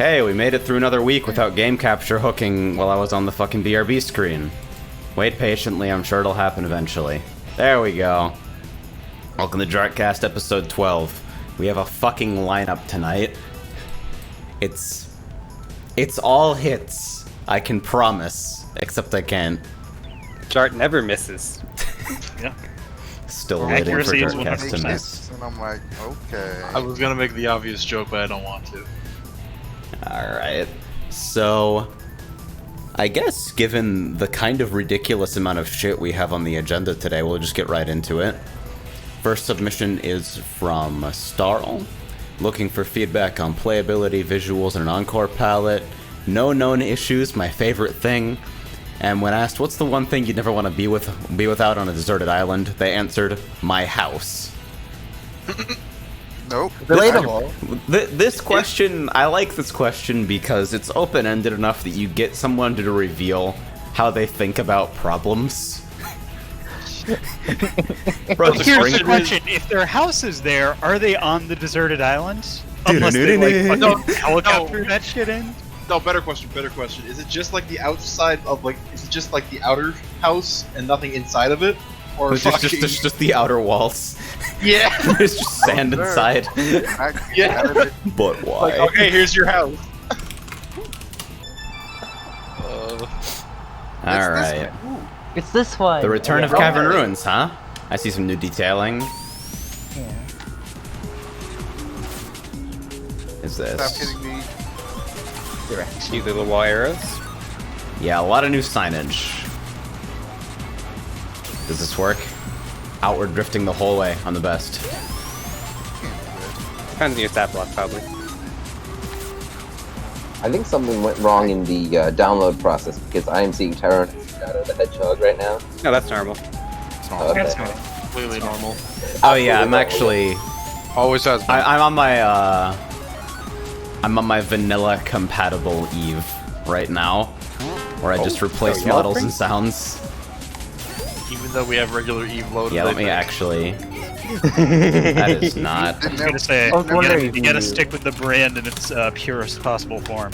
Hey, we made it through another week without game capture hooking while I was on the fucking BRB screen. Wait patiently, I'm sure it'll happen eventually. There we go. Welcome to jartcast episode 12. We have a fucking lineup tonight. It's all hits, I can promise. Except I can't. Jart never misses. Yeah. Still waiting for Accuracy is jartcast to 100%. miss. And I'm like, okay. I was gonna make the obvious joke, but I don't want to. Alright. So, I guess given the kind of ridiculous amount of shit we have on the agenda today, we'll just get right into it. First submission is from Starl, looking for feedback on playability, visuals, and an encore palette. No known issues, my favorite thing. And when asked, what's the one thing you'd never want to be without on a deserted island, they answered, my house. Nope. Relatable. This question, I like this question because it's open-ended enough that you get someone to reveal how they think about problems. Here's the question: if their house is there, are they on the deserted island? Unless they like fucking helicopter that shit in. No, better question. Is it just like the outside of is it just like the outer house and nothing inside of it? Or It's just the outer walls. Yeah. There's just sand inside. Yeah. But why? Like, okay, here's your house. Alright. It's this one. The return of Cavern Ruins, huh? I see some new detailing. Yeah. Is Stop this? kidding me. You little wires. Yeah, a lot of new signage. Does this work? Outward drifting the whole way on the best. Depends on your stat block, probably. I think something went wrong in the download process because I am seeing Tyrone Shadow the Hedgehog right now. No, that's normal. Okay. Completely normal. Oh yeah, I'm actually. Always has been. I'm on my vanilla compatible Eve right now, where I just replace models and sounds. Even though we have regular Eve loaded. Yeah, let me actually. That is not. I was gonna say, I was wondering you if you gotta knew. stick with the brand in its purest possible form.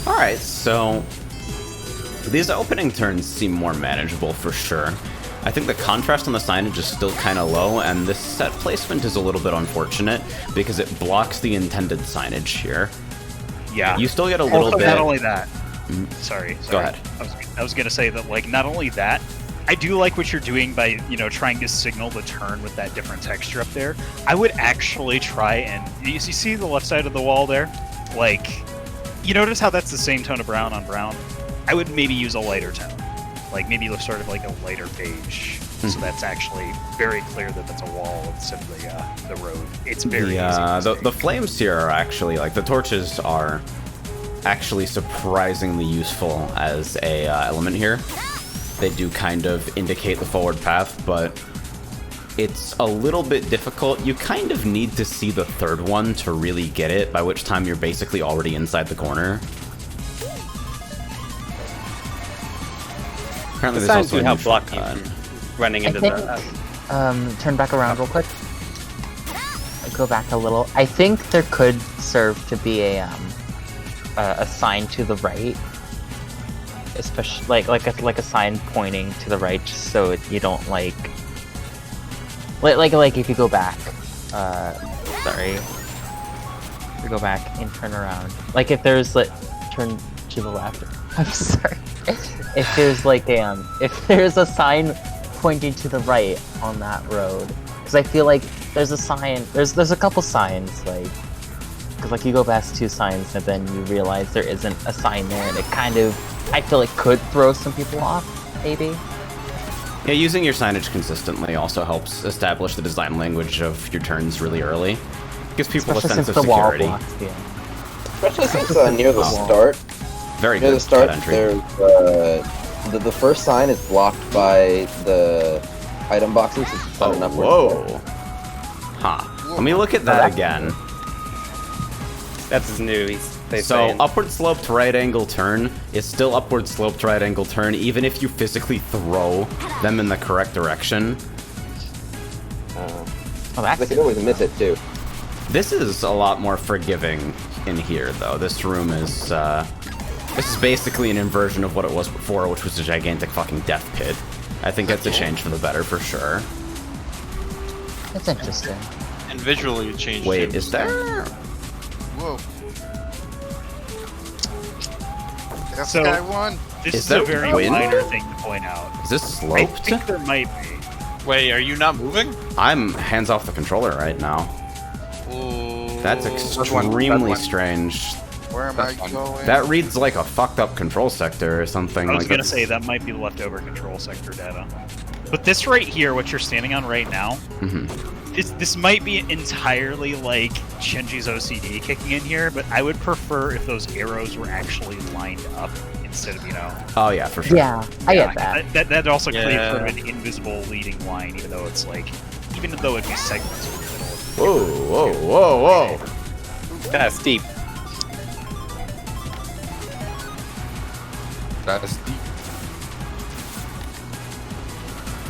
Alright, so. These opening turns seem more manageable for sure. I think the contrast on the signage is still kind of low, and this set placement is a little bit unfortunate because it blocks the intended signage here. Yeah. You still get a little Also, bit. not only that. Sorry. Go ahead. I was gonna say that, like, not only that, I do like what you're doing by, trying to signal the turn with that different texture up there. I would actually try and you see the left side of the wall there, like, you notice how that's the same tone of brown on brown. I would maybe use a lighter tone, like maybe sort of like a lighter beige, so that's actually very clear that that's a wall instead of the road. It's very easy to the flames here are actually, like, the torches are actually surprisingly useful as a element here. They do kind of indicate the forward path, but it's a little bit difficult. You kind of need to see the third one to really get it, by which time you're basically already inside the corner. Apparently The there's signs also do a help neutral block you cut. from running into think- the... Turn back around real quick. Go back a little. I think there could serve to be a sign to the right, especially like a sign pointing to the right, just so you don't like if you go back. Sorry. If you go back and turn around, like if there's turn to the left. I'm sorry. If there's if there's a sign pointing to the right on that road, because I feel like there's a sign. There's a couple signs because you go past two signs and then you realize there isn't a sign there, and it kind of I feel like could throw some people off, maybe. Yeah, using your signage consistently also helps establish the design language of your turns really early. Gives people Especially a sense since of the wall security. blocks the end. Especially since near the start. Very Near good the start, entry. there's the first sign is blocked by the item boxes. It's Oh, an upward whoa. slope. Huh. Let me look at that again. That's his new. They So, say. upward sloped right angle turn is still upward sloped right angle turn, even if you physically throw them in the correct direction. Oh, that's They could always miss it too. This is a lot more forgiving in here, though. This room is, this is basically an inversion of what it was before, which was a gigantic fucking death pit. I think it's a change for the better, for sure. That's interesting. And visually it changed. Wait, is there... Whoa. That's So- guy one. This Is is, there a very wind? minor thing to point out. Is this I sloped? think there might be. Wait, are you not moving? I'm hands off the controller right now. Oh, That's one? extremely That one. strange. Where am I going? That reads like a fucked up control sector or something. I was like gonna that's- say that might be the leftover control sector data. But this right here, what you're standing on right now, this might be entirely like Shinji's OCD kicking in here, but I would prefer if those arrows were actually lined up instead of, Oh yeah, for sure. Yeah, I get that. That also creates Yeah. sort of an invisible leading line, even though it's like, even though it'd be segments in the middle. Whoa, whoa, whoa, whoa. That's deep. That's deep.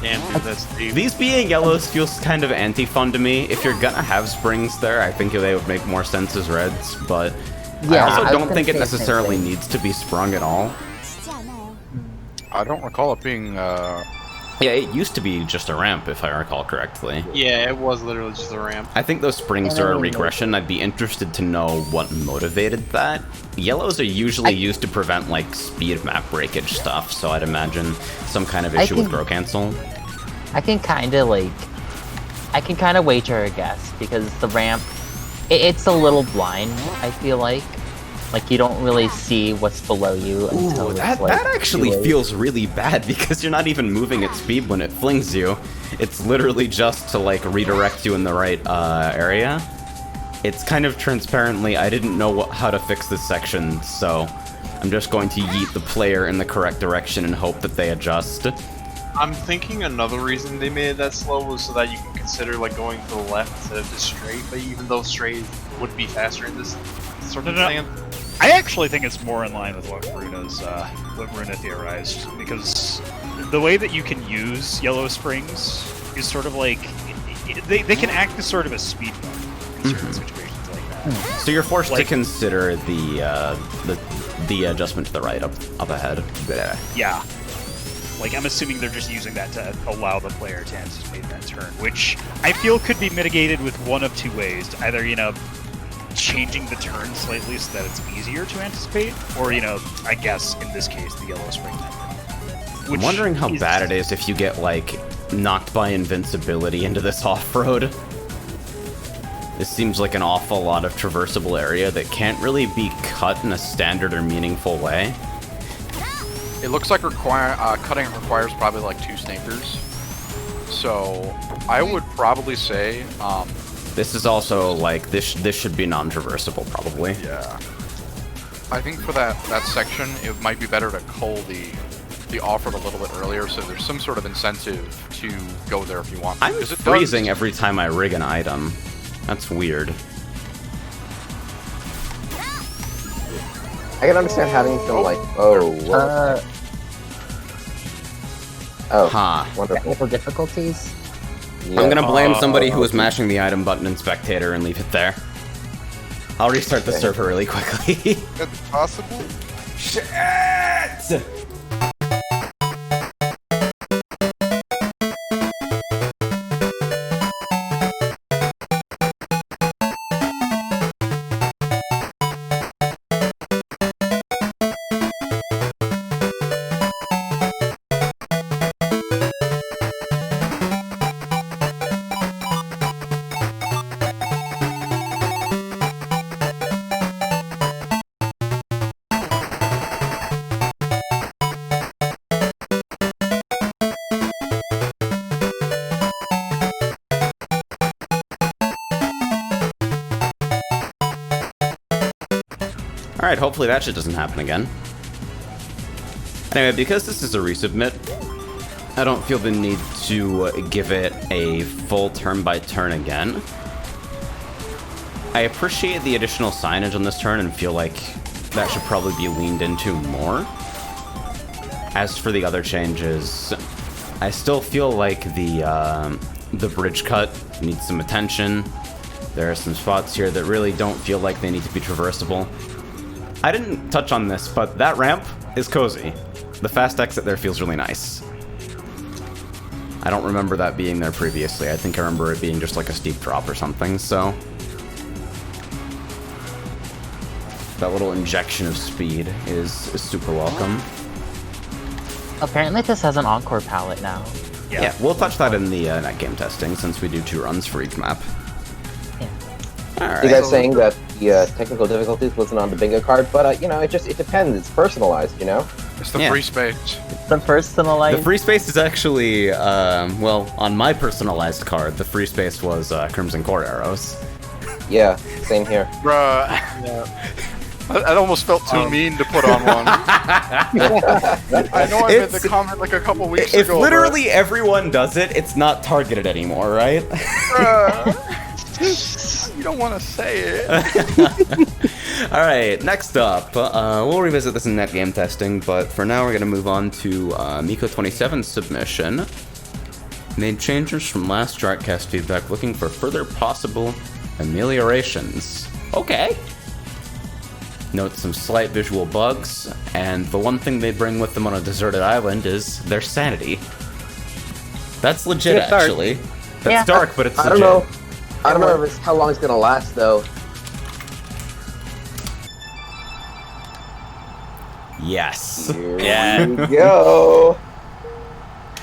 damn, dude, that's deep. These being yellows feels kind of anti-fun to me. If you're gonna have springs there, I think they would make more sense as reds, but Yeah, I also was don't gonna think it say the same necessarily thing. needs to be sprung at all. I don't recall it being. Yeah, it used to be just a ramp, if I recall correctly. Yeah, it was literally just a ramp. I think those springs are a regression. I'd be interested to know what motivated that. Yellows are usually used to prevent, like, speed map breakage stuff, so I'd imagine some kind of issue with can- grow cancel. I can kind of wager a guess because the ramp, it's a little blind. I feel like you don't really see what's below you until Ooh, it's, that like, actually too late. feels really bad because you're not even moving at speed when it flings you. It's literally just to, like, redirect you in the right area. It's kind of transparently, I didn't know how to fix this section, so I'm just going to yeet the player in the correct direction and hope that they adjust. I'm thinking another reason they made it that slow was so that you can consider like going to the left instead of just straight, but even though straight would be faster in this sort of No, no. thing. I actually think it's more in line with what Runa theorized, because the way that you can use yellow springs is sort of like they can act as sort of a speed bump in certain situations like that. So you're forced to Like- consider the adjustment to the right up ahead. Bleh. Yeah. Like, I'm assuming they're just using that to allow the player to anticipate that turn, which I feel could be mitigated with one of two ways. Either, changing the turn slightly so that it's easier to anticipate, or, I guess, in this case, the yellow spring method. I'm wondering how bad it is if you get, like, knocked by invincibility into this off-road. This seems like an awful lot of traversable area that can't really be cut in a standard or meaningful way. It looks like cutting it requires probably like 2 sninkers. So I would probably say, This is also, like, this should be non-traversable, probably. yeah. I think for that section, it might be better to cull the off-road a little bit earlier, so there's some sort of incentive to go there if you want. I'm 'Cause it freezing does- every time I rig an item. That's weird. I can understand having some like, oh, Huh. wonderful. Technical difficulties. Yeah. I'm gonna blame somebody who was mashing the item button in Spectator and leave it there. I'll restart the server really quickly. That's possible. Shit! Alright, hopefully that shit doesn't happen again. Anyway, because this is a resubmit, I don't feel the need to give it a full turn-by-turn again. I appreciate the additional signage on this turn and feel like that should probably be leaned into more. As for the other changes, I still feel like the bridge cut needs some attention. There are some spots here that really don't feel like they need to be traversable. I didn't touch on this, but that ramp is cozy. The fast exit there feels really nice. I don't remember that being there previously. I think I remember it being just like a steep drop or something, so... That little injection of speed is super welcome. Apparently this has an encore palette now. Yeah, we'll touch that in the net game testing since we do 2 runs for each map. Yeah. Alright. You guys saying that the technical difficulties wasn't on the bingo card, but you know, it depends. It's personalized, you know. It's the Yeah. free space. The personalized. The free space is actually, well, on my personalized card, the free space was Crimson Core arrows. Yeah, same here. Bruh. That almost felt too mean to put on one. I know I made the comment like a couple weeks If ago. literally everyone does it, it's not targeted anymore, right? You don't want to say it. Alright, next up, we'll revisit this in net game testing, but for now we're going to move on to Miko27's submission. Made changes from last jartcast feedback looking for further possible ameliorations. Okay. Note some slight visual bugs, and the one thing they bring with them on a deserted island is their sanity. That's legit, It's dark. actually. That's Yeah. dark, but it's I legit. don't know. I don't know if it's how long it's gonna last though. Yes. Here Yeah. we go.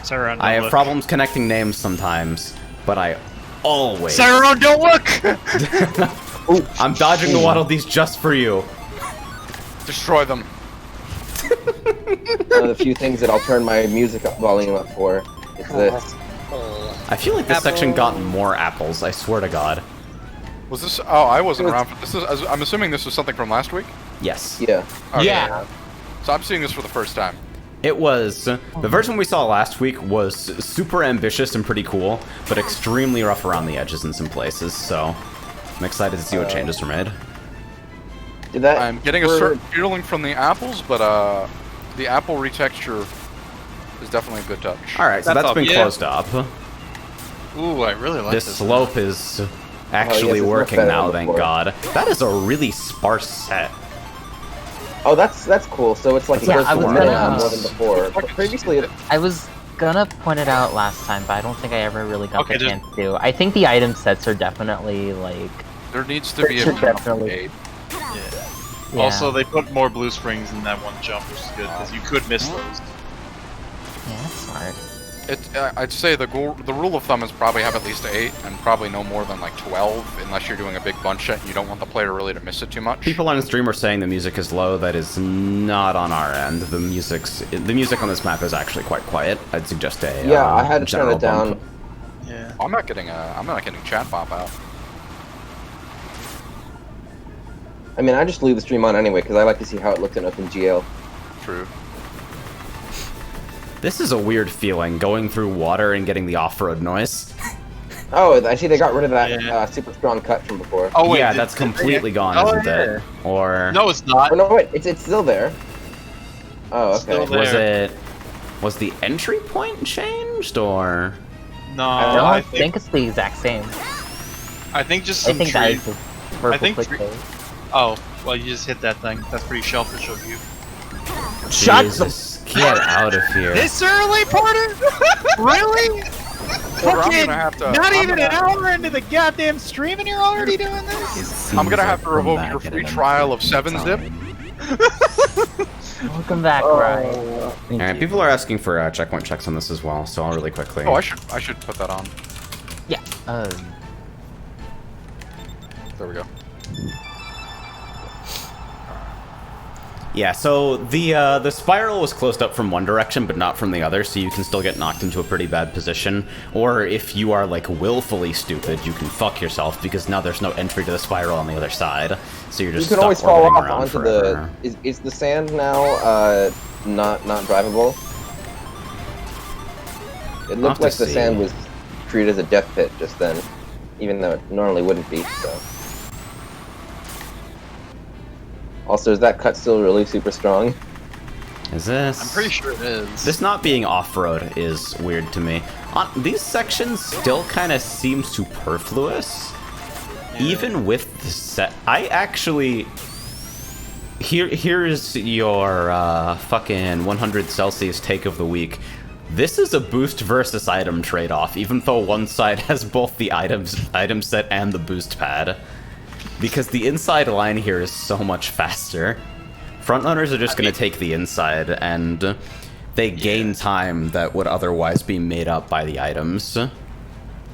Sauron, I don't have look. problems connecting names sometimes, but I always... Sauron, don't look! I'm dodging the Waddle Dees just for you. Destroy them. One of the few things that I'll turn my music volume up for is this. I feel like this section got more apples, I swear to God. Was this? Oh, I wasn't around for this. I'm assuming this was something from last week. Yes. Yeah. Okay. Yeah. So I'm seeing this for the first time. It was... The version we saw last week was super ambitious and pretty cool, but extremely rough around the edges in some places, so... I'm excited to see what changes are made. Did that? I'm getting a certain feeling from the apples, but the apple retexture is definitely a good touch. Alright, so That's that's up, been yeah. closed up. Ooh, I really like This this. slope is actually it's much working better now, than thank before. God. That is a really sparse set. Oh, that's cool. So it's like it Yeah, goes I to the was minimum gonna- more than before. But previously, I was gonna point it out last time, but I don't think I ever really got Okay, the just- chance to. I think the item sets are definitely like. There needs to be a Should minimum definitely- 8. Yeah. Also, they put more blue springs in that one jump, which is good because you could miss those. Yeah, that's smart. I'd say the rule of thumb is probably have at least 8, and probably no more than like 12, unless you're doing a big bunch set and you don't want the player really to miss it too much. People on stream are saying the music is low. That is not on our end. The music on this map is actually quite quiet. I'd suggest a yeah, I had to turn general it down. bump. Yeah. I'm not getting chat pop out. I mean, I just leave the stream on anyway because I like to see how it looks in OpenGL. True. This is a weird feeling, going through water and getting the off-road noise. Oh, I see they got rid of that Yeah. super strong cut from before. Oh wait, yeah, did- that's completely gone, Oh, isn't yeah. it? Or No, it's not. Oh no, wait, it's still there. Oh, okay. Still there. was the entry point changed, or... No, I don't I think it's the exact same. just I some think that trees. is the purple think click tre- code. Oh, well, you just hit that thing. That's pretty shellfish of you. Shut Jesus, get out of here. This early, Porter? Really? Or I'm Fucking gonna have to. not I'm even gonna- an hour into the goddamn stream and you're already doing this? I'm gonna have to revoke your free trial of 7-zip. Welcome back, Ryan. Thank Alright, you. people are asking for checkpoint checks on this as well, so I'll really quickly... Oh, I should put that on. Yeah. There we go. Yeah, so the spiral was closed up from one direction, but not from the other, so you can still get knocked into a pretty bad position. Or if you are, like, willfully stupid, you can fuck yourself, because now there's no entry to the spiral on the other side. So you're You just can stuck always fall orbiting off around onto forever. the. Is the sand now not drivable? It looked to like the see. sand was treated as a death pit just then, even though it normally wouldn't be. So. Also, is that cut still really super strong? Is this... I'm pretty sure it is. This not being off-road is weird to me. These sections still kind of seem superfluous. even with the set, I actually... Here's your fucking 100 Celsius take of the week. This is a boost versus item trade-off, even though one side has both the item set and the boost pad. Because the inside line here is so much faster. Frontrunners are just going to take the inside, and they gain time that would otherwise be made up by the items.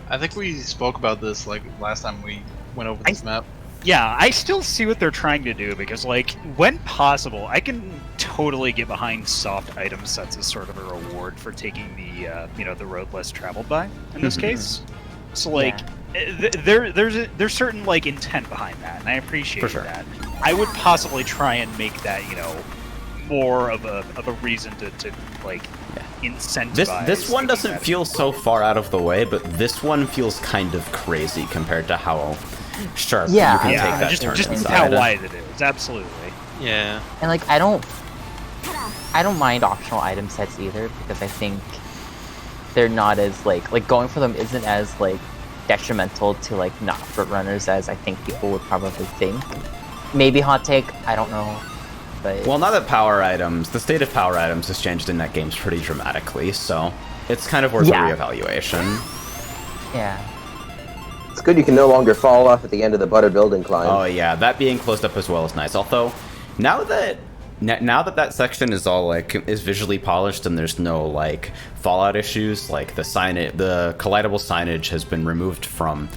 I think we spoke about this like last time we went over this map. Yeah, I still see what they're trying to do because, like, when possible, I can totally get behind soft item sets as sort of a reward for taking the, the road less traveled by in this case. So, like, there's certain like intent behind that, and I appreciate that. I would possibly try and make that, more of a reason to like incentivize. This one doesn't feel so far out of the way, but this one feels kind of crazy compared to how sharp you can take that turn just inside. how wide it is, absolutely. Yeah. And like I don't mind optional item sets either, because I think they're not as like going for them isn't as like detrimental to like not front runners as I think people would probably think. Maybe hot take, I don't know. But well, now that the state of power items has changed in net games pretty dramatically, so it's kind of worth a reevaluation. Yeah. It's good you can no longer fall off at the end of the butter building climb. Oh yeah, that being closed up as well is nice. Although, now that that section is all is visually polished and there's no like fallout issues, like the collidable signage has been removed from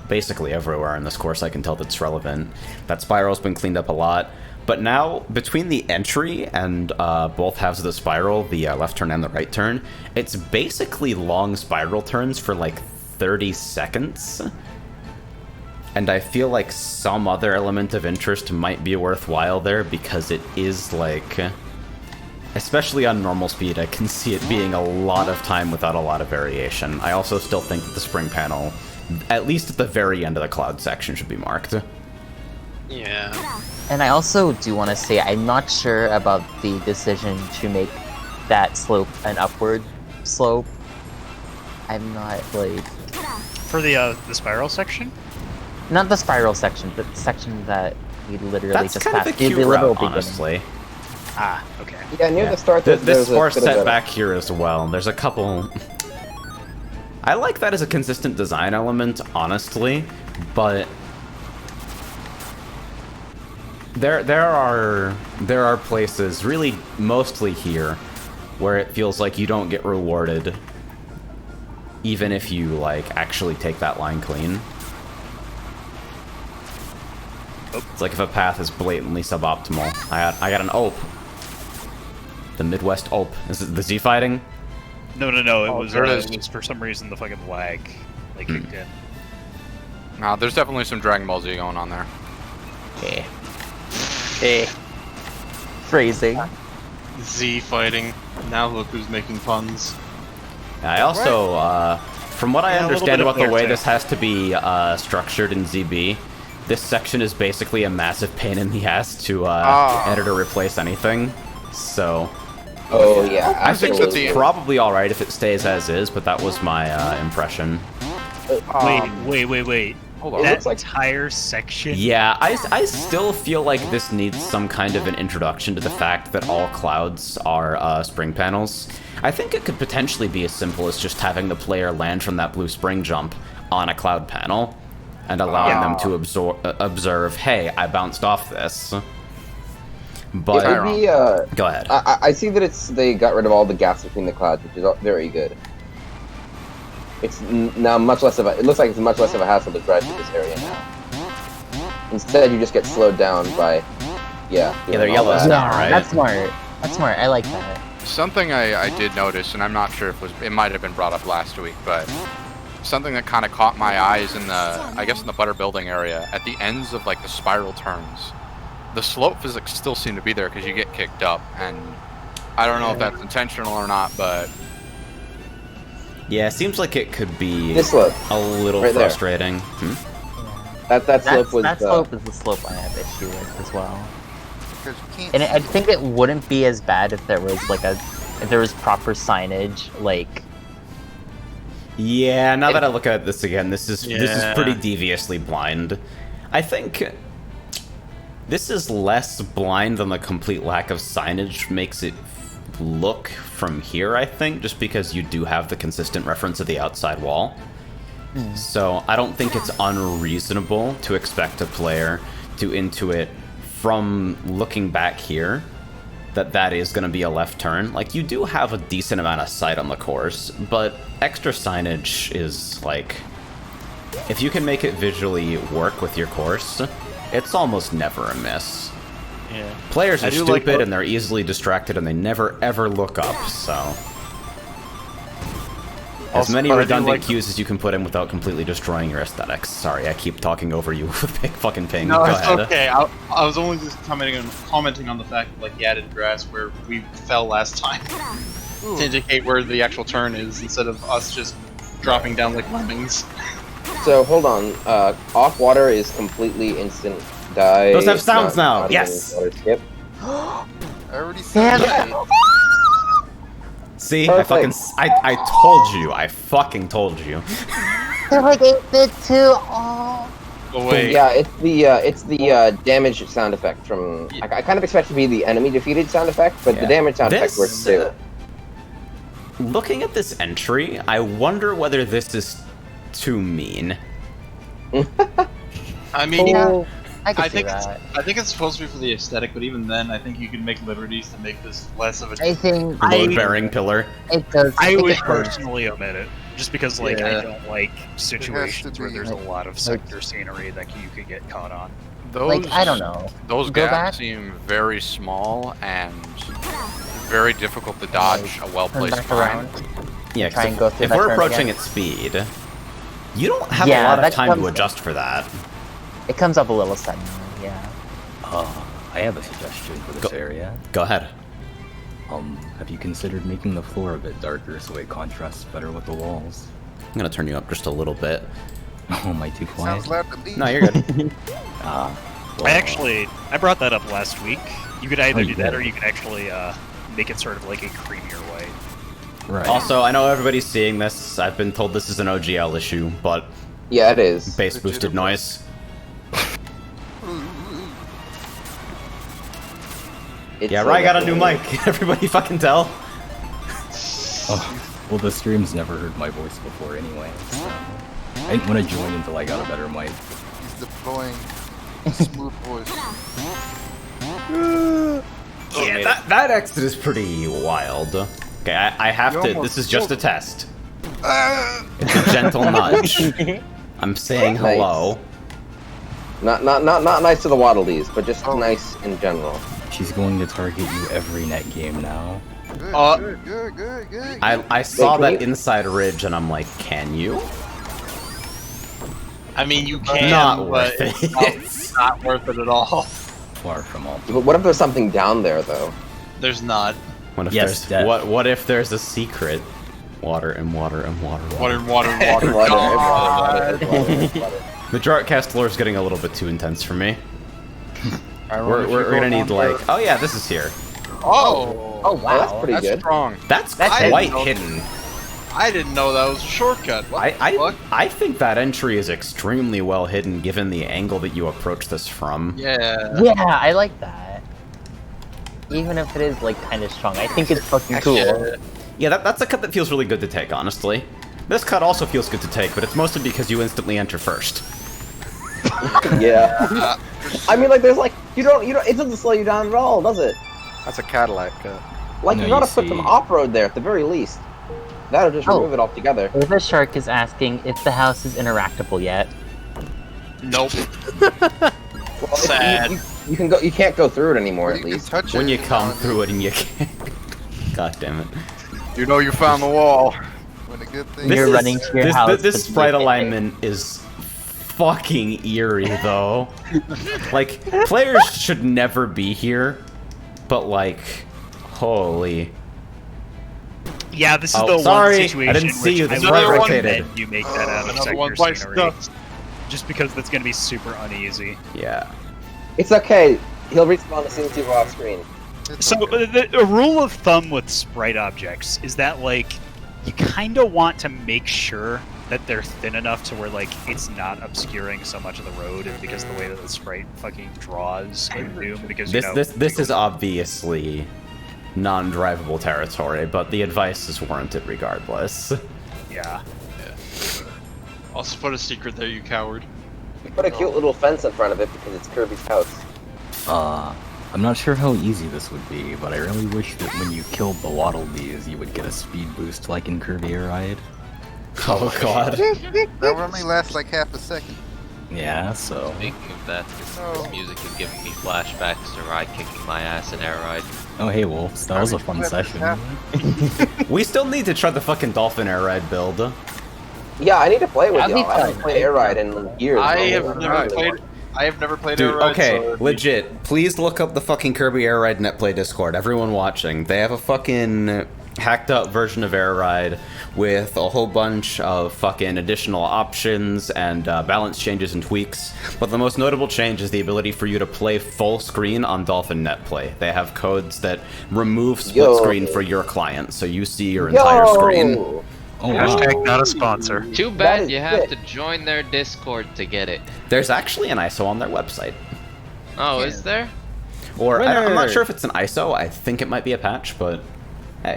basically everywhere in this course. I can tell that's relevant. That spiral's been cleaned up a lot. But now, between the entry and both halves of the spiral, the left turn and the right turn, it's basically long spiral turns for like 30 seconds. And I feel like some other element of interest might be worthwhile there, because it is like, especially on normal speed, I can see it being a lot of time without a lot of variation. I also still think that the spring panel, at least at the very end of the cloud section, should be marked. Yeah. And I also do want to say I'm not sure about the decision to make that slope an upward slope. I'm not like for the spiral section. Not the spiral section, but the section that we literally That's just kind passed. of a cute route, honestly. Ah, okay. Yeah, near the start. This force set back here as well. There's a couple. I like that as a consistent design element, honestly, but there are places, really mostly here, where it feels like you don't get rewarded, even if you like actually take that line clean. It's like if a path is blatantly suboptimal. I got an OP. The Midwest OP. Is it the Z fighting? No. It was there it is. it was for some reason the fucking lag like kicked in. Nah, there's definitely some Dragon Ball Z going on there. Yeah. phrasing. Z fighting. Now look who's making puns. I also, from what I Yeah, a little understand bit of about the way flair, this has to be structured in ZB, this section is basically a massive pain in the ass to edit or replace anything. So, Oh yeah, I think absolutely. it's probably alright if it stays as is, but that was my impression. Wait. Hold on. That entire section? Yeah, I still feel like this needs some kind of an introduction to the fact that all clouds are spring panels. I think it could potentially be as simple as just having the player land from that blue spring jump on a cloud panel and allowing them to observe, hey, I bounced off this. But It would be, go ahead. I see that they got rid of all the gaps between the clouds, which is very good. It's now much less of a. It looks like it's much less of a hassle to drive through this area now. Instead, you just get slowed down by, they're doing all yellows that. now, right? That's smart. That's smart. I like that. Something I did notice, and I'm not sure if it might have been brought up last week, but something that kind of caught my eyes in the butter building area at the ends of like the spiral turns. The slope physics still seem to be there because you get kicked up, and I don't know if that's intentional or not, but Yeah, it seems like it could be This slope, a little right there. frustrating. that slope was. That slope is the slope I have issue with as well. And I think it wouldn't be as bad if there was like if there was proper signage, like Yeah, now that I look at this again, this is Yeah. pretty deviously blind. I think this is less blind than the complete lack of signage makes it look from here, I think, just because you do have the consistent reference of the outside wall. So I don't think it's unreasonable to expect a player to intuit from looking back here that is going to be a left turn. Like, you do have a decent amount of sight on the course, but extra signage is, like, if you can make it visually work with your course, it's almost never a miss. Yeah. Players I are do like stupid what- and they're easily distracted and they never ever look up, so... As Also, many but I do redundant like- cues as you can put in without completely destroying your aesthetics. Sorry, I keep talking over you with big fucking ping. No, Go it's ahead. okay. I was only just commenting on the fact that like the added grass where we fell last time to indicate where the actual turn is instead of us just dropping down like lemmings. So hold on. Off water is completely instant die. Those have It's sounds now, even yes! water skip. I already said Damn that. See, Perfect. I told you, I fucking told you. They're like 8-bit too. Oh. But wait, Yeah, it's the damage sound effect from. I kind of expect it to be the enemy defeated sound effect, but Yeah. the damage sound effect works too. Looking at this entry, I wonder whether this is too mean. I mean, Oh, I can I see think that. I think it's supposed to be for the aesthetic, but even then, I think you can make liberties to make this less of a. I think Load-bearing pillar. it does. I would it does. personally omit it, just because like Yeah. I don't like situations where be, there's a like, lot of sector scenery that you could get caught on. Those, Like, I don't know. Those Go gaps back. seem very small and very difficult to dodge a Turn well-placed back mine. around. Yeah, 'cause Try and go through if that we're turn approaching again. at speed, you don't have a Yeah, lot of that time to comes- adjust for that. It comes up a little suddenly. Yeah. I have a suggestion for this area. Go ahead. Have you considered making the floor a bit darker so it contrasts better with the walls? I'm gonna turn you up just a little bit. Oh, am I too quiet? Sounds loud to me. No, you're good. I brought that up last week. You could either Oh, do you that did? or you could actually make it sort of like a creamier white. Right. Also, I know everybody's seeing this. I've been told this is an OGL issue, but Yeah, it is. bass boosted Legitimate. noise. It's Yeah, so Ryan got a new definitely- mic. Everybody fucking tell. Oh, well, the stream's never heard my voice before anyway. So I didn't want to join until I got a better mic. He's deploying smooth voice. Yeah, that exit is pretty wild. Okay, I have You to. almost This is just a killed test. It's a gentle nudge. I'm saying Nice. hello. Not nice to the Waddle Dees, but just Oh. nice in general. She's going to target you every net game now. Good, good. I saw can that you- inside ridge and I'm like, can you? I mean, you can, Not but worth it's it. not worth it at all. Far from all. But what if there's something down there though? There's not. What if Yes, there's Dad. what if there's a secret? Water and water and water. Water, water, water. Water, God. water. The Jartcast lore is getting a little bit too intense for me. I We're wonder if you gonna go need down like, there. oh yeah, this is here. Oh, Oh wow. that's pretty That's good. strong. That's That's quite it. hidden. I didn't know that was a shortcut. What the fuck? I think that entry is extremely well hidden given the angle that you approach this from. Yeah. Yeah, I like that. Even if it is like kind of strong, I think it's fucking cool. Yeah, that's a cut that feels really good to take, honestly. This cut also feels good to take, but it's mostly because you instantly enter first. Yeah. I mean, like, there's like you don't. It doesn't slow you down at all, does it? That's a Cadillac cut. Like No, you gotta you put see- them off-road there at the very least. That'll just Oh. remove it altogether. The shark is asking if the house is interactable yet. Nope. Well, Sad. You can go. You can't go through it anymore. At You can least. touch When it you come now and through it and you can't. God damn it. You know you found the wall. then. When a good thing. You're running to your house This to sprite take it. alignment is fucking eerie, though. Like, players should never be here, but like, holy. Yeah, this is Oh, the sorry, I one situation didn't see which you, I this would right recommend rotated. you make that out of Another one sector bites scenery, dust. just because that's going to be super uneasy. Yeah. It's okay. He'll respawn as soon as you go off screen. It's So okay. a rule of thumb with sprite objects is that like you kind of want to make sure that they're thin enough to where like it's not obscuring so much of the road, and because the way that the sprite fucking draws in Doom, because This is obviously non-drivable territory, but the advice is warranted regardless. yeah. Also put a secret there, you coward. Put a cute little fence in front of it because it's Kirby's house. I'm not sure how easy this would be, but I really wish that when you killed the Waddle Dees, you would get a speed boost like in Kirby Air Ride. Oh god. That would only last like half a second. Yeah, so... Speaking of that, this music is giving me flashbacks to Ride kicking my ass in Air Ride. Oh hey Wolves, that was a fun session. We still need to try the fucking Dolphin Air Ride build. Yeah, I need to play with That'd be y'all. I haven't fun. played Air Ride in years. I don't have know. never played. I have never played Dude, Air Ride. okay, so legit. Please look up the fucking Kirby Air Ride Netplay Discord. Everyone watching, they have a fucking hacked up version of Air Ride with a whole bunch of fucking additional options and balance changes and tweaks. But the most notable change is the ability for you to play full screen on Dolphin Netplay. They have codes that remove split Yo. screen for your client, so you see your entire screen. Oh wow. Hashtag not a sponsor. Too That bad is you have sick. to join their Discord to get it. There's actually an ISO on their website. Oh, is there? Or, I'm not sure if it's an ISO, I think it might be a patch, but...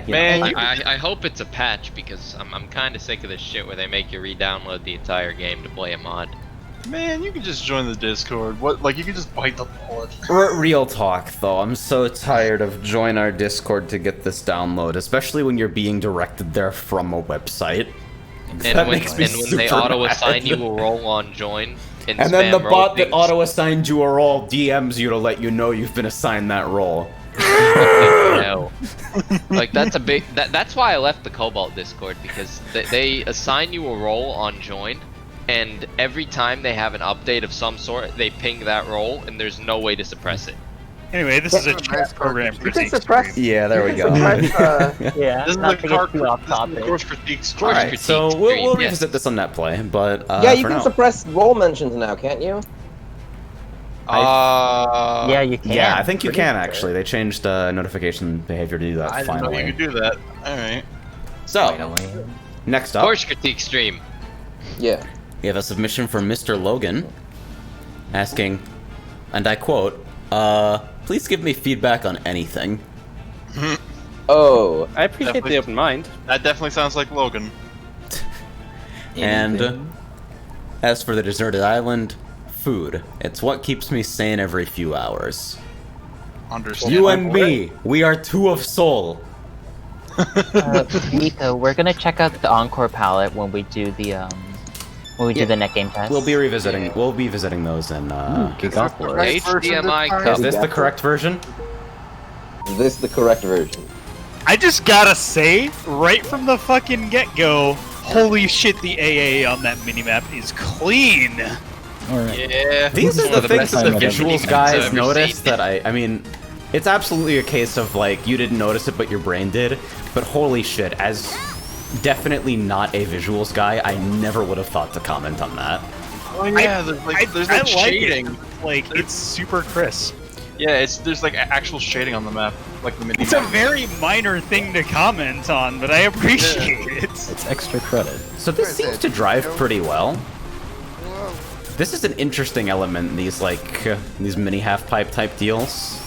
you Man, know. you- I hope it's a patch, because I'm kind of sick of this shit where they make you re-download the entire game to play a mod. Man, you can just join the Discord. What? Like you can just bite the bullet. Real talk, though, I'm so tired of join our Discord to get this download, especially when you're being directed there from a website. And That when, makes me they super auto-assign mad. you a role on join, and And then the spam bot that things. auto-assigned you a role DMs you to let you know you've been assigned that role. No. Like that's a big. That's why I left the Cobalt Discord, because they assign you a role on join, and every time they have an update of some sort, they ping that role, and there's no way to suppress it. Anyway, this is a Nice chat program You can critique suppress. stream. Yeah, there we you go. can suppress, Yeah, This is not the to get too off topic. course critiques. Alright, critique so stream, we'll yes. revisit this on Netplay, but yeah, you for can now. suppress role mentions now, can't you? Yeah, you can. Yeah, I think you Pretty can sure. actually. They changed notification behavior to do that I didn't know finally. you could do that. All right. So, Finally. next up, Course critique stream. Yeah. we have a submission from Mr. Logan asking, and I quote, please give me feedback on anything. Oh. I appreciate Definitely. the open mind. That definitely sounds like Logan. And Anything? as for the deserted island, food. It's what keeps me sane every few hours. Understand. You and me, we are two of soul. Nico, we're gonna check out the Encore palette when we do the Yeah. the net game test. We'll be visiting those in Gigopolis. Right version HDMI this time? Is this the correct version? Is this the correct version? I just gotta say, right from the fucking get-go, holy shit, the AA on that minimap is clean. Alright. Yeah. These are One of the the things best that the fucking visuals minimaps I've guys ever noticed seen. that I mean, it's absolutely a case of like, you didn't notice it but your brain did, but holy shit, as definitely not a visuals guy, I never would have thought to comment on that. Oh yeah. There's I like like shading. it. Like, it's super crisp. Yeah, there's like actual shading on the map, like the mini. It's a very minor thing to comment on, but I appreciate it. It's extra credit. So this Where's seems that? to drive pretty well. Whoa. This is an interesting element in these like these mini half pipe type deals.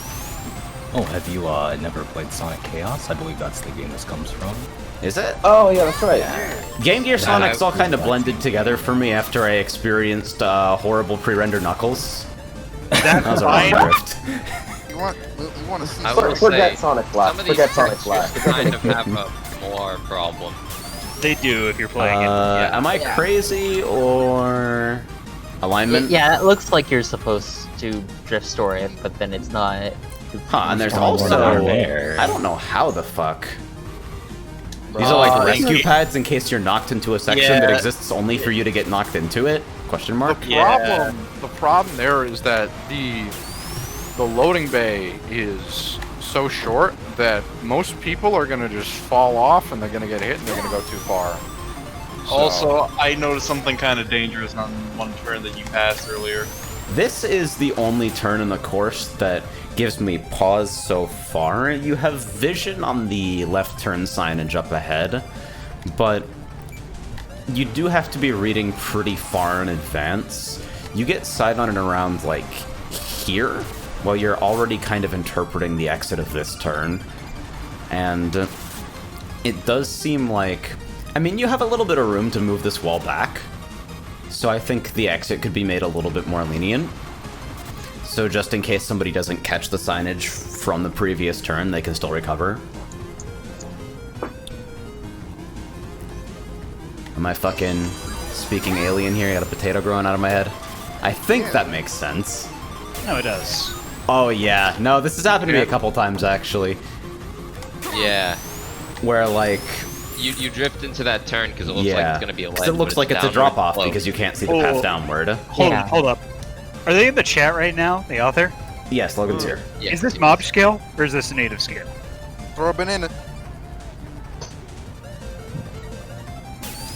Oh, have you never played Sonic Chaos? I believe that's the game this comes from. Is it? Oh, yeah, that's right. Game Gear Sonic's all I've- kind of blended together for me after I experienced horrible pre-render Knuckles. That was a wrong fine. drift. You want to see I will Forget say, Sonic some Blast. of these Forget Sonic textures Blast. kind of have a more problem. They do if you're playing it. Yeah. Am I crazy or alignment? Yeah, it looks like you're supposed to drift store it, but then it's not. Huh, and there's Oh, also there. I don't know how the fuck. These are like rescue yeah. pads in case you're knocked into a section that Yeah. exists only for you to get knocked into it? Question mark. The problem there is that the loading bay is so short that most people are gonna just fall off and they're gonna get hit and they're gonna go too far. So- Also, I noticed something kind of dangerous on one turn that you passed earlier. This is the only turn in the course that gives me pause so far. You have vision on the left turn signage up ahead, but you do have to be reading pretty far in advance. You get sight on it around, like, here, while you're already kind of interpreting the exit of this turn. And it does seem like... I mean, you have a little bit of room to move this wall back, so I think the exit could be made a little bit more lenient. So just in case somebody doesn't catch the signage from the previous turn, they can still recover. Am I fucking speaking alien here? I got a potato growing out of my head. I think that makes sense. No, it does. Oh yeah, no, this has happened to me a couple times actually. Yeah. Where like... You drift into that turn because it looks like it's going to be a ledge. It looks like it's a drop off because you can't see the path Oh. downward. Hold up. Are they in the chat right now, the author? Yes, Logan's here. Yeah. Is this mob scale, or is this a native scale? Throw a banana.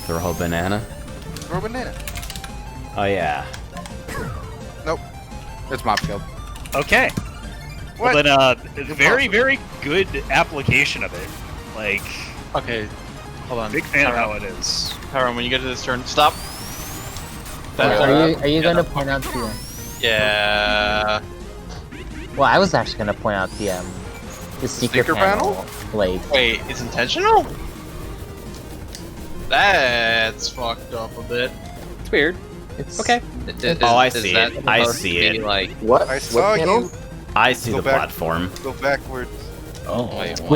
Throw a banana. Throw a banana. Oh yeah. Nope. It's mob killed. Okay. What? Well then, very, very good application of it. Like, Okay, hold on. big fan of how Tyrone, it is. Tyrone, when you get to this turn, stop. Are you going to point out the? Yeah. Well, I was actually going to point out the secret panel. Like, Wait, it's intentional? That's fucked up a bit. It's weird. it's Okay. Oh, I see it. I see it. Like, What? I saw What panel? you. I see Go the back. platform. Go backwards. Oh. wait, what?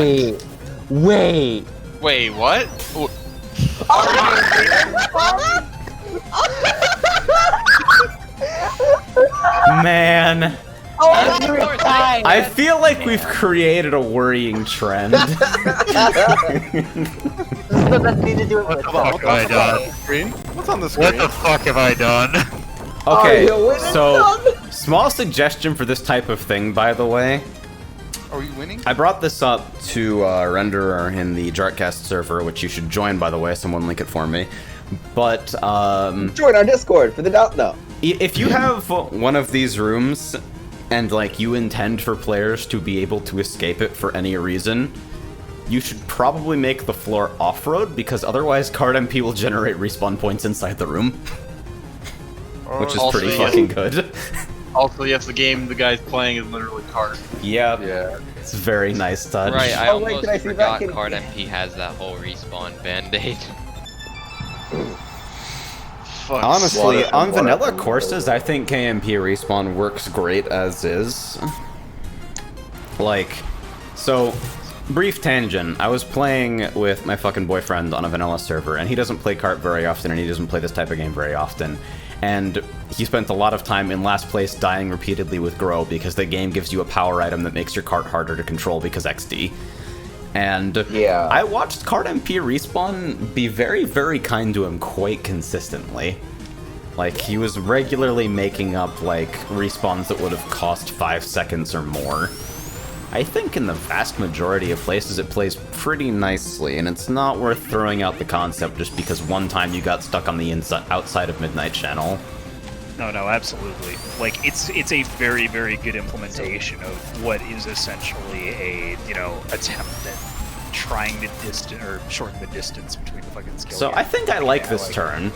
Wait. Wait, what? Man, Oh, I feel like we've created a worrying trend. This is the best thing to do it with. What have I done? Screen? What's on the screen? What the fuck have I done? Okay, Are you winning, so son? small suggestion for this type of thing, by the way. Are we winning? I brought this up to Renderer in the jartcast server, which you should join, by the way. Someone link it for me. But Join our Discord for the doubt though. if you have one of these rooms and like you intend for players to be able to escape it for any reason, you should probably make the floor off-road, because otherwise card MP will generate respawn points inside the room, which is Also, pretty yeah. fucking good. Also, yes, the game the guy's playing is literally card. Yep. Yeah. It's a very nice touch. Right, I Oh, wait, almost did I see that? forgot Can- Card MP has that whole respawn band-aid. Fuck. Honestly, Water, on water, vanilla water. courses, I think KMP respawn works great as is. Like, so, brief tangent. I was playing with my fucking boyfriend on a vanilla server, and he doesn't play cart very often, and he doesn't play this type of game very often. And he spent a lot of time in last place dying repeatedly with Grow, because the game gives you a power item that makes your cart harder to control because XD. And Yeah. I watched Card MP Respawn be very, very kind to him quite consistently. Like, he was regularly making up, like, respawns that would have cost 5 seconds or more. I think in the vast majority of places it plays pretty nicely, and it's not worth throwing out the concept just because one time you got stuck on the outside of Midnight Channel. No, absolutely. Like, it's a very, very good implementation of what is essentially a, attempt at trying to shorten the distance between the fucking skills. So I think I like this turn.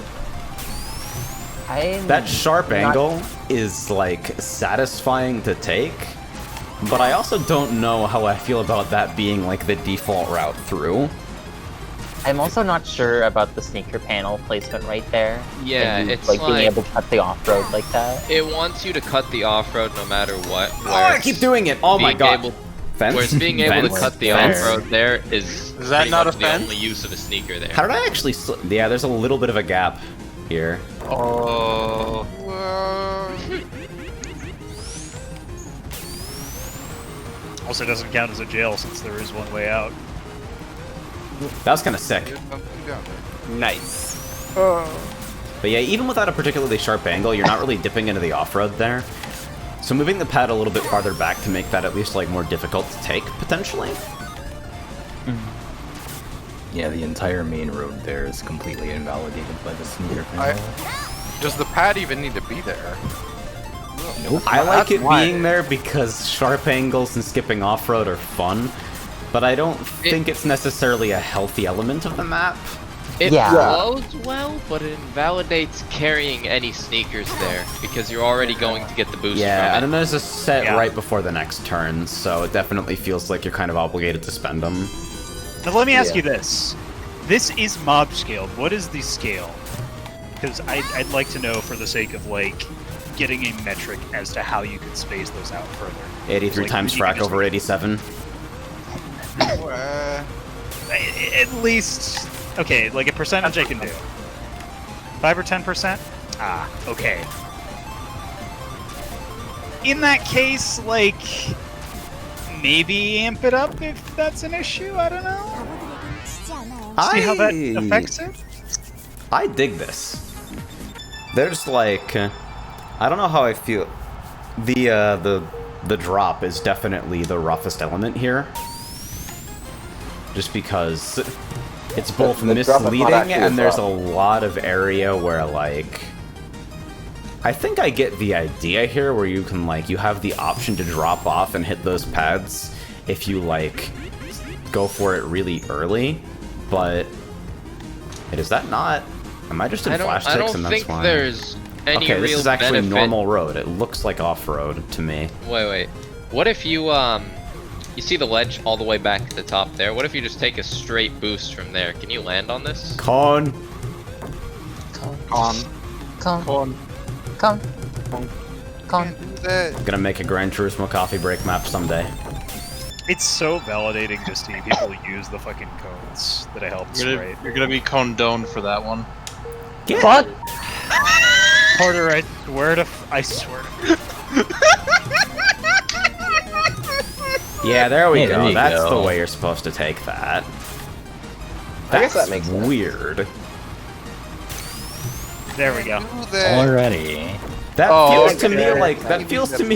That sharp not- angle is, like, satisfying to take, but I also don't know how I feel about that being, like, the default route through. I'm also not sure about the sneaker panel placement right there. Yeah, And you, it's being like- able to cut the off-road like that. It wants you to cut the off-road no matter what. Oh, I keep doing it! Oh my being god! able- Fence? Whereas being able to Fence? cut the Fence? off-road there is Is that pretty not much a the fence? only use of a sneaker there. How did I actually yeah, there's a little bit of a gap here. Oh. Whoa. Also doesn't count as a jail since there is one way out. That was kind of sick. There's something down there. Nice. But yeah, even without a particularly sharp angle, you're not really dipping into the off-road there. So moving the pad a little bit farther back to make that at least, like, more difficult to take, potentially. Yeah, the entire main road there is completely invalidated by the sneaker panel. Does the pad even need to be there? Nope. I like That's it why. being there because sharp angles and skipping off-road are fun, but I don't think it's necessarily a healthy element of the map. It Yeah. flows well, but it invalidates carrying any sneakers there because you're already going to get the boost Yeah, from and it. then there's a set Yeah. right before the next turn, so it definitely feels like you're kind of obligated to spend them. Now let me ask Yeah. you this. This is mob scaled. What is the scale? Because I'd like to know for the sake of, like, getting a metric as to how you could space those out further. 83 Like, times you can frac just- over 87. At least... Okay, like a percentage I can do. 5 or 10%? Ah, okay. In that case, like... Maybe amp it up if that's an issue? I don't know. See how that affects it? I dig this. There's like, I don't know how I feel. The drop is definitely the roughest element here. Just because it's both The drop is not misleading actually and there's a rough. lot of area where like, I think I get the idea here where you can like, you have the option to drop off and hit those pads if you like go for it really early, but is that not? Am I just in flash I ticks don't and that's think why? there's any Okay, real this is actually benefit. normal road. It looks like off-road to me. Wait. What if you you see the ledge all the way back at the top there? What if you just take a straight boost from there? Can you land on this? Con. On. Come. Can't do that. Gonna make a Gran Turismo coffee break map someday. It's so validating just seeing people use the fucking codes that I helped write. You're gonna be condoned for that one. Fuck! Porter, I swear to... I swear to... Yeah, there we Hey, there go. you That's go. the way you're supposed to take that. I guess That's that makes sense. weird. There we go. Do that. Already. That Oh, feels to me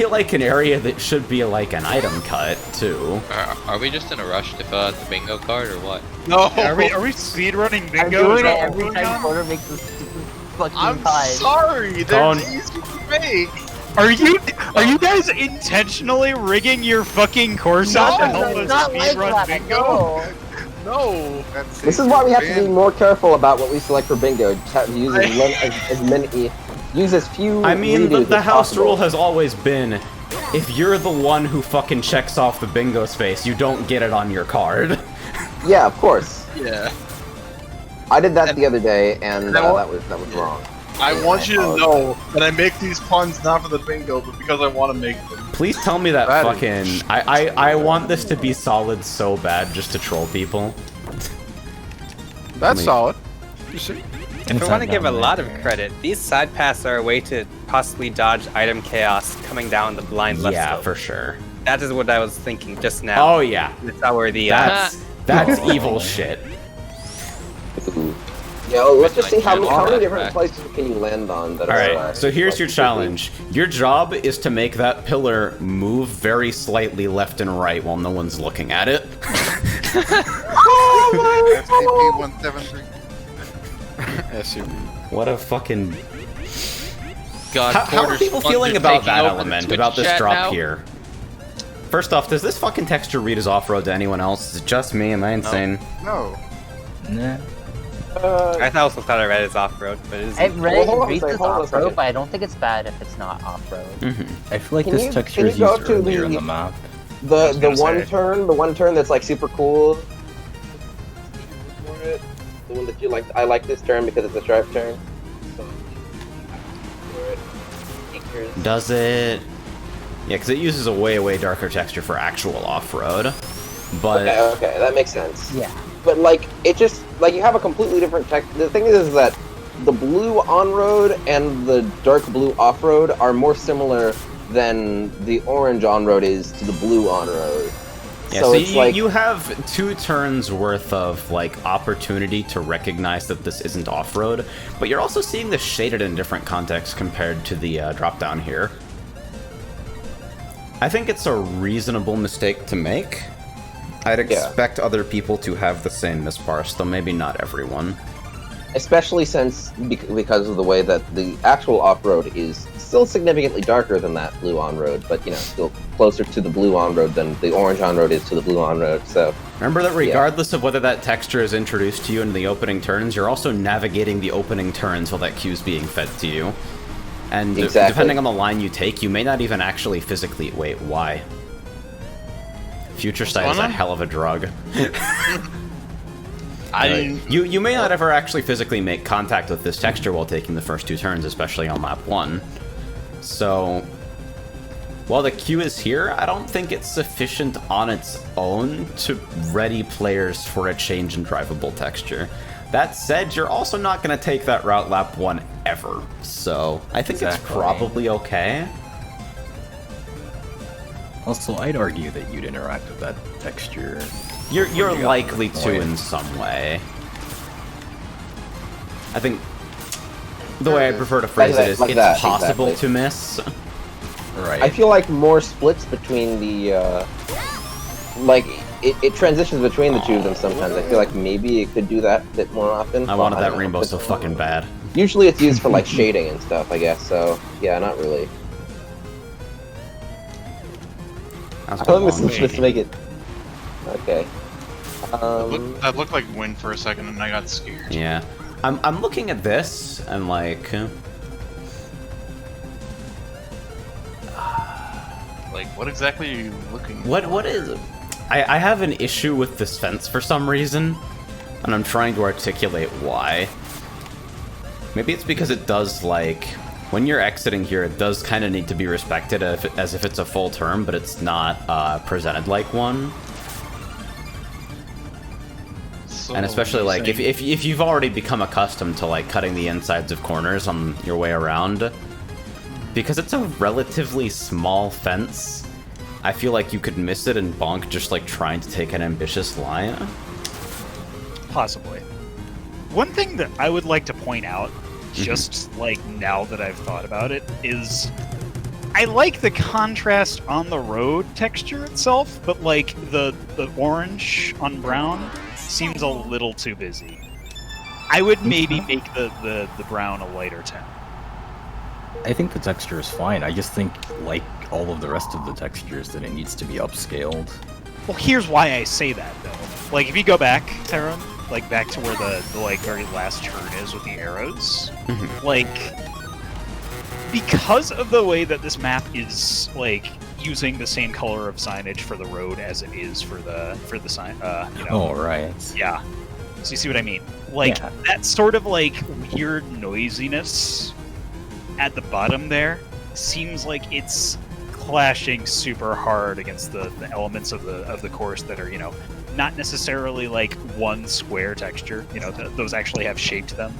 okay. like an area that should be like an item cut too. Are we just in a rush to fill out the bingo card or what? No. Are we speedrunning I'm bingo? doing Is it that what every we're time doing? Porter makes a stupid fucking I'm pie. sorry. They're Con. easy to make. Are you guys intentionally rigging your fucking course out to help us not like speedrun that, bingo? No. That's This is it. why we have to be Man, more careful about what we select for bingo. Use as many, use as few. I mean, redos the as house possible. rule has always been, if you're the one who fucking checks off the bingo space, you don't get it on your card. Yeah, of course. Yeah. I did that the other day, and I wa- that was wrong. I want you to apologize. know that I make these puns not for the bingo, but because I want to make them. Please tell me that, That fucking... is- I want this to be solid so bad just to troll people. That's Wait. solid. You see? If I want to give a lot of credit, these side paths are a way to possibly dodge item chaos coming down the blind left Yeah, slope. for sure. That is what I was thinking just now. Oh yeah, That's how we're the that's evil shit. Ooh. Yeah, well, let's just see how many Alright, different right. places can you land on. That Alright, are, so here's like, your challenge. Your job is to make that pillar move very slightly left and right while no one's looking at it. That's AP173. SUV. What a fucking... God, How are Porter's people funds feeling are about taking that over the element, Twitch about this chat drop now? here? First off, does this fucking texture read as off-road to anyone else? Is it just me? Am I insane? No. Nah. I also thought I read it as off-road, but it is. It Well, hold on a reads second, as hold on a off-road, second. but I don't think it's bad if it's not off-road. Mm-hmm. I feel like Can this you- texture can is you go used to earlier in the- the map. The gonna one turn that's like super cool. The one that you like. I like this turn because it's a sharp turn. So, Does it? Yeah, because it uses a way darker texture for actual off-road. But okay, that makes sense. Yeah. But like, it just like you have a completely different tech. The thing is that the blue on-road and the dark blue off-road are more similar than the orange on-road is to the blue on-road. yeah, so so it's like you have 2 turns worth of like opportunity to recognize that this isn't off-road, but you're also seeing this shaded in different contexts compared to the drop-down here. I think it's a reasonable mistake to make. I'd expect other people to have the same misparse, though maybe not everyone. Especially since, because of the way that the actual off-road is still significantly darker than that blue on-road, but, still closer to the blue on-road than the orange on-road is to the blue on-road, so... Remember that regardless of whether that texture is introduced to you in the opening turns, you're also navigating the opening turns while that cue's being fed to you. And depending on the line you take, you may not even actually physically... Wait, why? Future Sight is a hell of a drug. You may not ever actually physically make contact with this texture while taking the first 2 turns, especially on lap 1. So, while the cue is here, I don't think it's sufficient on its own to ready players for a change in drivable texture. That said, you're also not going to take that route lap 1 ever, so I think it's probably okay. Also, I'd argue that you'd interact with that texture. You're likely to in some way. I think the way I prefer to phrase it is it's possible to miss. Right. I feel like more splits between the, it transitions between the two of them sometimes. I feel like maybe it could do that a bit more often. I wanted that rainbow so fucking bad. Usually it's used for, like, shading and stuff, I guess, so, yeah, not really. I was supposed to make it... Okay. That looked like wind for a second, and I got scared. Yeah, I'm looking at this and like what exactly are you looking? What is it? I have an issue with this fence for some reason, and I'm trying to articulate why. Maybe it's because it does when you're exiting here, it does kind of need to be respected as if it's a full turn, but it's not presented like one. And especially if you've already become accustomed to cutting the insides of corners on your way around, because it's a relatively small fence, I feel like you could miss it and bonk just trying to take an ambitious line. Possibly. One thing that I would like to point out, just now that I've thought about it, is I like the contrast on the road texture itself, but the orange on brown seems a little too busy. I would maybe make the brown a lighter tone. I think the texture is fine. I just think, like all of the rest of the textures, that it needs to be upscaled. Well, here's why I say that, though. If you go back, Tyrone, back to where the very last turn is with the arrows, because of the way that this map is, using the same color of signage for the road as it is for the sign, Oh, right. Yeah. So you see what I mean? That sort of, weird noisiness at the bottom there seems like it's clashing super hard against the elements of the course that are, not necessarily, one square texture. Those actually have shape to them,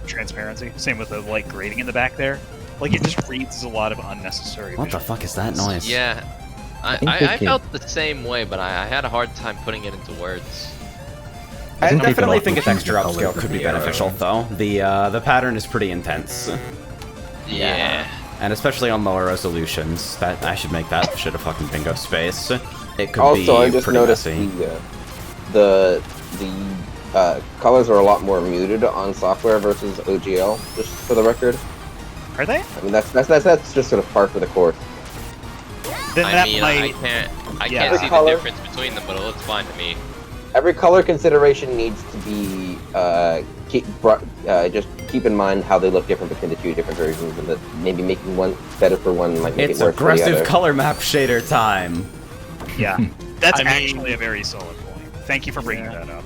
transparency. Same with the, grading in the back there. It just reads as a lot of unnecessary What the fuck is that noise? Yeah, I felt the same way, but I had a hard time putting it into words. I definitely think a texture upscale could be beneficial, though. The pattern is pretty intense. Yeah. And especially on lower resolutions, that I should make that shit a fucking bingo space. It could also, be I just pretty noticed messy. the colors are a lot more muted on software versus OGL, just for the record. Are they? I mean, that's just sort of par for the course. Then I can't see the difference between them, but it looks fine to me. Every color consideration needs to be just keep in mind how they look different between the two different versions, and that maybe making one better for one might make it worse for the other. It's aggressive color map shader time. Yeah, that's actually a very solid point. Thank you for bringing that up.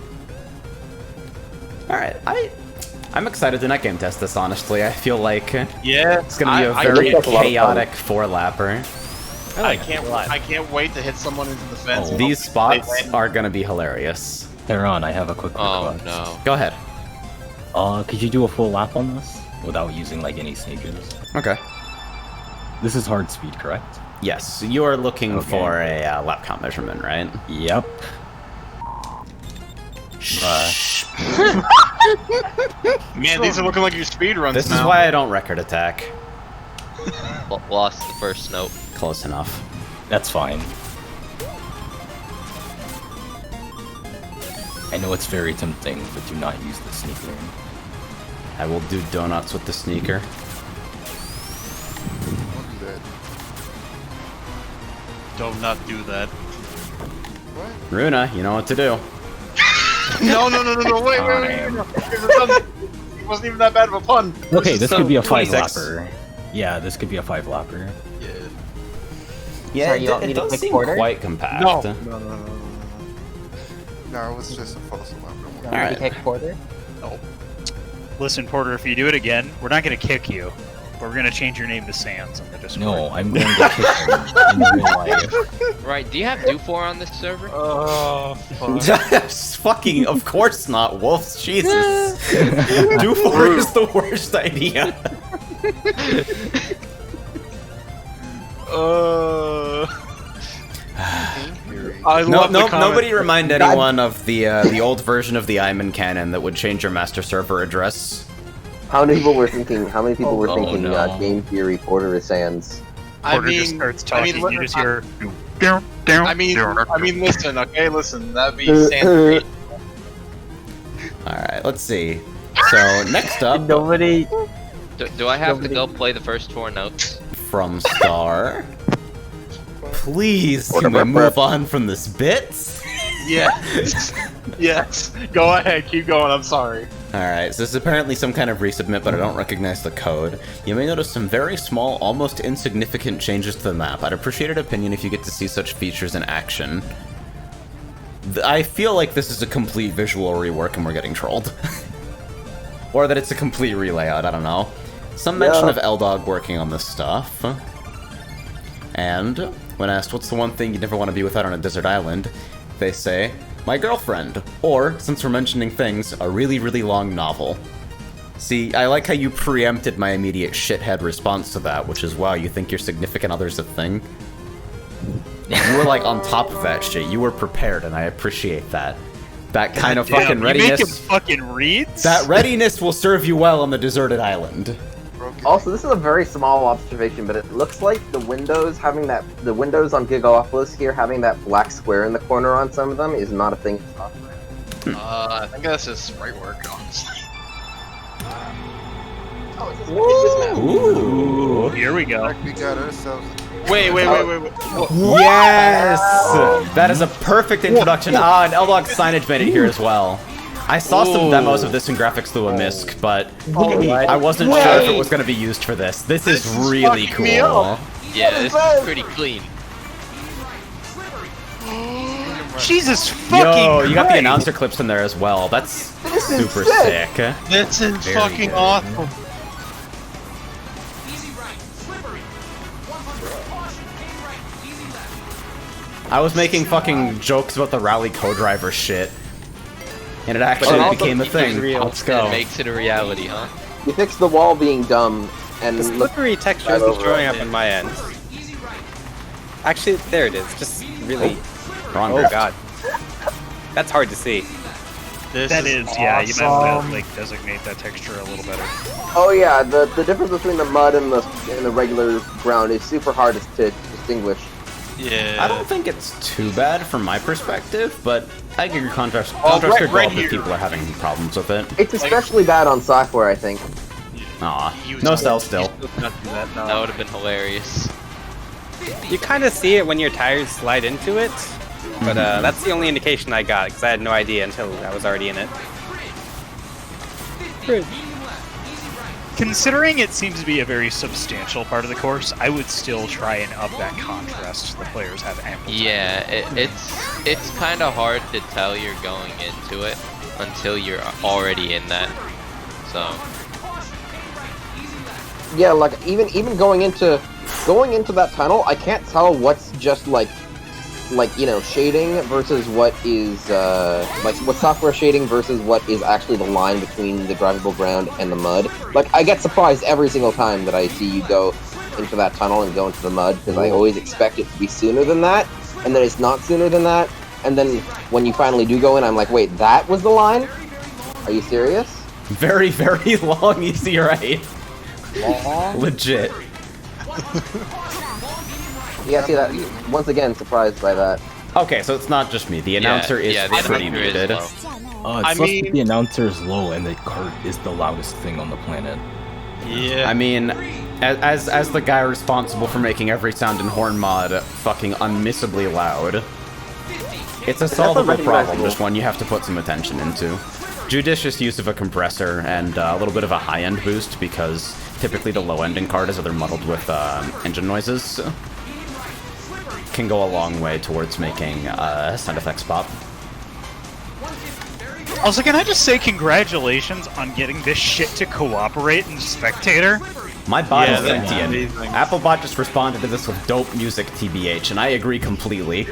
All right, I'm excited to net game test this. Honestly, I feel like it's gonna be a I very can't- chaotic 4-lapper. I can't wait to hit someone into the fence. These spots are gonna be hilarious. Theron, I have a quick request. No. Go ahead. Could you do a full lap on this without using any sneakers? Okay. This is hard speed, correct? Yes, you are looking for a lap count measurement, right? Yep. Man, these are looking like your speed runs This now. is why I don't record attack. Lost the first note. Close enough. That's fine. I know it's very tempting, but do not use the sneaker. I will do donuts with the sneaker. Don't do that. Do not do that. What? Runa, you know what to do. No, wait. It wasn't even that bad of a pun. Okay, this could be a 26. 5-lapper. Yeah, this could be a 5-lapper. Yeah, Sorry, you want me it to does pick seem Porter? quite compact. No. No, it was just a false alarm. You want me Alright. to pick Porter? Listen, Porter, if you do it again, we're not gonna kick you. But we're gonna change your name to Sans on the Discord. No, I'm going to kick him in real life. Right, do you have Dufour on this server? Oh, Fucking, of course not, Wolves. Jesus. Dufour is the worst idea. I love the comment. Nobody remind anyone of the old version of the Iman cannon that would change your master server address. How many people were thinking? no. Game Theory Porter is Sans? Porter just starts talking. You just hear. I mean, listen, okay, listen. That'd be Sand. Alright, let's see. So, next up, Nobody. Do I have to go play the first 4 notes? from Star. Please, can we move on from this bit? Yes. Yes. Go ahead. Keep going. I'm sorry. Alright, so this is apparently some kind of resubmit, but I don't recognize the code. You may notice some very small, almost insignificant changes to the map. I'd appreciate an opinion if you get to see such features in action. I feel like this is a complete visual rework and we're getting trolled. Or that it's a complete relayout, I don't know. Some mention of L-Dog working on this stuff. And when asked what's the one thing you'd never want to be without on a desert island, they say, my girlfriend. Or, since we're mentioning things, a really, really long novel. See, I like how you preempted my immediate shithead response to that, which is, wow, you think your significant other's a thing? You were, like, on top of that shit. You were prepared, and I appreciate that. That kind of fucking readiness. You make him fucking read? That readiness will serve you well on the deserted island. Also, this is a very small observation, but it looks like the windows on Gigalopolis here having that black square in the corner on some of them is not a thing in software. I think that's just sprite work, honestly. Ooh. Here we go. We got ourselves. Wait. Yes! That is a perfect introduction. Ah, and L-Dog signage made it here as well. I saw some demos of this in Graphics through a MISC, but I wasn't sure if it was going to be used for this. This is really cool. Yeah, this is pretty clean. Jesus fucking Yo, you got the Christ. announcer clips in there as well. That's super sick. That's fucking good. awesome. I was making fucking jokes about the rally co-driver shit. And it actually became a thing. Let's It go. makes it a reality, huh? You fixed the wall being dumb, and The slippery texture isn't showing up on my end. Actually, there it is. Just really. Wrong Oh drift. god. That's hard to see. That is, yeah, you might want to like designate that texture a little better. oh yeah, the difference between the mud and the regular ground is super hard to distinguish. Yeah. I don't think it's too bad from my perspective, but I get your contrast Oh, could go right up if here. people are having problems with it. It's especially bad on software, I think. Aw, no cell still. That would have been hilarious. You kind of see it when your tires slide into it, but that's the only indication I got because I had no idea until I was already in it. Considering it seems to be a very substantial part of the course, I would still try and up that contrast so the players have ample time. Yeah, it's kind of hard to tell you're going into it until you're already in that. So Yeah, like even going into that tunnel, I can't tell what's just like shading versus what is like what software shading versus what is actually the line between the drivable ground and the mud. Like I get surprised every single time that I see you go into that tunnel and go into the mud because I always expect it to be sooner than that, and then it's not sooner than that, and then when you finally do go in, I'm like, wait, that was the line? Are you serious? Very, very long, easy right. Legit. Yeah, see that once again, surprised by that. Okay, so it's not just me. The announcer is the pretty announcer is muted. low. It's left that the announcer is low and the cart is the loudest thing on the planet. Yeah. I mean, as the guy responsible for making every sound in Horn Mod fucking unmissably loud, it's a solvable problem, just one you have to put some attention into. Judicious use of a compressor and a little bit of a high-end boost, because typically the low-end in cards, are muddled with engine noises, can go a long way towards making sound effects pop. Also, can I just say congratulations on getting this shit to cooperate in Spectator? My body's Yeah, that's empty, and amazing. Applebot just responded to this with dope music, TBH, and I agree completely.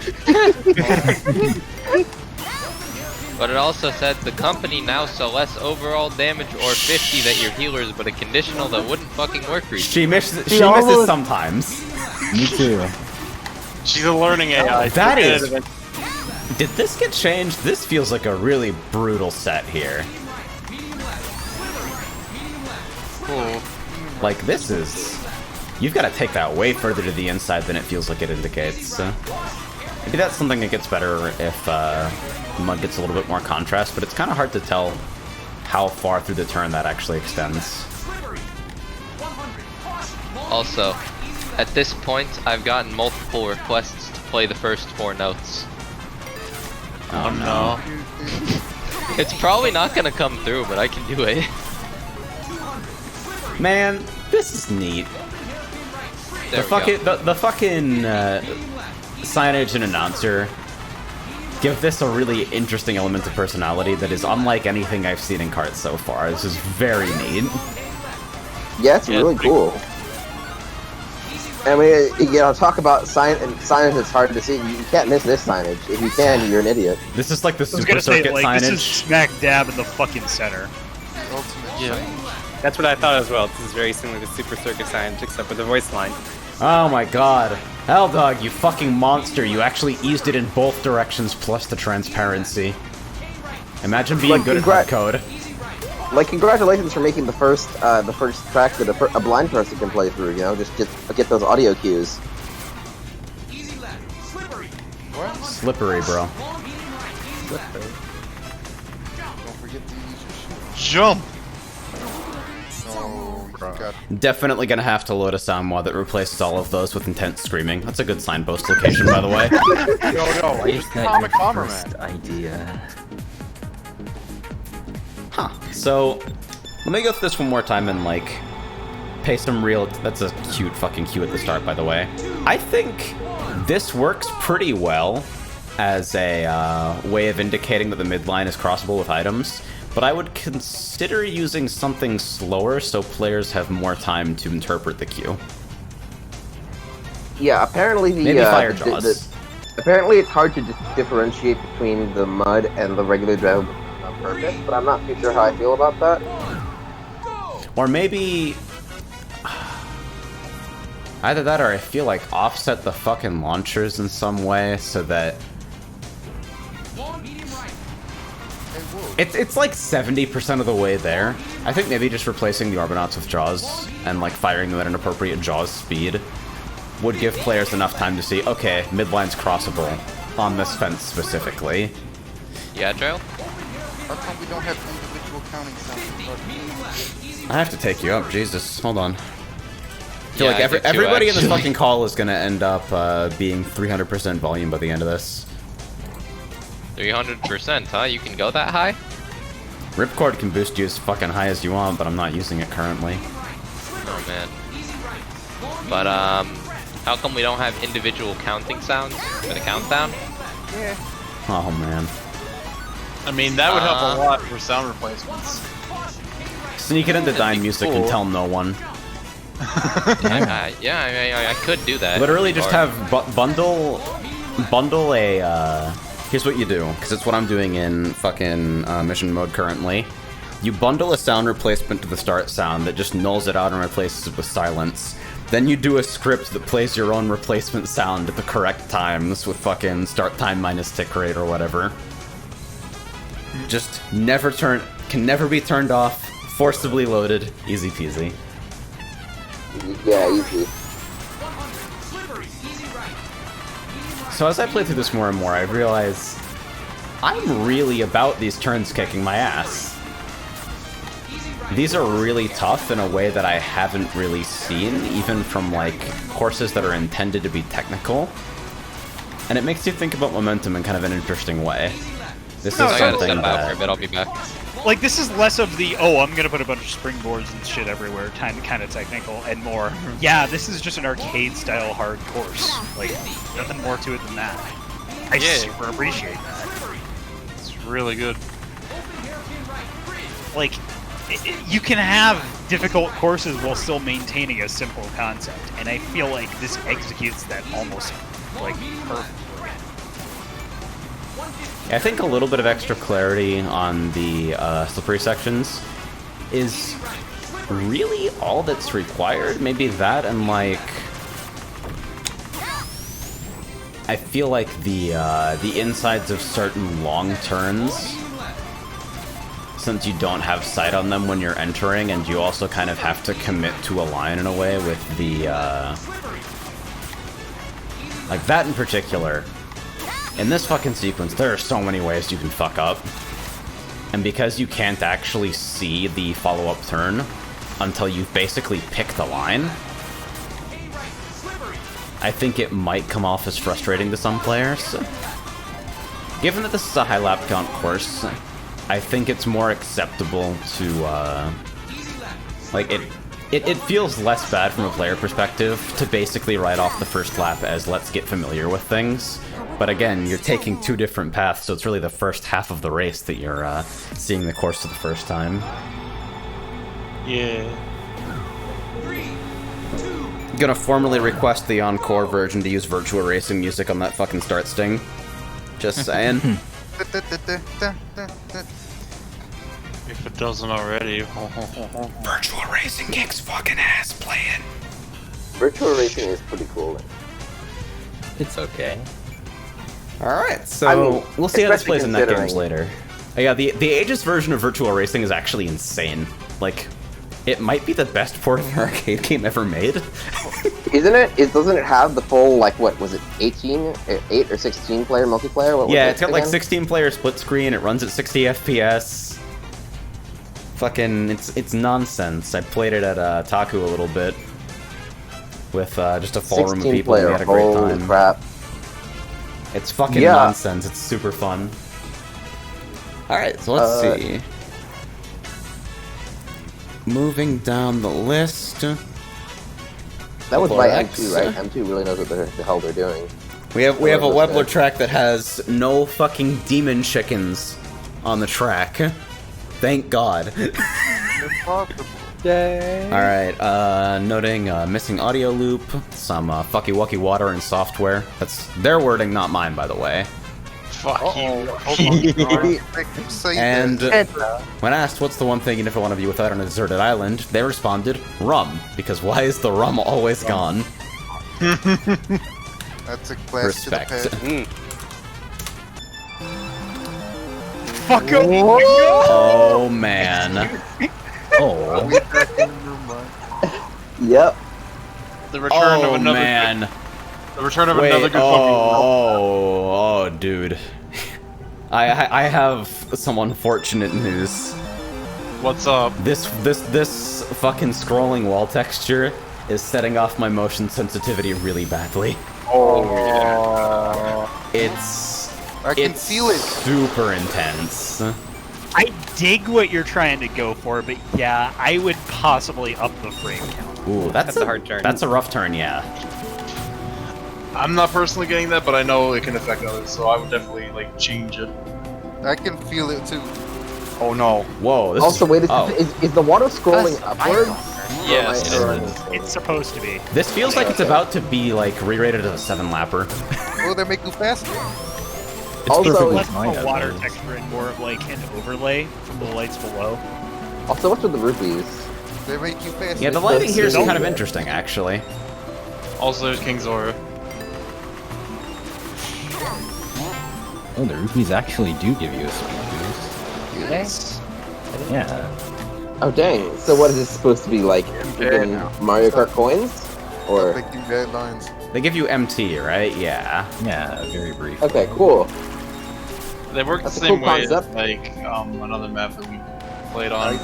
But it also said the company now saw less overall damage or 50 that your healers, but a conditional that wouldn't fucking work for you. She misses sometimes. Me too. She's a learning AI. That is... Did this get changed? This feels like a really brutal set here. Like, this is... You've got to take that way further to the inside than it feels like it indicates. Maybe that's something that gets better if Mud gets a little bit more contrast, but it's kind of hard to tell how far through the turn that actually extends. Also, at this point, I've gotten multiple requests to play the first 4 notes. Oh no. It's probably not gonna come through, but I can do it. Man, this is neat. There The we go. fucking signage and announcer give this a really interesting element of personality that is unlike anything I've seen in carts so far. This is very neat. Yeah, it's really cool. I mean, you know, talk about signage that's hard to see. You can't miss this signage. If you can, you're an idiot. This is like the I was Super gonna say, Circuit like, this is signage. smack dab in the fucking center. That's what I thought as well. This is very similar to Super Circuit Science, except with the voice line. Oh my god. Hell dog, you fucking monster. You actually eased it in both directions plus the transparency. Imagine being Like, good at hard code. Like, congratulations for making the first track that a blind person can play through. You know, just get those audio cues. Slippery, bro. Don't forget to use your shit. Jump! Oh, you got Definitely gonna have to load a sound mod that replaces all of those with intense screaming. That's a good signpost location, by the way. No, Why is just that Comic your Bomber first Man. idea? Huh. So, let me go through this one more time and, like, pay some real... That's a cute fucking cue at the start, by the way. I think this works pretty well as a way of indicating that the midline is crossable with items, but I would consider using something slower so players have more time to interpret the cue. Yeah, apparently Maybe Fire Jaws. Apparently, it's hard to differentiate between the mud and the regular drivable purpose, but I'm not too sure how I feel about that. Or maybe... Either that or I feel like offset the fucking launchers in some way so that... It's like 70% of the way there. I think maybe just replacing the Orbinauts with Jaws and like firing them at an appropriate Jaws speed would give players enough time to see, okay, midline's crossable on this fence specifically. Yeah, Trail? How come we don't have individual counting sounds? I have to take you up, Jesus, hold on. I feel Yeah, like I did too, everybody in this actually. fucking call is gonna end up being 300% volume by the end of this. 300%, huh? You can go that high? Ripcord can boost you as fucking high as you want, but I'm not using it currently. Oh man. But how come we don't have individual counting sounds for the countdown? Oh man. I mean, that would help a lot for sound replacements. Sneak it into Dying Music and cool. tell no one. Yeah, I could do that. Literally just Or- have bundle a, here's what you do, because it's what I'm doing in fucking mission mode currently. You bundle a sound replacement to the start sound that just nulls it out and replaces it with silence. Then you do a script that plays your own replacement sound at the correct times with fucking start time minus tick rate or whatever. Just can never be turned off, forcibly loaded, easy peasy. Yeah, easy. So as I play through this more and more, I realize I'm really about these turns kicking my ass. These are really tough in a way that I haven't really seen, even from, like, courses that are intended to be technical. And it makes you think about momentum in kind of an interesting way. This No, is I gotta something step out for a that... bit, I'll be back. Like, this is less of the, oh, I'm gonna put a bunch of springboards and shit everywhere, kind of technical, and more, yeah, this is just an arcade-style hard course. Like, nothing more to it than that. I super appreciate that. It's really good. Like, you can have difficult courses while still maintaining a simple concept, and I feel like this executes that almost, like, perfectly. I think a little bit of extra clarity on the slippery sections is really all that's required. Maybe that and, like... I feel like the insides of certain long turns, since you don't have sight on them when you're entering, and you also kind of have to commit to a line in a way with the... like that in particular. In this fucking sequence, there are so many ways you can fuck up. And because you can't actually see the follow-up turn until you've basically picked the line, I think it might come off as frustrating to some players. Given that this is a high lap count course, I think it's more acceptable to, like, it feels less bad from a player perspective to basically write off the first lap as let's get familiar with things. But again, you're taking two different paths, so it's really the first half of the race that you're seeing the course for the first time. Yeah. Gonna formally request the encore version to use virtual racing music on that fucking start sting. Just saying. If it doesn't already. Virtual racing kicks fucking ass, play it. Virtual racing is pretty cool. It's okay. Alright, so I mean, we'll see how this especially plays in net games considering- later. Yeah, the Aegis version of virtual racing is actually insane. Like, it might be the best port of an arcade game ever made. Isn't it? Doesn't it have the full, like, what was it, 8 or 16 player multiplayer? What was Yeah, it it's got like again? 16 player split screen, it runs at 60 FPS. Fucking, it's nonsense. I played it at Taku a little bit. With just a full room of 16 people, and we player, had a great holy time. crap. It's fucking Yeah. nonsense, it's super fun. Alright, so let's see. Moving down the list. That was by Vortex. M2, right? M2 really knows what the hell they're doing. We have a Vortex. Webbler track that has no fucking demon chickens on the track. Thank God. Impossible. Alright, noting missing audio loop, some fucky wucky water and software. That's their wording, not mine, by the way. Fuck you. And when asked what's the one thing you never want to be without on a deserted island, they responded, rum. Because why is the rum always gone? That's a class Respect. to the past. Fuck up! Oh man. Oh. We back in your mind. Yep. The return of Oh another. man. The return of Wait, another good fucking. oh, dude. I have some unfortunate news. What's up? This fucking scrolling wall texture is setting off my motion sensitivity really badly. Oh yeah. I can It's feel it. super intense. I dig what you're trying to go for, but yeah, I would possibly up the frame count. Ooh, that's a hard turn. That's a rough turn, yeah. I'm not personally getting that, but I know it can affect others, so I would definitely like change it. I can feel it too. Oh no. Whoa, this Also, is, wait, oh. is the water scrolling upwards? Yes, Or it am is. I- It's supposed to be. This feels like it's about to be like re-rated as a 7-lapper. Oh, they make you faster. It's Also, perfectly Less fine of a as water is. texture and more of like an overlay from the lights below. Also, what's with the rupees? They make you faster. Yeah, the lighting here is Don't- kind of interesting, actually. Also, there's King Zora. Oh, the rupees actually do give you a speed boost. Yes. Yeah. Oh dang! So what is this supposed to be like? Freaking Mario Kart coins? Or Making deadlines. They give you MT, right? Yeah. Yeah, very brief. okay, cool. They work the That's a same cool way as concept. like another map that we played on.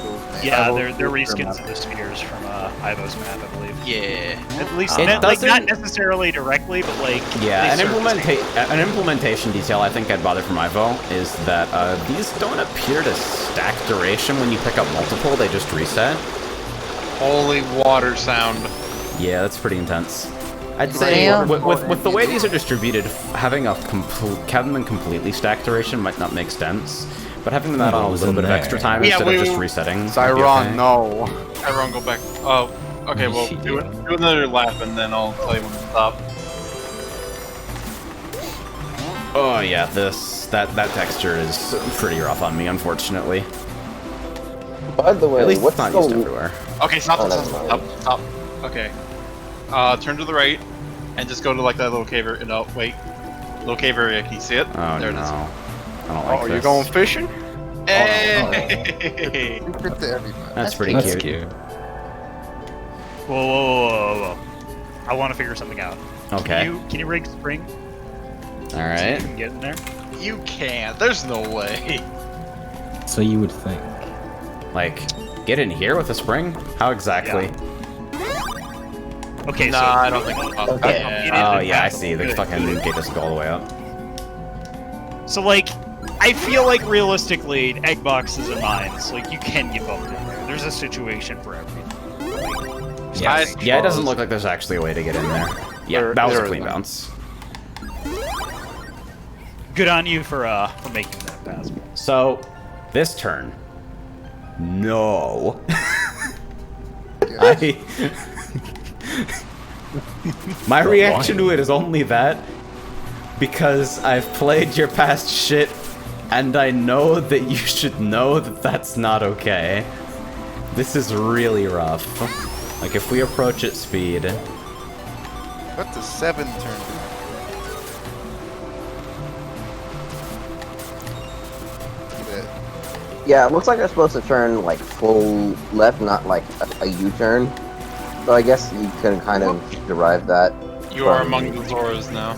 Yeah, they're reskins of the spheres from Ivo's map, I believe. Yeah. At least, It like, not doesn't- necessarily directly, but like. Yeah, they an, serve the same- an implementation detail I think I'd bother from Ivo is that these don't appear to stack duration when you pick up multiple, they just reset. Holy water sound. Yeah, that's pretty intense. I'd say Damn. with the way these are distributed, having them completely stacked duration might not make sense, but having them out on a little bit of extra time Yeah, instead we- of just resetting. might be Zyron, okay. no. Everyone go back. Oh, okay, well, do another lap and then I'll tell you when to stop. Oh yeah, that texture is pretty rough on me, unfortunately. By the way, At least what's it's not the... used everywhere. Okay, stop, Oh, stop, never stop, mind. stop, stop. Okay. Turn to the right and just go to like that little cave area. No, wait. Little cave area, can you see it? Oh there no, it is. I don't like Oh, this. you're going fishing? Hey! Secret to everybody. That's pretty That's cute. cute. Whoa. I want to figure something out. Okay. Can you rig spring? All So you right. can get in there. You can't. There's no way. So you would think. Like, get in here with a spring? How exactly? Okay, Nah, so I don't think it's possible. Okay. Yeah. Oh yeah, I see. The Good. fucking gate doesn't go all the way up. So, like, I feel like realistically, egg boxes and mines, like, you can get bumped in there. There's a situation for everything. Yeah, yeah. It doesn't look like there's actually a way to get in there. Yeah, that was a clean bounce. Good on you for making that passable. So, this turn. No. My reaction to it is only that because I've played your past shit and I know that you should know that that's not okay. This is really rough. Like, if we approach at speed. What's a 7 turn? Yeah, it looks like they're supposed to turn like full left, not like a U-turn. So I guess you can kind of derive that. You are from- among the Zoras now.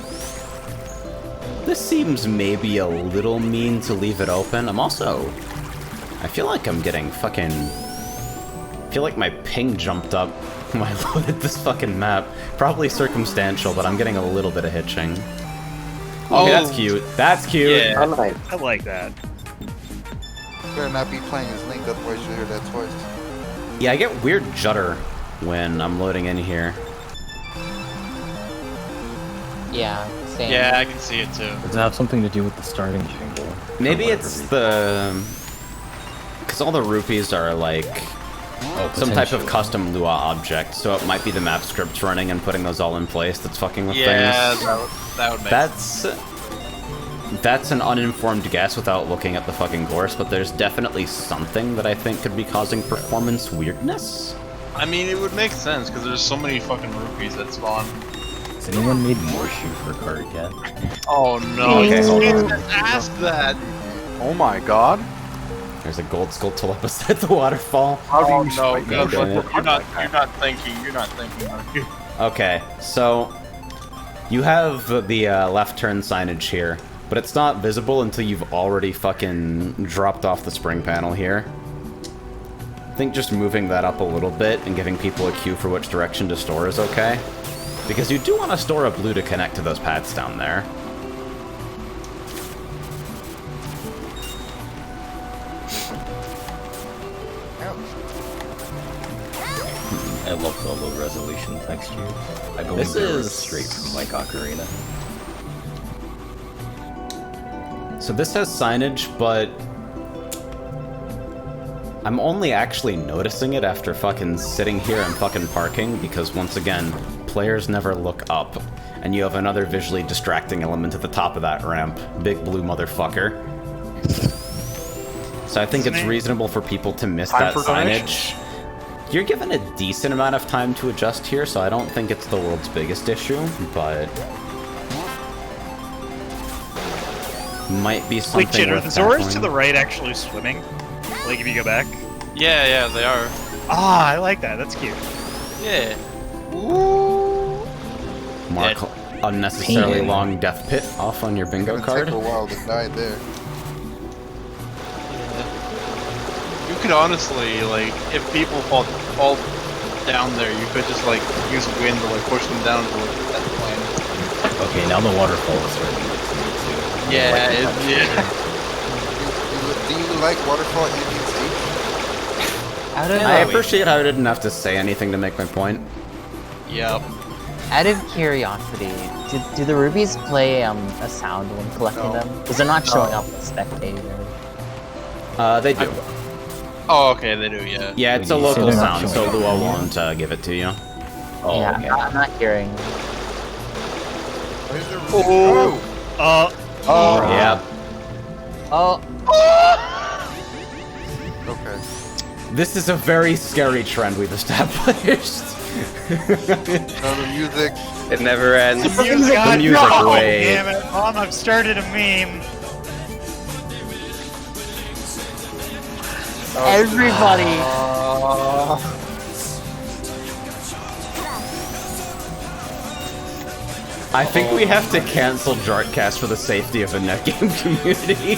This seems maybe a little mean to leave it open. I feel like I'm getting fucking... I feel like my ping jumped up when I loaded this fucking map. Probably circumstantial, but I'm getting a little bit of hitching. Okay, that's cute. That's cute. Yeah. Oh, nice. I like that. Better not be playing as Link, otherwise you'll hear that twice. Yeah, I get weird judder when I'm loading in here. Yeah, same. Yeah, I can see it too. Does it have something to do with the starting jingle? Maybe it's the... Because all the rupees are like some type of potentially. custom Lua object, so it might be the map scripts running and putting those all in place that's fucking with Yeah, things. that would make sense. That's an uninformed guess without looking at the fucking course, but there's definitely something that I think could be causing performance weirdness. I mean, it would make sense because there's so many fucking rupees that spawn. Has anyone made more shoe for card yet? Oh no! Okay, hold You on. just asked that. Oh my god. There's a gold skull tulip beside the waterfall. How do Oh you no! swipe No, that okay. for you're not. like You're not thinking. You're not thinking. Are you? Okay, so you have the left turn signage here, but it's not visible until you've already fucking dropped off the spring panel here. I think just moving that up a little bit and giving people a cue for which direction to store is okay. Because you do want to store a blue to connect to those pads down there. I love the low resolution textures. I believe This they were is- straight from like Ocarina. So this has signage, but I'm only actually noticing it after fucking sitting here and fucking parking, because once again, players never look up, and you have another visually distracting element at the top of that ramp. Big blue motherfucker. So I think it's reasonable for people to miss Time that for signage. You're given a decent amount of time to adjust here, so I don't think it's the world's biggest issue, but might be something Wait, Jit, are worth the Zoras to tackling. the right actually swimming? Like, if you go back? Yeah, they are. Ah, I like that. That's cute. Yeah. Mark unnecessarily Pain. long death pit off on your bingo It card. took a while to die there. could honestly, like, if people fall down there, you could just like use wind to like push them down to like that plane. Okay, now the waterfall is starting to get to me too. Yeah, Do you like waterfall ambience H? I appreciate how I didn't have to say anything to make my point. Yep. Out of curiosity, do the rubies play a sound when collecting them? Because they're not showing up as spectators. They do. Oh, okay, they do, yeah. Yeah, it's a You say local they're not sound, so showing up. Lua won't give it to you. Oh, Yeah, okay. I'm not hearing. Where's the Oh, Yeah. Oh, Okay. This is a very scary trend we've established. Now the music. It never ends. the music, The music, no! wait. Damn it, Mom, I've started a meme. everybody! I think we have to cancel jartcast for the safety of the net game community.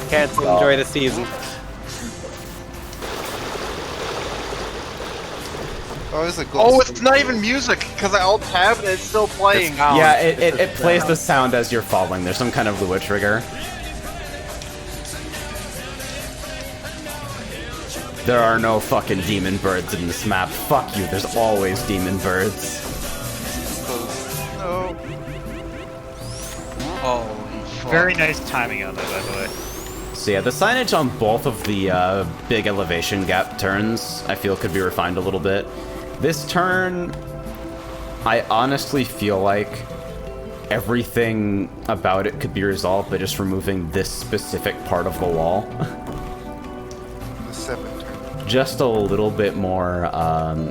Cancel. Enjoy the season. Oh, it's a ghost. Oh, it's not even music, because I alt tab and it's still playing. Yeah, it plays the sound as you're falling. There's some kind of Lua trigger. There are no fucking demon birds in this map. Fuck you, there's always demon birds. No. Holy fuck. Very nice timing on that, by the way. So yeah, the signage on both of the big elevation gap turns, I feel could be refined a little bit. This turn, I honestly feel like everything about it could be resolved by just removing this specific part of the wall. The 7 turn. Just a little bit more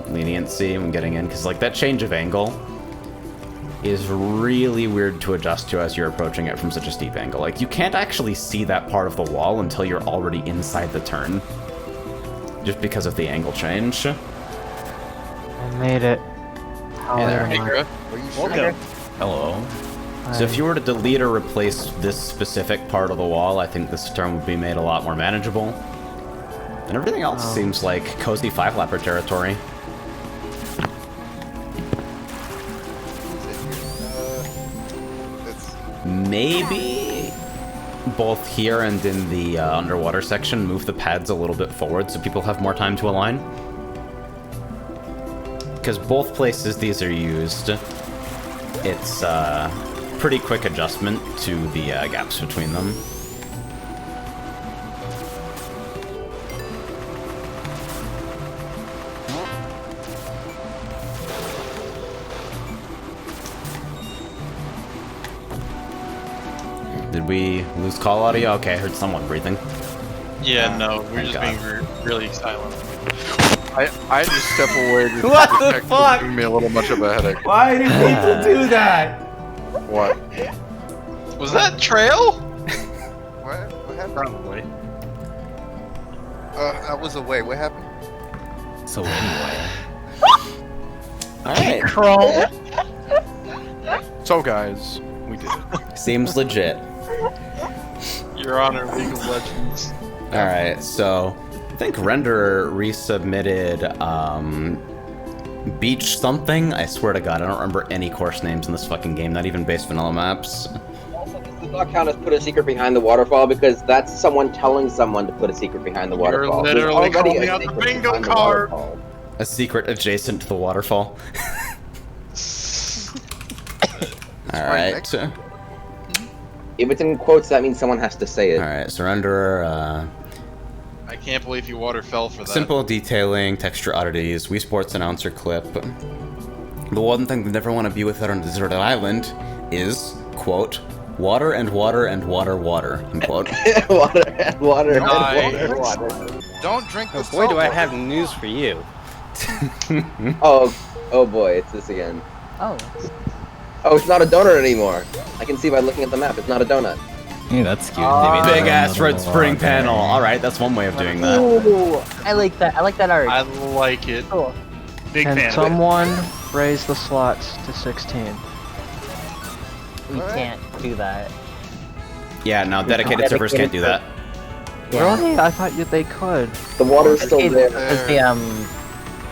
leniency when getting in, because like that change of angle is really weird to adjust to as you're approaching it from such a steep angle. Like, you can't actually see that part of the wall until you're already inside the turn, just because of the angle change. I made it. Hey there. Hey, Griff. Are you sure? Welcome. Hello. So if you were to delete or replace this specific part of the wall, I think this turn would be made a lot more manageable. And everything else seems like cozy 5-lapper territory. That's Maybe both here and in the underwater section, move the pads a little bit forward so people have more time to align. Because both places these are used, it's pretty quick adjustment to the gaps between them. Did we lose call audio? Okay, I heard someone breathing. Yeah, no, we're Thank just God. being really silent. I had to step away to What the protect from fuck? giving me a little much of a headache. Why do people do that? What? Was that Trail? what? What happened? Probably. I was away. What happened? So anyway, Alright. Crawl. So guys, we did it. Seems legit. Your Honor, League of Legends. Alright, so I think Renderer resubmitted Beach something. I swear to God, I don't remember any course names in this fucking game, not even base vanilla maps. Also, does the not count as put a secret behind the waterfall, because that's someone telling someone to put a secret behind the You're waterfall. There's literally already calling a out the secret bingo behind the card. waterfall. A secret adjacent to the waterfall. Alright. If it's in quotes, that means someone has to say it. Alright, Surrenderer, I can't believe you water fell for that. simple detailing, texture oddities, Wii Sports announcer clip. The one thing they never want to be without on a deserted island is, quote, water and water and water water, unquote. Water and water and Nice. water and water. Don't drink the Oh boy, do I salt have news for you. Oh boy, it's this again. Oh, Oh, it's not a donut anymore. I can see by looking at the map, it's not a donut. hey, that's cute. Big ass red spring panel. Alright, that's one way of doing that. ooh, I like that. I like that art. I like it. Cool. Big Can fan. someone raise the slots to 16? We can't do that. Yeah, no, dedicated servers can't do that. Yeah. Really? I thought they could. The water's still there. Because the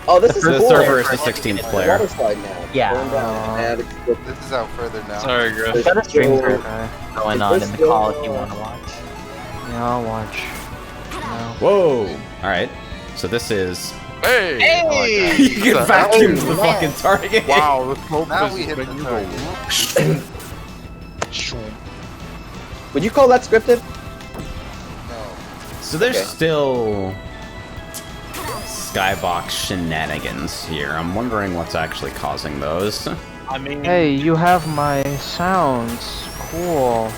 Oh, this is The cool. server is the 16th player. Water slide now. Yeah. Going down. And This is out further now. Sorry, Griff. there's got a stream still- for going on in the call if you want to watch. Yeah, I'll watch. No. Whoa! Alright. So this is... Hey! Hey! You get What the vacuumed hell? to the fucking target! Wow, the smoke Now is we hit the making you target. go. Would you call that scripted? No. So there's Okay. still... Skybox shenanigans here. I'm wondering what's actually causing those. I mean, Hey, you have my sounds. Cool.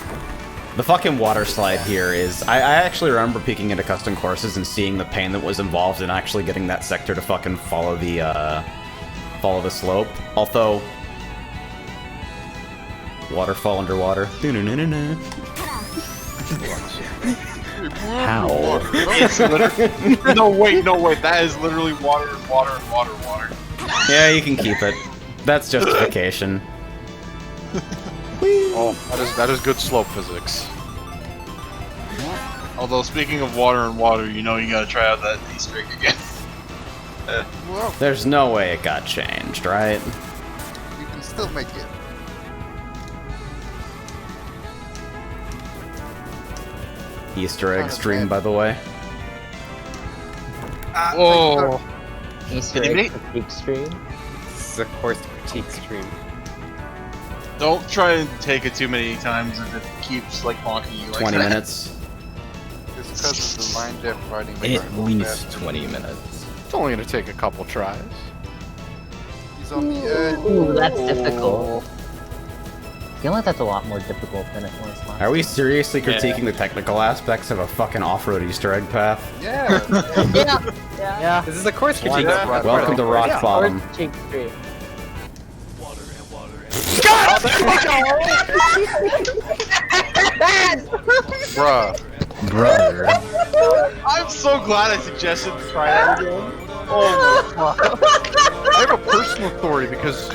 The fucking water slide here is... I actually remember peeking into custom courses and seeing the pain that was involved in actually getting that sector to fucking follow the slope. Although... Waterfall underwater. How? it's literally... no, wait, that is literally water, water, water, water. Yeah, you can keep it. That's justification. Oh, that is good slope physics. Although, speaking of water and water, you know you gotta try out that Easter egg again. Well, There's no way it got changed, right? you can still make it. Easter egg stream, by the way. Whoa! Easter Did you egg critique stream. This is a course critique stream. Don't try and take it too many times if it keeps like bonking you like 20 that. minutes. It's because of the line depth fighting. At least 20 minutes. It's only gonna take a couple tries. He's on the edge. Ooh, that's difficult. I feel like that's a lot more difficult than it was last. Are we seriously critiquing the technical aspects of a fucking off-road Easter egg path? Yeah. Yeah. This is a course Line critique. depth fighting. Welcome to Rock Bottom. Critique stream. Bruh. Brother. I'm so glad I suggested to try that again. Oh my god. I have a personal story because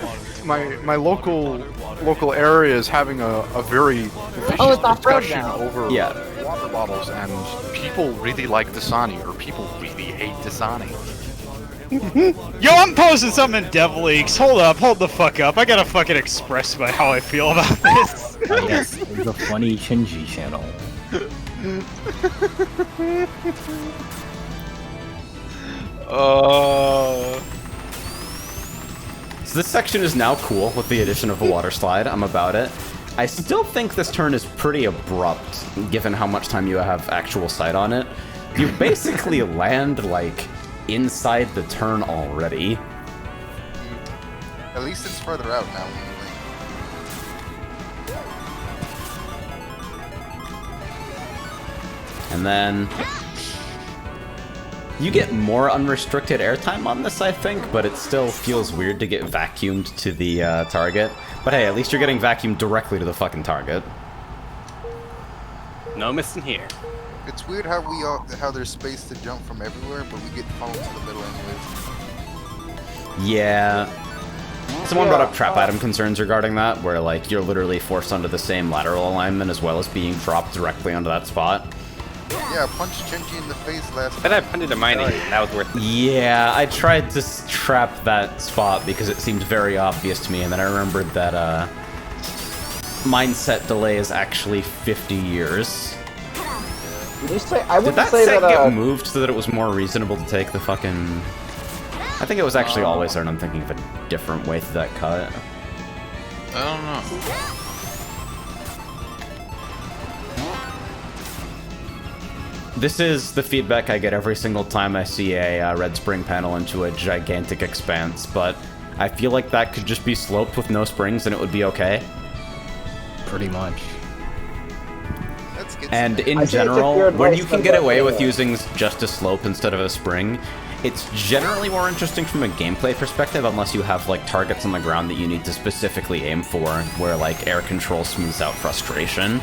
my local area is having a very vicious Oh, it's off-road discussion now. over Yeah. water bottles, and people really like Dasani, or people really hate Dasani. Yo, I'm posting something in Dev Leaks. Hold the fuck up. I gotta fucking express about how I feel about this. Oh, yes, the funny Shinji channel. So this section is now cool with the addition of a water slide. I'm about it. I still think this turn is pretty abrupt, given how much time you have actual sight on it. You basically land, like, inside the turn already. At least it's further out now. Anyway. And then... You get more unrestricted airtime on this, I think, but it still feels weird to get vacuumed to the target. But hey, at least you're getting vacuumed directly to the fucking target. No missing here. It's weird how how there's space to jump from everywhere, but we get funneled to the middle anyways. Yeah. Someone brought up trap item concerns regarding that, where like you're literally forced onto the same lateral alignment as well as being dropped directly onto that spot. Yeah, I punched Shinji in the face last But I punted a mining. That was worth it. Yeah, I tried to trap that spot because it seemed very obvious to me, and then I remembered that mindset delay is actually 50 years. Did you say? I Did wouldn't that say set that. get moved so that it was more reasonable to take the fucking... I think it was actually always there, and I'm thinking of a different way through that cut. I don't know. This is the feedback I get every single time I see a red spring panel into a gigantic expanse, but I feel like that could just be sloped with no springs and it would be okay. Pretty much. Let's get And some- in I think it's a general, fair when advice, you can but get that's away fair. with using just a slope instead of a spring, it's generally more interesting from a gameplay perspective unless you have like targets on the ground that you need to specifically aim for, where like air control smooths out frustration.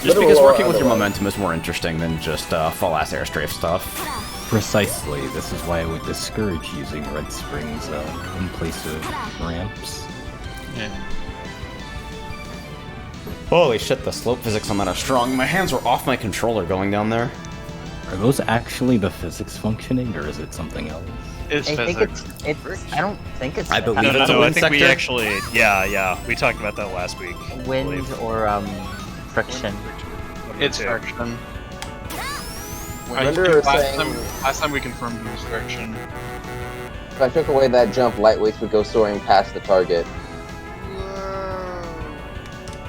Just Literal because or working with your otherwise. momentum is more interesting than just full-ass airstrafe stuff. Precisely. This is why I would discourage using red springs in place of ramps. Holy shit, the slope physics on that are strong. My hands were off my controller going down there. Are those actually the physics functioning, or is it something else? It's I think physics. it's. I don't think it's. I believe No, it's a I wind think we sector? actually, yeah, we talked about that last week. I wind believe. or friction. It's Two. friction. I remember saying Last time we confirmed it was friction. if I took away that jump, lightweights would go soaring past the target. Whoa.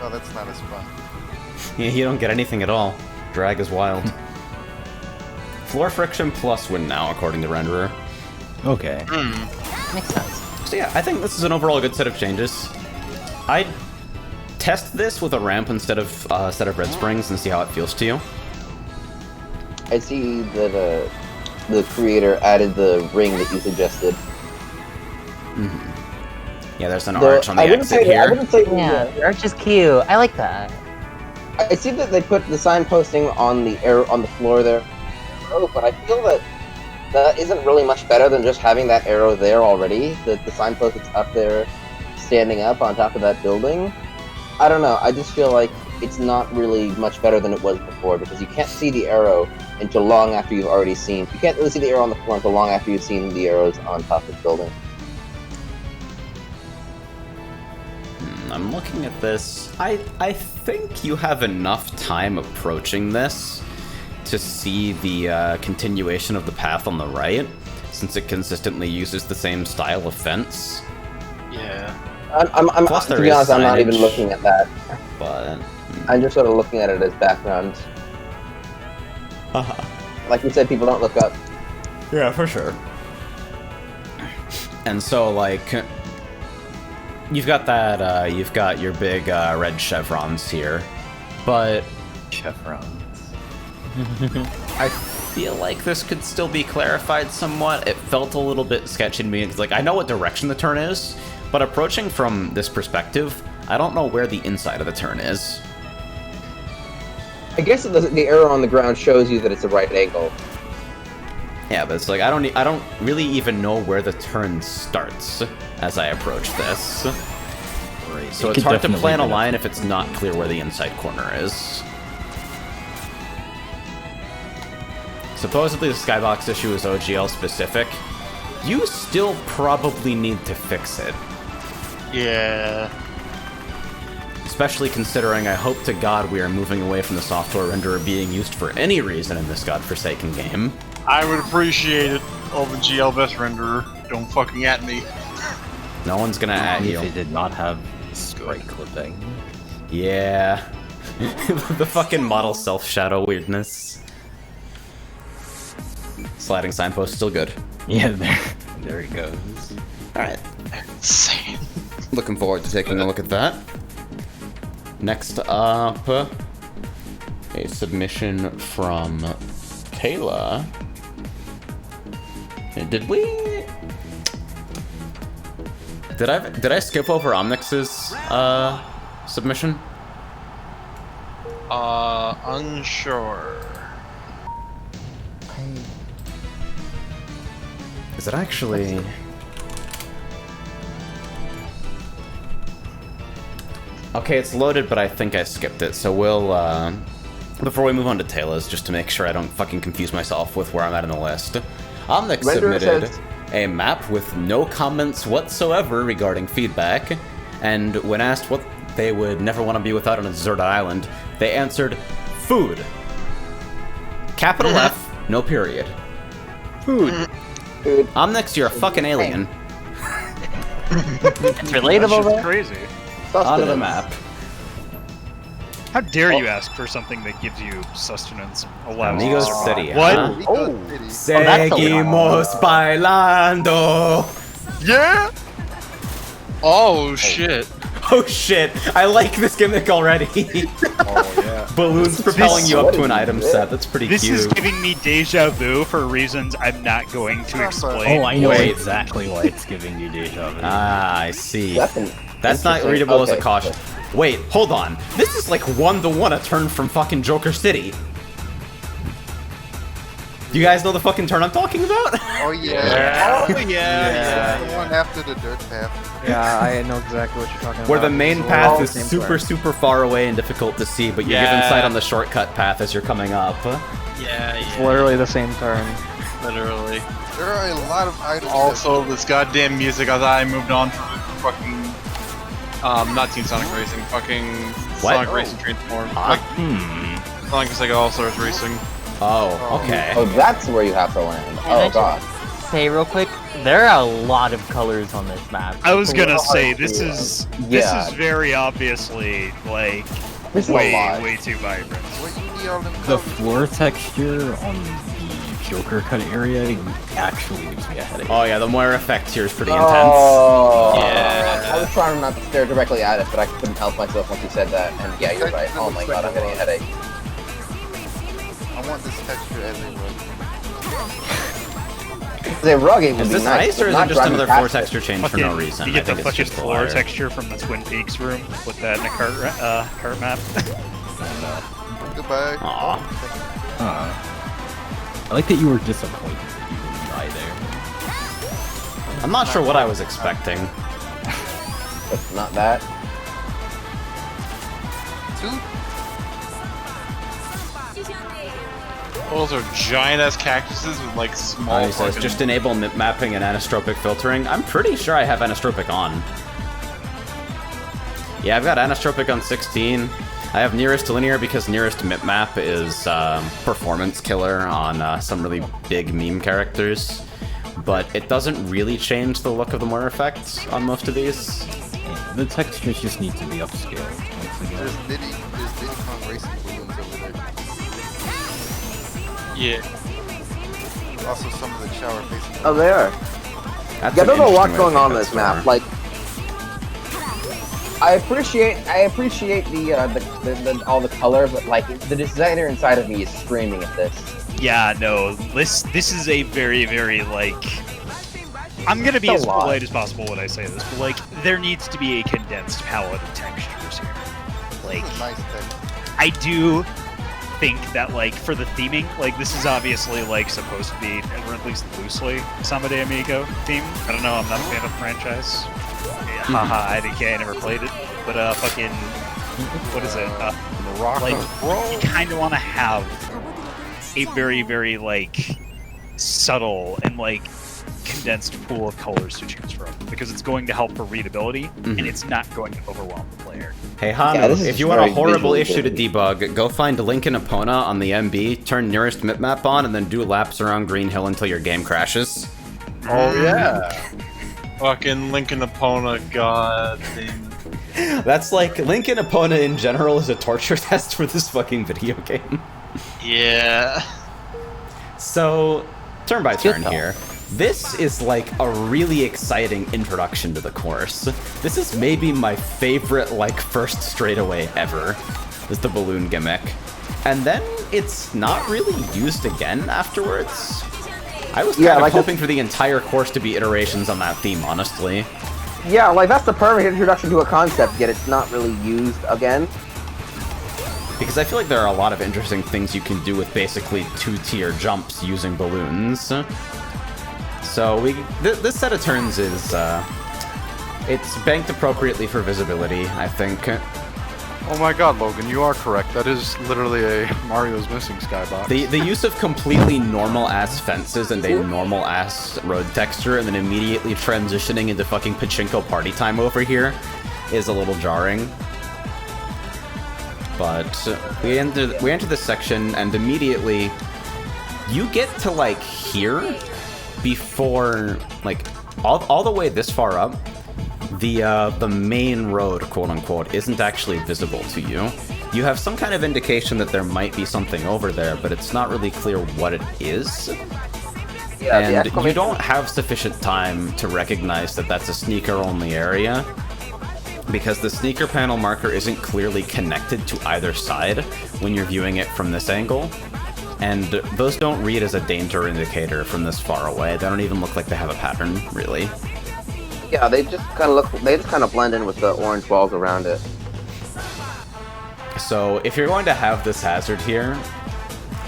Oh, that's not as fun. Yeah, you don't get anything at all. Drag is wild. Floor friction plus wind now, according to renderer. Okay. Makes sense. So yeah, I think this is an overall good set of changes. I'd test this with a ramp instead of a set of red springs and see how it feels to you. I see that the creator added the ring that you suggested. Yeah, there's an Though arch on the I wouldn't exit say I here. wouldn't say Yeah, the arch is cute. I like that. I see that they put the signposting on the arrow on the floor there. Oh, but I feel that that isn't really much better than just having that arrow there already. The signpost that's up there, standing up on top of that building. I don't know. I just feel like it's not really much better than it was before because you can't see the arrow until long after you've already seen. You can't really see the arrow on the floor until long after you've seen the arrows on top of the building. I'm looking at this. I think you have enough time approaching this to see the continuation of the path on the right, since it consistently uses the same style of fence. Yeah. Plus To there be is honest, I'm not even signage. looking at that. But I'm just sort of looking at it as background. Like you said, people don't look up. yeah, for sure. And so, like, you've got that. You've got your big red chevrons here, but Chevrons. I feel like this could still be clarified somewhat. It felt a little bit sketchy to me. It's like, I know what direction the turn is, but approaching from this perspective, I don't know where the inside of the turn is. I guess the arrow on the ground shows you that it's a right angle. Yeah, but it's like, I don't really even know where the turn starts as I approach this. Right. So It it's could hard to definitely plan a benefit. line if it's not clear where the inside corner is. Supposedly the skybox issue is OGL specific. You still probably need to fix it. Yeah. Especially considering I hope to God we are moving away from the software renderer being used for any reason in this godforsaken game. I would appreciate it. Over GL best renderer. Don't fucking at me. No one's gonna at If you. it did not have sprite clipping. Yeah. The fucking model self-shadow weirdness. Sliding signpost still good. Yeah, there he goes. Alright. Insane. Looking forward to taking a look at that. Next up, a submission from Kayla. Did we? Did I skip over Omnix's submission? Unsure. Is it actually? Okay, it's loaded, but I think I skipped it. So we'll, before we move on to Taylor's, just to make sure I don't fucking confuse myself with where I'm at in the list, Omnix Renderer submitted says- a map with no comments whatsoever regarding feedback, and when asked what they would never want to be without on a deserted island, they answered, food. Capital F, no period. Food. Dude, Omnix, you're a fucking alien. It's relatable That's though. crazy. Onto the sustenance. map. How dare you ask for something that gives you sustenance and allows you to Amigos survive? City, What? huh? Oh, Seguimos bailando. Yeah. Oh shit. Oh shit! I like this gimmick already. oh yeah. Balloons propelling you up to an What is item this? set. That's pretty This cute. is giving me deja vu for reasons I'm not going to explain. Oh, I know Wait. exactly why it's giving you deja vu. Ah, I see. That's an That's not interesting- readable as a okay. caution. Wait, hold on. This is like 1-to-1 a turn from fucking Joker City. You guys know the fucking turn I'm talking about? Oh yeah. Oh yeah. The one after the dirt path. Yeah, I know exactly what you're talking about. Where the main It's path all is the same super place. far away and difficult to see, but you're given Yeah. sight on the shortcut path as you're coming up. Yeah, It's literally the same turn. literally. There are a lot of items. Also, this goddamn music. I thought I moved on from fucking, not Team Sonic Racing, fucking Sonic Racing Transform. Like, Sonic Sega All Stars Racing. Oh, okay. Oh, that's where you have to land. And I Oh god. just say real quick, there are a lot of colors on this map. I was gonna say Yeah. this is Yeah. very obviously like This is a lot. way too vibrant. What you need all them The colors? floor texture on the Joker cut area actually gives me a headache. Oh yeah, the Moira effect here is pretty intense. Oh. Yeah. I was trying not to stare directly at it, but I couldn't help myself once you said that. And yeah, you're right. Oh my god, I'm getting a headache. I want this texture as a rug. The rug, it would Is be this nice, ice but or is not it just driving another past floor it. texture change for no Fucking- reason? You I get the think it's fucking just the floor wire. texture from the Twin Peaks room with that in the cart map. Goodbye. Aw. I like that you were disappointed that you didn't die there. I'm not sure what I was expecting. It's not that. Two? Those are giant ass cactuses with like small. He says, fucking- just enable mapping and anisotropic filtering. I'm pretty sure I have anisotropic on. Yeah, I've got anisotropic on 16. I have nearest to linear because nearest to map is performance killer on some really big meme characters. But it doesn't really change the look of the Moira effects on most of these. The textures just need to be upscaled. Once again. There's Diddy Kong racing balloons over there. Yeah. Also, some of the shower facing. Oh, they are. That's Yeah, an there's a lot interesting going way on to in this make that map. store. Like, I appreciate the all the color, but like the designer inside of me is screaming at this. Yeah, no, this is a very like. I'm gonna be It's as a lot. polite as possible when I say this, but like, there needs to be a condensed palette of textures here. Like, This is nice texture. I do think that like for the theming, like this is obviously like supposed to be, or at least loosely, Samba de Amigo theme. I don't know, I'm not a fan of the franchise. Haha, IDK, I never played it. But fucking, what is it? Like, you kind of want to have a very like subtle and like condensed pool of colors to choose from, because it's going to help for readability and it's not going to overwhelm the player. Hey Hanu, Yeah, this is if you just want a very horrible visually issue to good. debug, go find Link and Epona on the MB, turn nearest map on, and then do laps around Green Hill until your game crashes. Oh yeah. Fucking Link and Epona, god damn. That's like, Link and Epona in general is a torture test for this fucking video game. Yeah. So, turn by turn though. here. This is like a really exciting introduction to the course. This is maybe my favorite, like, first straightaway ever, is the balloon gimmick. And then it's not really used again afterwards. I was kind Yeah, of like hoping for the entire course to be iterations on that theme, honestly. Yeah, like that's the perfect introduction to a concept, yet it's not really used again. Because I feel like there are a lot of interesting things you can do with basically two-tier jumps using balloons. So this set of turns is, it's banked appropriately for visibility, I think. Oh my god, Logan, you are correct. That is literally a Mario's Missing Skybox. The use of completely normal-ass fences and a normal-ass road texture and then immediately transitioning into fucking pachinko party time over here is a little jarring. But we enter this section and immediately you get to like here before like all the way this far up. The main road, quote unquote, isn't actually visible to you. You have some kind of indication that there might be something over there, but it's not really clear what it is. Yeah, the And you exclamation- don't have sufficient time to recognize that that's a sneaker-only area, because the sneaker panel marker isn't clearly connected to either side when you're viewing it from this angle. And those don't read as a danger indicator from this far away. They don't even look like they have a pattern, really. Yeah, they just kind of blend in with the orange balls around it. So if you're going to have this hazard here,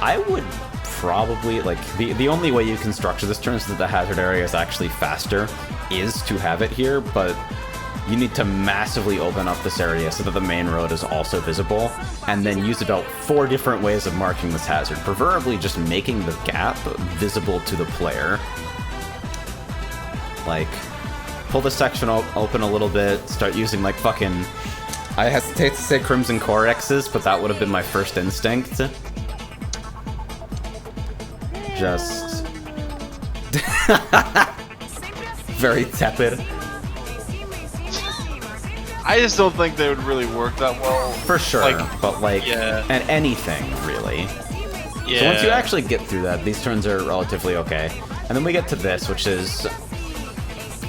I would probably, like, the only way you can structure this turn so that the hazard area is actually faster is to have it here, but you need to massively open up this area so that the main road is also visible, and then use about 4 different ways of marking this hazard, preferably just making the gap visible to the player. Like, pull the section open a little bit, start using like fucking... I hesitate to say Crimson Corexes, but that would have been my first instinct. Just... very tepid. I just don't think they would really work that well. For sure, Like, but like, yeah. and anything, really. Yeah. So once you actually get through that, these turns are relatively okay. And then we get to this, which is...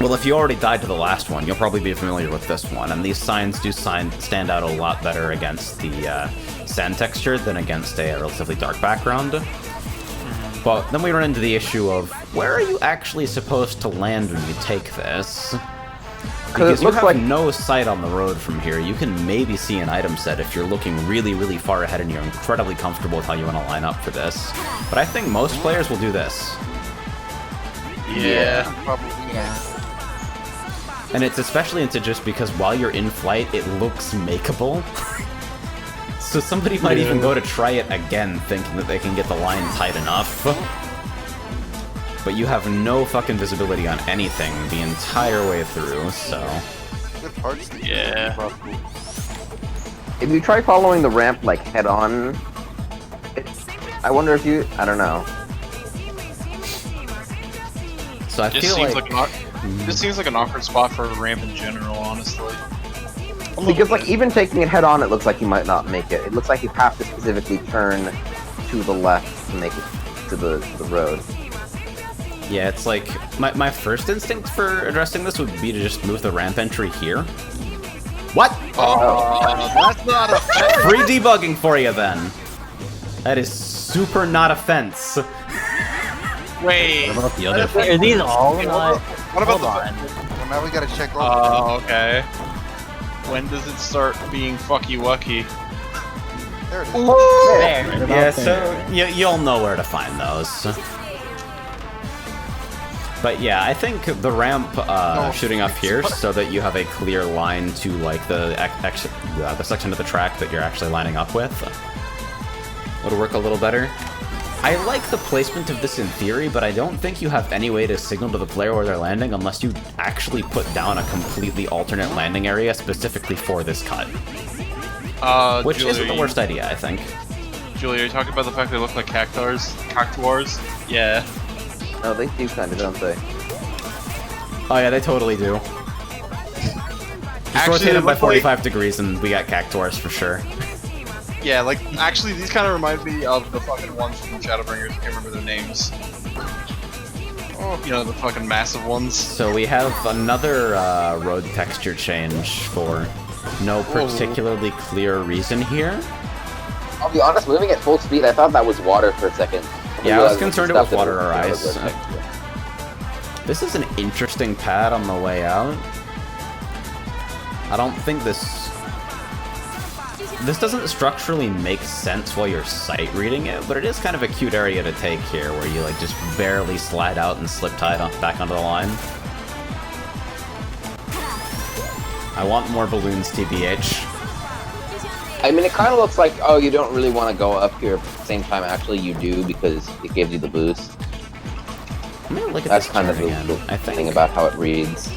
Well, if you already died to the last one, you'll probably be familiar with this one. And these signs do stand out a lot better against the sand texture than against a relatively dark background. But then we run into the issue of, where are you actually supposed to land when you take this? Because you have no sight on the road from here. You can maybe see an item set if you're looking really, really far ahead and you're incredibly comfortable with how you want to line up for this. But I think most players will do this. Yeah. Probably. Yeah. And it's especially into just because while you're in flight, it looks makeable. So somebody might even go to try it again, thinking that they can get the line tight enough. But you have no fucking visibility on anything the entire way through, so... Good parts. Yeah. If you try following the ramp like head on, I wonder if you... I don't know. So I Just feel seems like... this seems like an awkward spot for a ramp in general, honestly. Because like even taking it head on, it looks like you might not make it. It looks like you have to specifically turn to the left to make it to the road. Yeah, it's like... My first instinct for addressing this would be to just move the ramp entry here. What? Oh, that's not a Free debugging for you, then. That is super not a fence. Wait. What about the other? Wait, are these all not... What about Hold the... on. Well, now we gotta check all Oh, okay. When does it start being fucky wucky? There it is. There. Yeah, so you'll know where to find those. But yeah, I think the ramp shooting up here so that you have a clear line to like the section of the track that you're actually lining up with would work a little better. I like the placement of this in theory, but I don't think you have any way to signal to the player where they're landing unless you actually put down a completely alternate landing area specifically for this cut. Which Julia, isn't the worst idea, I think. Julia, are you talking about the fact they look like cactuars? Cactuars? Yeah. No, they do kind of, don't they? Oh yeah, they totally do. Just rotate them by 45 degrees and we got cactuars for sure. Yeah, like, actually, these kind of remind me of the fucking ones from Shadowbringers. I can't remember their names. Oh, you know, the fucking massive ones. So we have another road texture change for no particularly clear reason here. I'll be honest, moving at full speed, I thought that was water for a second. Yeah, I was concerned it was water or Yeah, ice. This is an interesting pad on the way out. I don't think this doesn't structurally make sense while you're sight reading it, but it is kind of a cute area to take here, where you like just barely slide out and slip tight back onto the line. I want more balloons, TBH. I mean, it kind of looks like, oh, you don't really want to go up here, but at the same time, actually, you do because it gives you the boost. I'm gonna look at That's this kind of chart the again. I thing think about how it reads.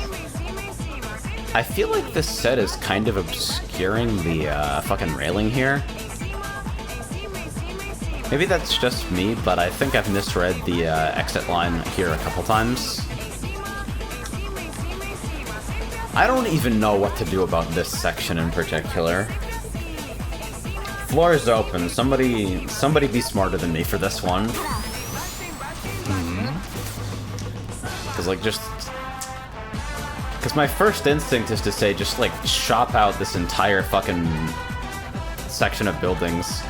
I feel like this set is kind of obscuring the fucking railing here. Maybe that's just me, but I think I've misread the exit line here a couple times. I don't even know what to do about this section in particular. Floor is open. Somebody be smarter than me for this one. Because like Because my first instinct is to say, just like chop out this entire fucking section of buildings,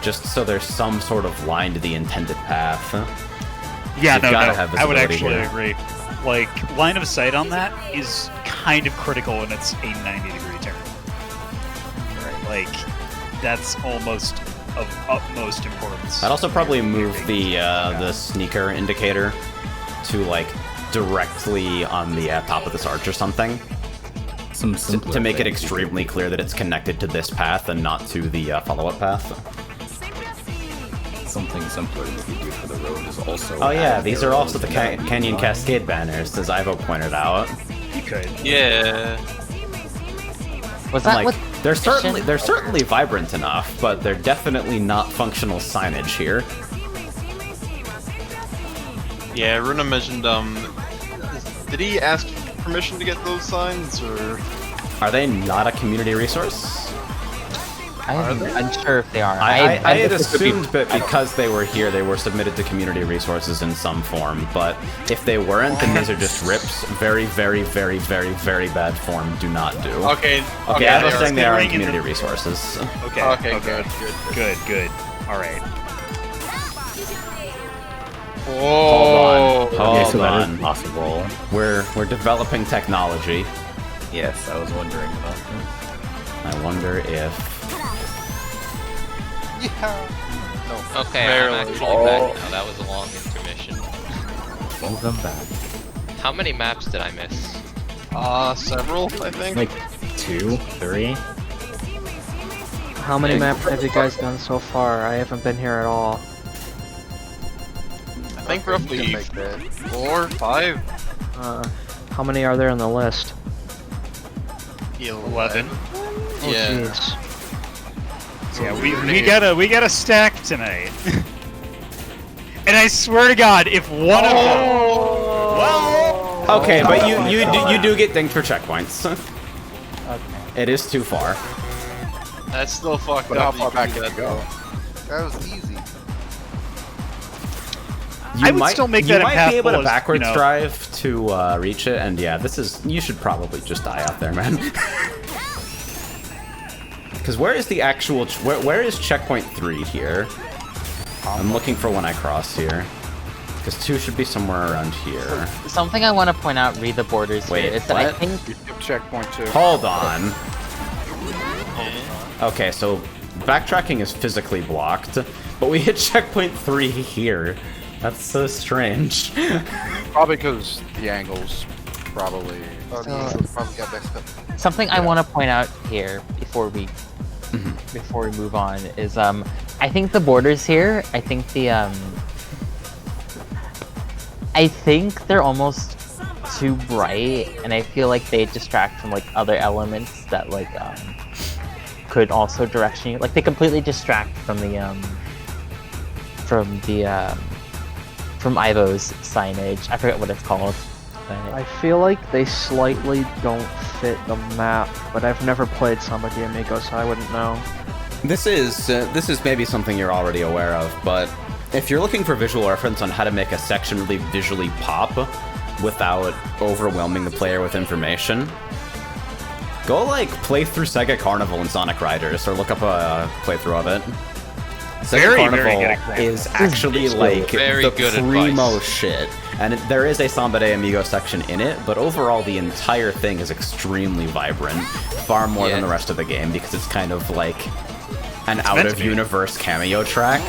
just so there's some sort of line to the intended path. Yeah, You've no, gotta no. have I would visibility actually here. agree. Like, line of sight on that is kind of critical when it's a 90-degree turn. Right? Like, that's almost of utmost importance. I'd also probably move the sneaker indicator to like directly on the top of this arch or something. Some simpler to make it things. extremely clear that it's connected to this path and not to the follow-up path. Something simpler you could do for the road is also. Oh yeah, add these are also the arrows and Canyon lines. Cascade banners, as Ivo pointed out. You could. Yeah. Was I'm that like, what? they're certainly vibrant enough, but they're definitely not functional signage here. Yeah, Runa mentioned, did he ask permission to get those signs, or? Are they not a community resource? I'm unsure if they are. I had this could be- assumed that because they were here, they were submitted to community resources in some form, but if they weren't, then these are just rips. Very, very, very, very, very bad form. Do not do. Okay. Okay, I was they are saying they are in considering community in the- resources. Okay. Okay, Good. All right. Whoa. Hold Okay, so that on. is possible. We're developing technology. Yes, I was wondering about that. I wonder if... Yeah. Okay, Barely. I'm actually back now. That was a long intermission. Welcome back. How many maps did I miss? Several, I think. Like 2, 3. How many maps have you guys done so far? I haven't been here at all. I think You roughly can make that. 4, 5. How many are there on the list? 11. Oh, Yeah. jeez. Yeah, we got a stack tonight. And I swear to God, if one of them, well, Okay, but you do get dinged for checkpoints. Okay. It is too far. That's still fucked But how up. far that back you can do you go? That was easy. You I would still make that You might be able to impassable as, backwards you know- drive to reach it, and yeah, this is... You should probably just die out there, man. Because where is the actual... Where is checkpoint 3 here? I'm looking for when I cross here. Because 2 should be somewhere around here. Something I want to point out, read the borders Wait, here, is that I what? think You skip checkpoint 2. Hold on. Okay, so backtracking is physically blocked, but we hit checkpoint 3 here. That's so strange. Probably because the angles probably... Oh, the angels probably got messed up. something I want to point out here before we move on is I think the borders here, I think they're almost too bright, and I feel like they distract from like other elements that like could also direction you. Like they completely distract from Ivo's signage. I forget what it's called. But I feel like they slightly don't fit the map, but I've never played Samba de Amigo, so I wouldn't know. This is maybe something you're already aware of, but if you're looking for visual reference on how to make a section really visually pop without overwhelming the player with information, go like play through Sega Carnival and Sonic Riders, or look up a playthrough of it. Sega Very, Carnival very good example. is actually like Very the good primo advice. shit, and there is a Samba de Amigo section in it, but overall the entire thing is extremely vibrant, far more than Yeah. the rest of the game, because it's kind of like an meant to be. out-of-universe cameo track.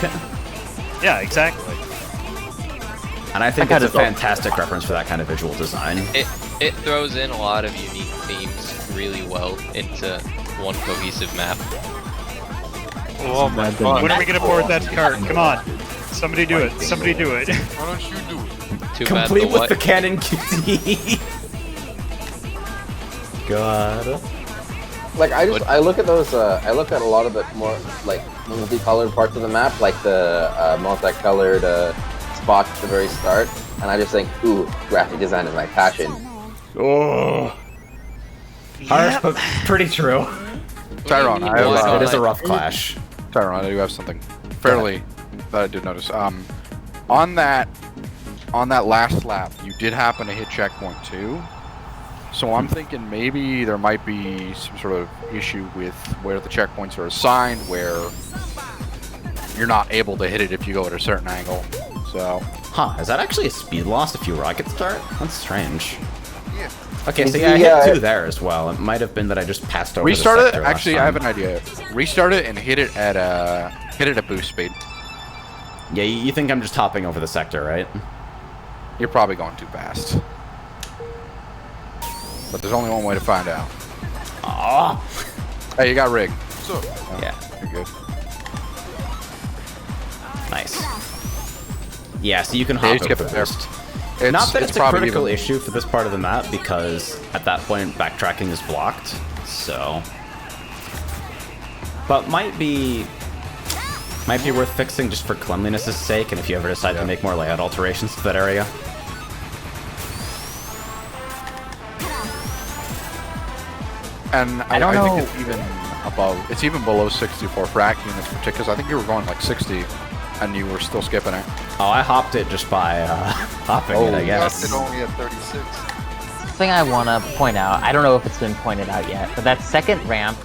yeah, exactly. And I think I got it's a it all. fantastic reference for that kind of visual design. It throws in a lot of unique themes really well into one cohesive map. Oh my god. When are we gonna board that cart? Come on. Somebody do it. Somebody do it. Why don't you do it? Too bad Complete the with what? the Canon QT. God. Like I look at those. I look at a lot of the more like multicolored parts of the map, like the multicolored spots at the very start, and I just think, ooh, graphic design is my passion. Oh. Harsh, but pretty true. Tyrone, I have, Why It is a not? rough clash. Tyrone, I do have something fairly that I did notice. On that last lap, you did happen to hit checkpoint 2. So I'm thinking maybe there might be some sort of issue with where the checkpoints are assigned, where you're not able to hit it if you go at a certain angle. So Huh, is that actually a speed loss if you rocket start? That's strange. Yeah. Okay, so Is yeah, I the, hit 2 there as well. It might have been that I just passed over restart the it. sector last Actually, I have time. an idea. Restart it and hit it at boost speed. Yeah, you think I'm just hopping over the sector, right? You're probably going too fast. But there's only one way to find out. Oh. Hey, you got rigged. So, Yeah. You're good. Nice. Yeah, so you can Yeah, hop you skip over it there. boost. Not that it's a probably critical even- issue for this part of the map, because at that point backtracking is blocked, so... But might be worth fixing just for cleanliness' sake, and if you ever decide to make more layout alterations to that area. And I don't know. think it's even above. It's even below 64 frac units per tick, because I think you were going like 60, and you were still skipping it. Oh, I hopped it just by hopping it, I guess. it only at 36. Something I want to point out, I don't know if it's been pointed out yet, but that second ramp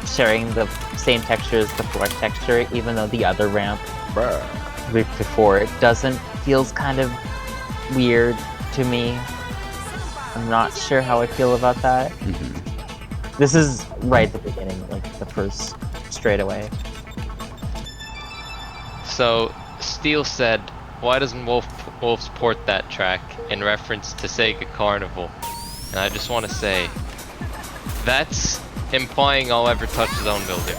sharing the same texture as the floor texture, even though the other ramp before it doesn't, feels kind of weird to me. I'm not sure how I feel about that. This is right at the beginning, like the first straightaway. So, Steel said, why doesn't Wolves port that track in reference to Sega Carnival? And I just want to say, that's implying I'll ever touch Zone Builder.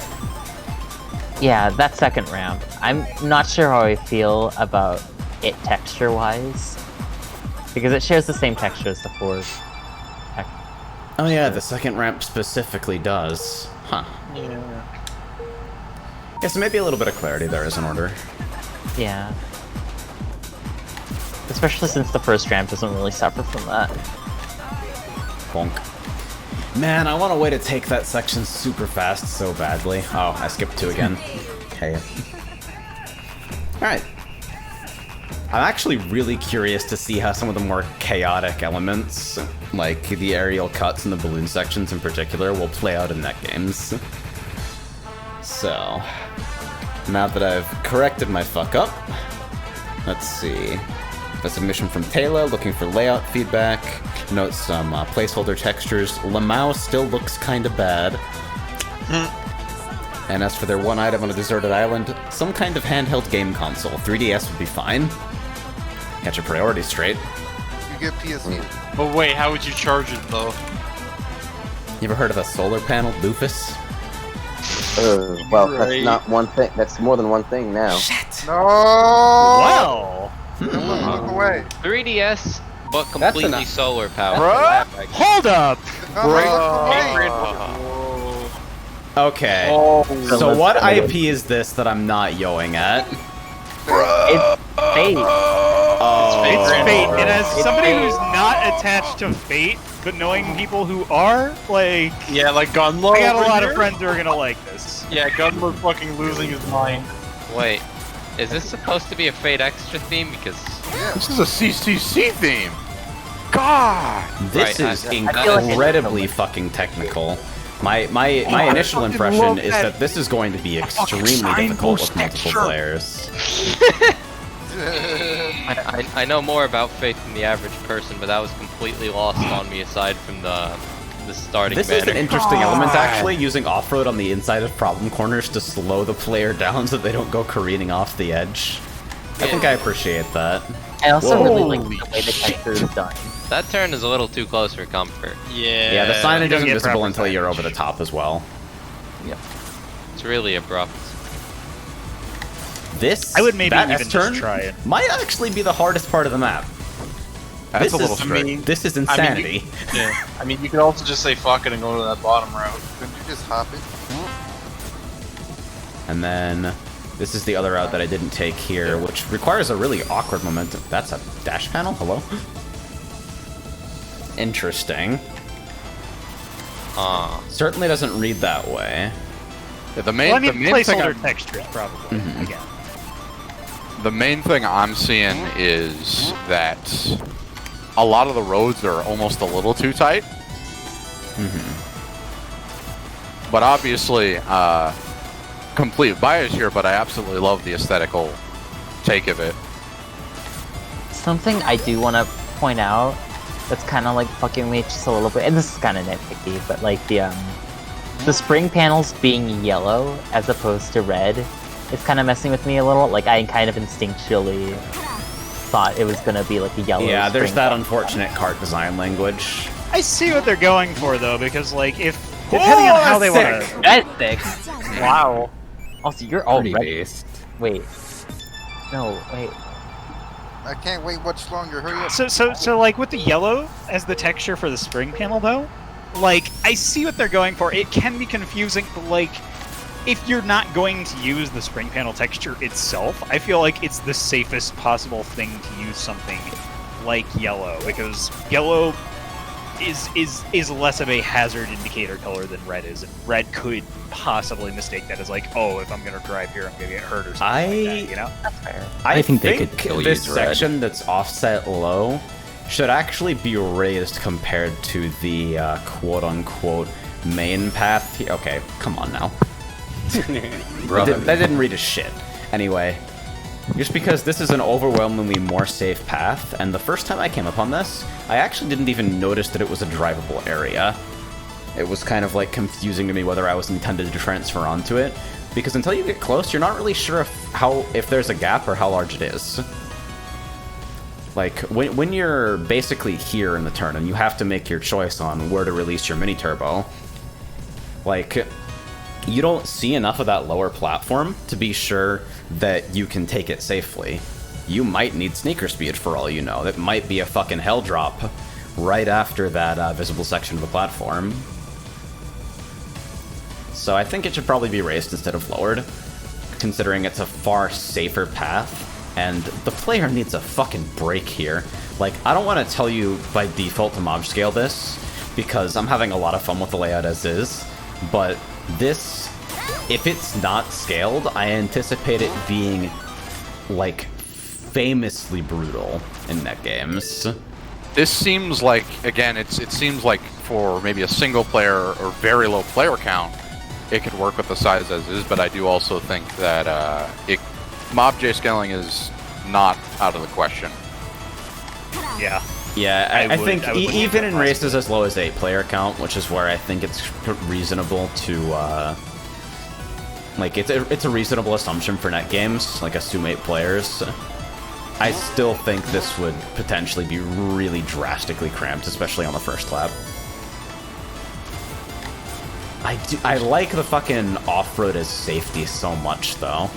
Yeah, that second ramp. I'm not sure how I feel about it texture-wise. Because it shares the same texture as the fourth. Oh yeah, the second ramp specifically does. Huh. Yeah. Guess maybe a little bit of clarity there is in order. Yeah. Especially since the first ramp doesn't really suffer from that. Bonk. Man, I want a way to take that section super fast so badly. Oh, I skipped 2 again. Okay. Alright. I'm actually really curious to see how some of the more chaotic elements, like the aerial cuts and the balloon sections in particular, will play out in net games. So, now that I've corrected my fuck up, let's see. A submission from Taylor looking for layout feedback. Notes some placeholder textures. Lamau still looks kinda bad. And as for their one item on a deserted island, some kind of handheld game console. 3DS would be fine. Get your priorities straight. You get PSU. But wait, how would you charge it though? You ever heard of a solar panel, doofus? Well, Right. that's not one thing. That's more than one thing now. No! Well, Look away. 3DS, but completely enough. solar powered. Bruh. hold up! Okay. So let's what try it. IP is this that I'm not yoing at? It's Fate. Oh. It's Fate, and as It's somebody Fate. who's not attached to Fate, but knowing people who are, like, Yeah, like Gunlow. I got a over lot here? of friends who are gonna like this. Yeah, Gunlow's fucking losing his mind. Wait, is this supposed to be a Fate Extra theme? Because This is a CCC theme. God. This Right, is I feel like it's incredibly fucking technical. My initial fucking impression love is that that this is going to be extremely shine difficult boost with multiple texture. players. I know more about Fate than the average person, but that was completely lost on me aside from the starting This is banner. an interesting element, actually, using off-road on the inside of problem corners to slow the player down so they don't go careening off the edge. I think I appreciate that. I also Whoa. really like the way the texture is done. That turn is a little too close for comfort. Yeah, the signage don't isn't get visible proper until you're signage. over the top as well. It's really abrupt. This, I would maybe that even S-turn just try it. might actually be the hardest part of the map. That's this a little is, strict. This is insanity. Yeah. I mean, you could also just say fuck it and go to that bottom route. Couldn't you just hop it? And then this is the other route that I didn't take here, which requires a really awkward momentum. That's a dash panel? Hello? Interesting. Certainly doesn't read that way. Yeah, the main, Well, I mean, the main thing placeholder I'm- textures, probably, again. The main thing I'm seeing is that a lot of the roads are almost a little too tight. But obviously, complete bias here, but I absolutely love the aesthetical take of it. Something I do want to point out that's kind of like fucking me just a little bit, and this is kind of nitpicky, but like the spring panels being yellow as opposed to red is kind of messing with me a little. Like I kind of instinctually thought it was gonna be like a yellow. Yeah, there's spring that panel. unfortunate cart design language. I see what they're going for, though, because, like, if Depending on how they want to. That's thick. Wow. Also, you're all Pretty red. based. Wait. No, wait. I can't wait much longer. Hurry up. So like with the yellow as the texture for the spring panel though, like I see what they're going for. It can be confusing, but like if you're not going to use the spring panel texture itself, I feel like it's the safest possible thing to use something like yellow, because yellow is less of a hazard indicator color than red is, and red could possibly mistake that as like, oh, if I'm gonna drive here, I'm gonna get hurt or something like that, you know? That's fair. I think they could kill you this as red. section that's offset low should actually be raised compared to the quote-unquote main path. Okay, come on now. That didn't read a shit. Anyway, just because this is an overwhelmingly more safe path, and the first time I came upon this, I actually didn't even notice that it was a drivable area. It was kind of like confusing to me whether I was intended to transfer onto it, because until you get close, you're not really sure if there's a gap or how large it is. Like, when you're basically here in the turn and you have to make your choice on where to release your mini-turbo, like, you don't see enough of that lower platform to be sure that you can take it safely. You might need sneaker speed for all you know. That might be a fucking hell drop right after that visible section of the platform. So I think it should probably be raised instead of lowered, considering it's a far safer path, and the player needs a fucking break here. Like, I don't want to tell you by default to mob scale this, because I'm having a lot of fun with the layout as is, but this, if it's not scaled, I anticipate it being, like, famously brutal in net games. This seems like, again, it seems like for maybe a single player or very low player count, it could work with the size as is, but I do also think that mob J scaling is not out of the question. Yeah. Yeah, I think I would even in possible. races as low as 8 player count, which is where I think it's reasonable to, like, it's a reasonable assumption for net games, like assume 8 players. I still think this would potentially be really drastically cramped, especially on the first lap. I like the fucking off-road as safety so much, though.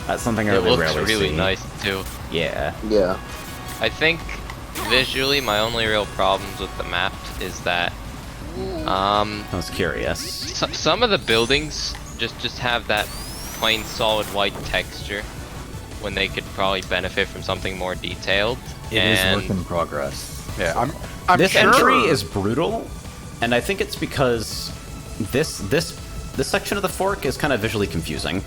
That's something I It really looks rarely really see. nice too. Yeah. Yeah. I think visually my only real problems with the map is that I was curious. some of the buildings just have that plain solid white texture when they could probably benefit from something more detailed. It is work in progress. Yeah, I'm This sure. entry is brutal, and I think it's because this section of the fork is kind of visually confusing.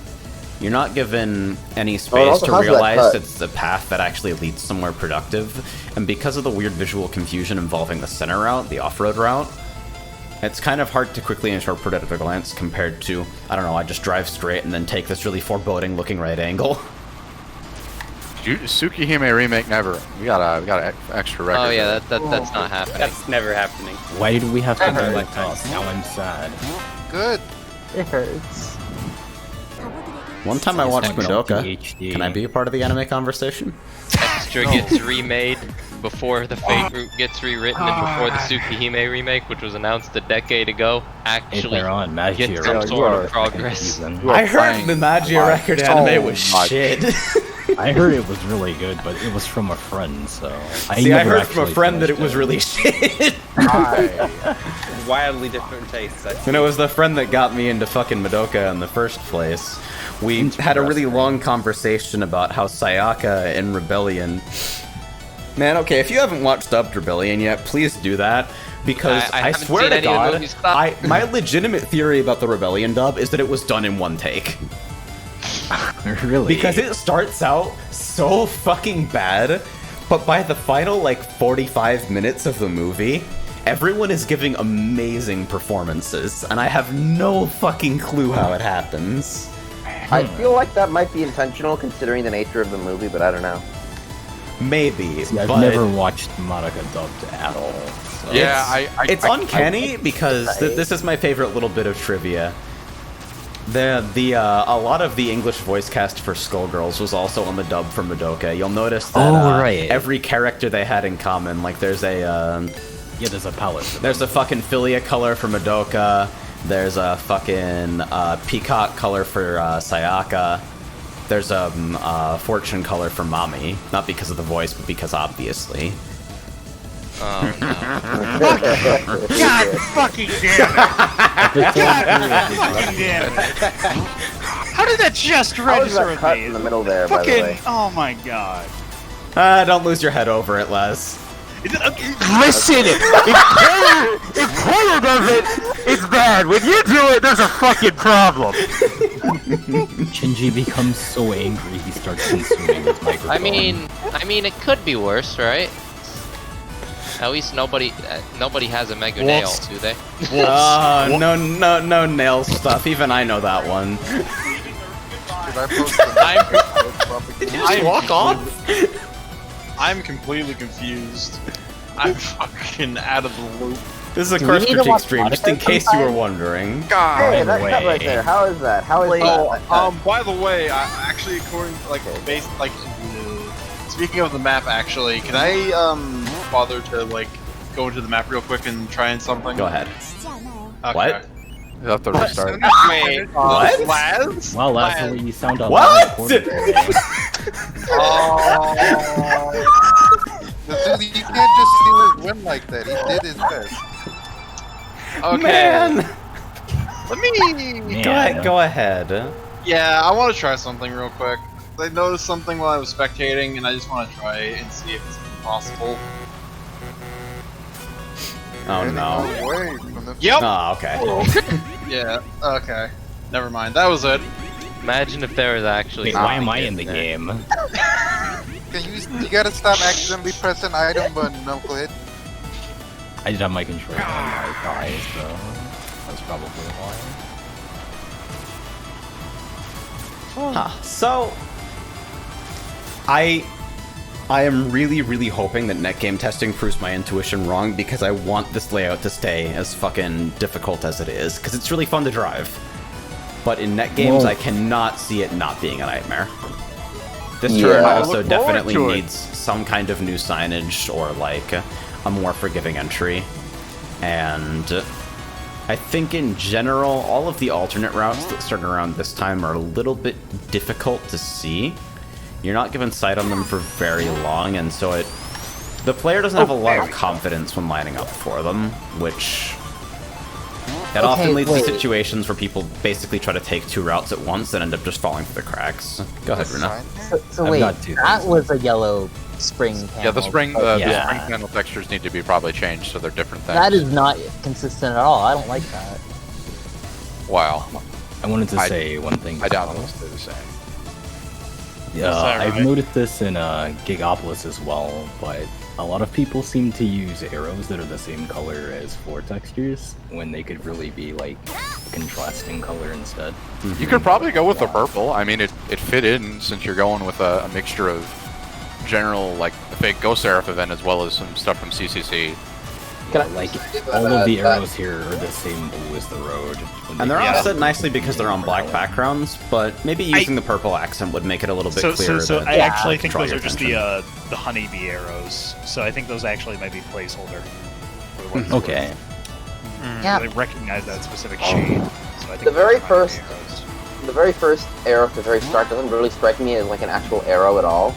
You're not given any space also to has that realize cut. it's a path that actually leads somewhere productive, and because of the weird visual confusion involving the center route, the off-road route, it's kind of hard to quickly interpret at a glance compared to, I don't know, I just drive straight and then take this really foreboding looking right angle. Tsukihime remake never. We got a extra record. Oh yeah, that's not happening. That's never happening. Why did we have to do That that? hurts. Now I'm sad. Good. It hurts. One time I watched It's Madoka. HD. Can I be a part of the anime conversation? Extra gets remade before the Fate route gets rewritten and before the Tsukihime remake, which was announced a decade ago, If actually they're on gets Magia some Record sort of second progress. season. You are I heard playing the Magia so record anime was much. shit. I heard it was really good, but it was from a friend, so See, I never heard from a actually friend that it finished was really shit. Wildly different tastes. I And it was the friend that got me into fucking Madoka in the first place. We had a really long conversation about how Sayaka in Rebellion... Man, okay, if you haven't watched Dubbed Rebellion yet, please do that. Because I I haven't swear seen to any of the God, movies, but- my legitimate theory about the Rebellion dub is that it was done in one take. Really? Because it starts out so fucking bad, but by the final, like, 45 minutes of the movie, everyone is giving amazing performances, and I have no fucking clue how it happens. I feel like that might be intentional considering the nature of the movie, but I don't know. Maybe, See, I've but never watched Monica dubbed at all. So. Yeah, it's I uncanny because this is my favorite little bit of trivia. A lot of the English voice cast for Skullgirls was also on the dub for Madoka. You'll notice that right. every character they had in common, like there's a Yeah, there's a palette. there's a fucking Philia color for Madoka. There's a fucking peacock color for Sayaka. There's a fortune color for Mami. Not because of the voice, but because obviously. Oh no. God fucking damn it! God fucking damn it! How did that just How was register that with cut me? in the middle there, by the way? Fucking, oh my god. Don't lose your head over it, Les. Listen, if Taylor does it, it's bad. When you do it, there's a fucking problem. Shinji becomes so angry he starts consuming his microphone. I mean, it could be worse, right? At least nobody has a mega nail, do they? Oh, no nail stuff. Even I know that one. Did I post the Did you just walk off? I'm completely confused. I'm fucking out of the loop. This is a Do we course need to critique watch stream, just in Monica case you were sometime? wondering. Hey, God. that cut right there. How is that? How is that? By the way, actually, according speaking of the map, actually, can I bother to go into the map real quick and try and something? Go ahead. Okay. What? You have to restart. Wait, What? Laz? Well, that's the way you sound on What? Oh. Dude, you can't just steal his win like that. He did his best. Okay. Man! Let me. Go ahead. Yeah, I want to try something real quick. I noticed something while I was spectating, and I just want to try and see if it's possible. Oh no. Away from the Yep. Oh, okay. Yeah. Okay. Never mind. That was it. Imagine if there was actually. Wait, why am I something in the there. game? Can you gotta stop accidentally pressing item button, knucklehead. I did have my control on my thighs, though. That's probably why. Huh. So, I am really hoping that netgame testing proves my intuition wrong, because I want this layout to stay as fucking difficult as it is, because it's really fun to drive. But in netgames, I cannot see it not being a nightmare. This turn also definitely needs some kind of new signage or like a more forgiving entry. And I think in general, all of the alternate routes that start around this time are a little bit difficult to see. You're not given sight on them for very long, and so the player doesn't have a lot of confidence when lining up for them, which that often leads to situations where people basically try to take two routes at once and end up just falling through the cracks. Go ahead, Runa. So wait, that was a yellow spring panel. Yeah, the spring panel textures need to be probably changed, so they're different things. That is not consistent at all. I don't like that. Wow. I wanted to say one thing. I doubt they'll stay the same. Yeah, right? I've noticed this in Gigopolis as well, but a lot of people seem to use arrows that are the same color as floor textures when they could really be like contrasting color instead. You could probably go with the purple. I mean, it fit in since you're going with a mixture of general, like, the fake Ghost Seraph event as well as some stuff from CCC. Like, all of the arrows here are the same blue as the road. And they're all set nicely because they're on black backgrounds, but maybe using the purple accent would make it a little bit clearer. So I actually think control those your are just attention. the honeybee arrows. So I think those actually might be placeholder. for what it's Okay. worth. Yeah. I recognize that specific shade. So I think The very those are honeybee first- arrows. The very first arrow at the very start doesn't really strike me as like an actual arrow at all.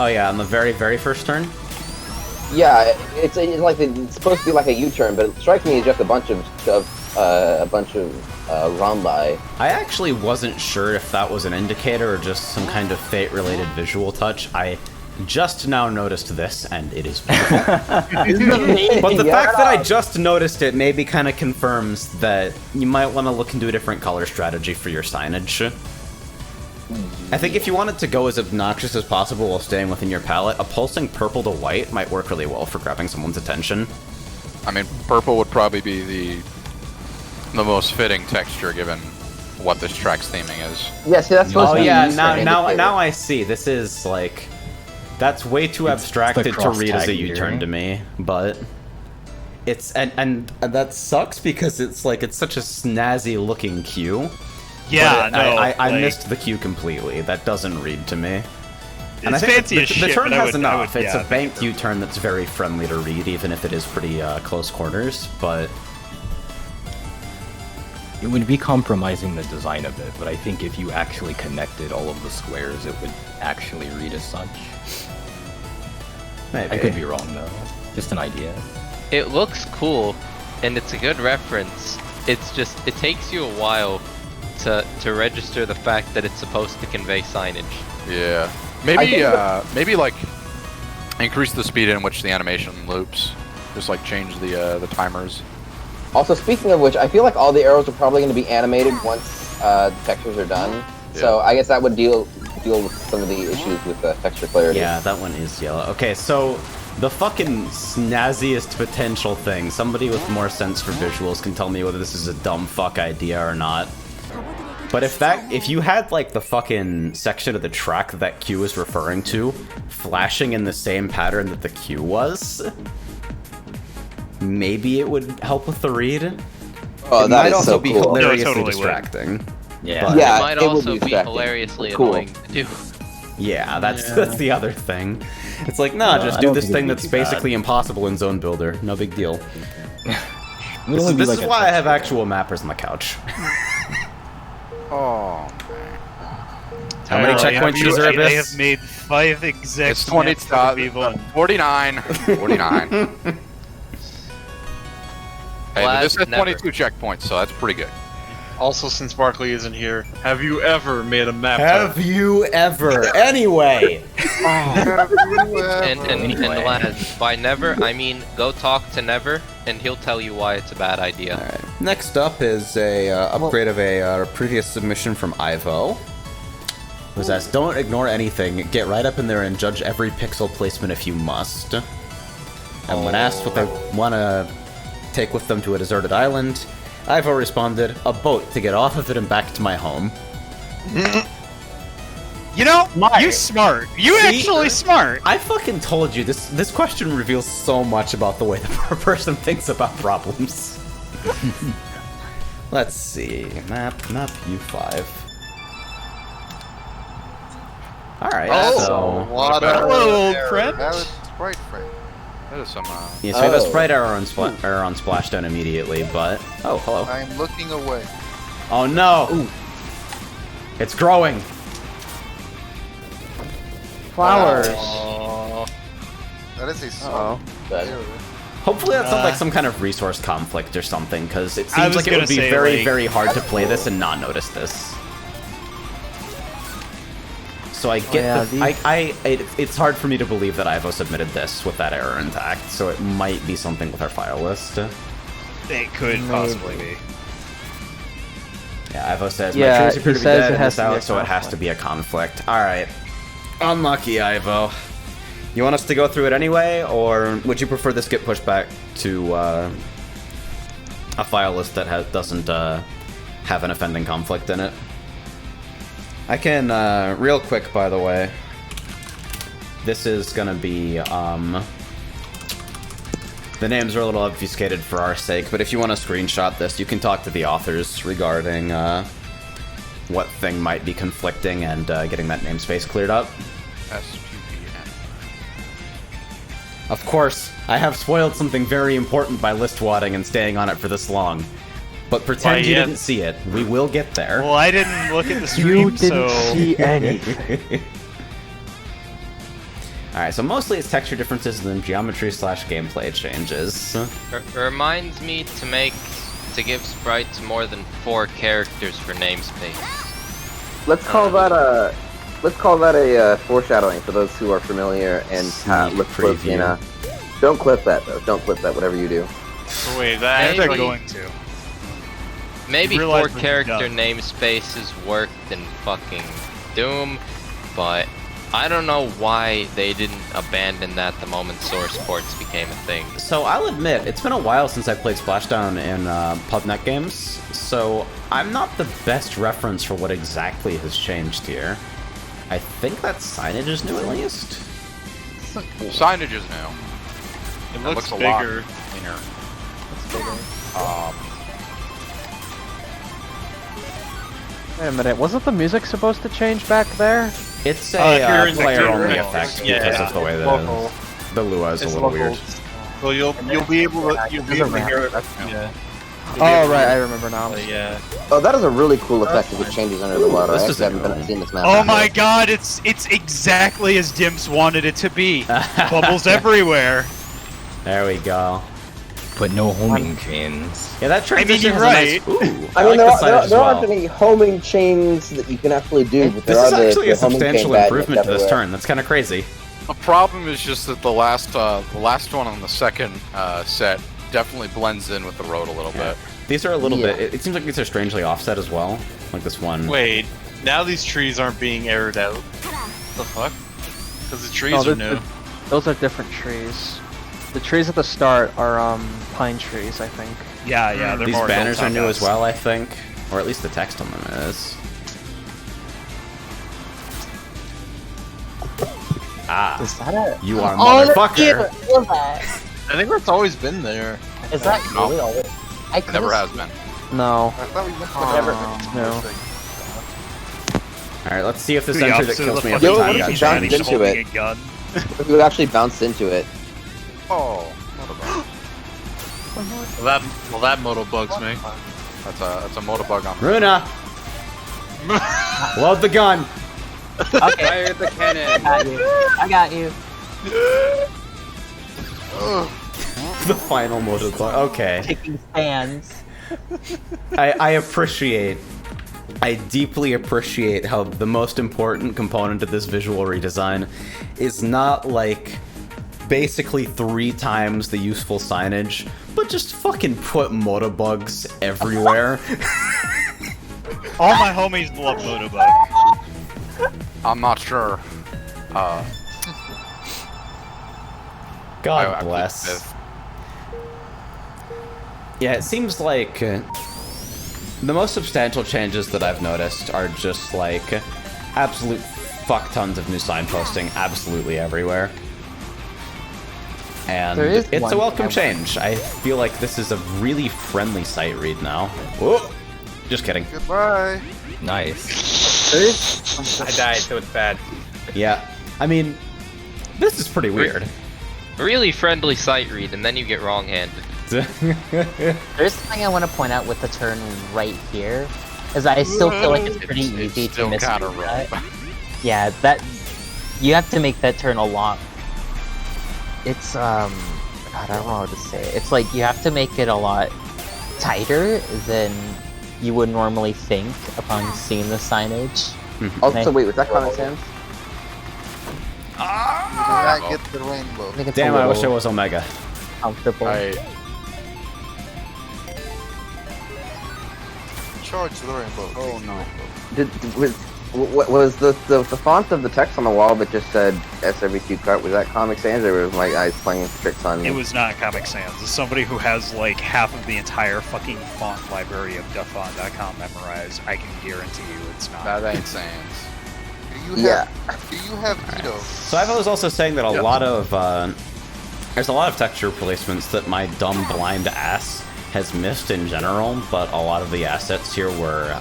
Oh yeah, on the very first turn? Yeah, it's like it's supposed to be like a U-turn, but it strikes me as just a bunch of rhombi. I actually wasn't sure if that was an indicator or just some kind of fate-related visual touch. I just now noticed this, and it is beautiful. But the fact that I just noticed it maybe kind of confirms that you might want to look into a different color strategy for your signage. I think if you wanted to go as obnoxious as possible while staying within your palette, a pulsing purple to white might work really well for grabbing someone's attention. I mean, purple would probably be the most fitting texture given what this track's theming is. Yeah, see, that's supposed Oh to be yeah, a now U-turn indicator. I see. This is like, that's way too abstracted to read as a U-turn to me, but it's and that sucks because it's like it's such a snazzy looking cue. Yeah, but no, I like- missed the cue completely. That doesn't read to me. And I It's think fancy the as shit, turn but I has would- enough. It's yeah, a banked U-turn that's very friendly to read, even if it is pretty close quarters. But It would be compromising the design of it, but I think if you actually connected all of the squares, it would actually read as such. Maybe. I could be wrong though. Just an idea. It looks cool, and it's a good reference. It's just, it takes you a while to register the fact that it's supposed to convey signage. Yeah. Maybe like increase the speed in which the animation loops. Just like change the timers. Also, speaking of which, I feel like all the arrows are probably going to be animated once the textures are done. Yeah. So I guess that would deal with some of the issues with the texture clarity. Yeah, that one is yellow. Okay, so the fucking snazziest potential thing. Somebody with more sense for visuals can tell me whether this is a dumb fuck idea or not. But if you had like the fucking section of the track that Q is referring to flashing in the same pattern that the Q was, maybe it would help with the read. Oh, it that might is also so be cool. hilariously No, it totally distracting. Yeah. But- Yeah, It might it would also be be distracting. hilariously Cool. annoying to do. Yeah, that's the other thing. It's like, nah, No, just I do don't this think it'd thing be that's too bad. basically impossible in Zone Builder. No big deal. It would only be This like is a why I have texture. actual mappers on the couch. Oh man. How many checkpoints does there I Abyss? have made 5 exact It's 20 maps for the people. 49. 49. Hey, but this has Never. 22 checkpoints, so that's pretty good. Also, since Barkley isn't here, have you ever made a map? Have you ever? Anyway! And lads, by never, I mean go talk to Never, and he'll tell you why it's a bad idea. Alright. Next up is a upgrade of a previous submission from Ivo. Who says, don't ignore anything, get right up in there and judge every pixel placement if you must. And when asked what they want to take with them to a deserted island, Ivo responded, a boat to get off of it and back to my home. You know, Smart. you smart. You See? actually smart. I fucking told you, this question reveals so much about the way the person thinks about problems. Let's see, map U5. Alright, so... What Hello, old friend. That was sprite frame. That is some, Yeah, so we have a Oh. sprite error on, error on Splashdown immediately, but... Oh, hello. I'm looking away. Oh no! It's growing! Flowers. That is a Uh-oh. song. Error. Hopefully that's not like some kind of resource conflict or something, because it I seems was like it gonna would be say, very, like- very hard to play this and not notice this. So I get yeah, it's hard for me to believe that Ivo submitted this with that error intact, so it might be something with our file list. It could possibly be. Yeah, Ivo says, Yeah, my trees appear he to be says dead it in has this to be a out, so it has to be a conflict. Alright. Unlucky, Ivo. You want us to go through it anyway, or would you prefer this get pushed back to a file list that doesn't have an offending conflict in it? I can, real quick, by the way. This is gonna be, the names are a little obfuscated for our sake, but if you want to screenshot this, you can talk to the authors regarding, what thing might be conflicting and, getting that namespace cleared up. SPPN. Of course, I have spoiled something very important by list wadding and staying on it for this long. But pretend Why, you yeah. didn't see it. We will get there. Well, I didn't look at the You stream, didn't so see anything. Alright, so mostly it's texture differences and then geometry / gameplay changes. Reminds me to give sprites more than 4 characters for namespace. Let's call that a foreshadowing for those who are familiar and Sneak look closely preview. enough. Don't clip that though. Don't clip that. Whatever you do. wait, that they're Maybe. going to. Maybe Realize 4 when you're character done. namespaces worked in fucking Doom, but I don't know why they didn't abandon that the moment source ports became a thing. So I'll admit, it's been a while since I played Splashdown in PubNet games, so I'm not the best reference for what exactly has changed here. I think that signage is new at least. Signage is new. It looks a lot bigger. cleaner. Wait a minute, wasn't the music supposed to change back there? It's if you're a in the player-only game, effect yeah. because of the way that Local. it is. The Lua is a It's little local. weird. So you'll be able to hear it. Yeah. Oh right, I remember now. Yeah. Oh, that is a really cool effect if it changes under the water. this I is actually haven't cool. seen this map. Oh before. my god, it's exactly as Dimps wanted it to be. Bubbles everywhere. There we go. But no homing chains. Yeah, that I mean, transition you're has a nice. right. Ooh, I mean, like the signage as there well. aren't any homing chains that you can actually do, but there This is are actually the a homing chain substantial badness improvement to this everywhere. turn. That's kind of crazy. The problem is just that the last one on the second set definitely blends in with the road a little bit. These are a little Yeah. bit. It seems like these are strangely offset as well. Like this one. Wait, now these trees aren't being aired out. The fuck? Because the trees No, are new. those are different trees. The trees at the start are pine trees, I think. Yeah, yeah, they're These more banners are hilltop new as esque. well, I think, or at least the text on them is. Ah, Is that a? you are Oh, look motherfucker. at you! Look at that. I think that's always been there. Is that No. really all? I It never has been. No. I thought we went to Never- no. All right, let's see if this The enter that opposite of kills the me every fucking time Yo, got what if Johnny you changed. into holding it? a gun. If you actually bounce into it. Oh, motorbug. Well, that moto bugs me. That's a motorbug on me. Runa, load the gun. Okay, Fire the cannon. I got you. The final motorbug. Okay. Kicking stands. I deeply appreciate how the most important component of this visual redesign is not like basically 3 times the useful signage, but just fucking put motobugs everywhere. All my homies love Motobug. I'm not sure. God I plead bless. fifth. Yeah, it seems like the most substantial changes that I've noticed are just like absolute fuck tons of new signposting absolutely everywhere. And There is it's one a welcome thing change. I feel like this is a really friendly sight read now. Whoa! Just kidding. Goodbye. Nice. I died, so it's bad. Yeah, I mean, this is pretty weird. Really friendly sight read, and then you get wrong-handed. There's something I want to point out with the turn right here, is I still feel like it's pretty It's easy to still miss kinda that. rough. Yeah, that you have to make that turn a lot. It's God, I don't know how to say it. It's like you have to make it a lot tighter than you would normally think upon seeing the signage. Also, wait, was that Comic Sans? You did not get the rainbow. I think it's Damn, a I wish I little was Omega. comfortable. Charge the rainbow. Oh no. Was the font of the text on the wall that just said SW2 cut, was that Comic Sans, or was my eyes playing tricks on me? It was not Comic Sans. As somebody who has like half of the entire fucking font library of duffont.com memorized, I can guarantee you it's not. That ain't Sans. Do you have Tito? So I was also saying that a lot of there's a lot of texture placements that my dumb blind ass has missed in general, but a lot of the assets here were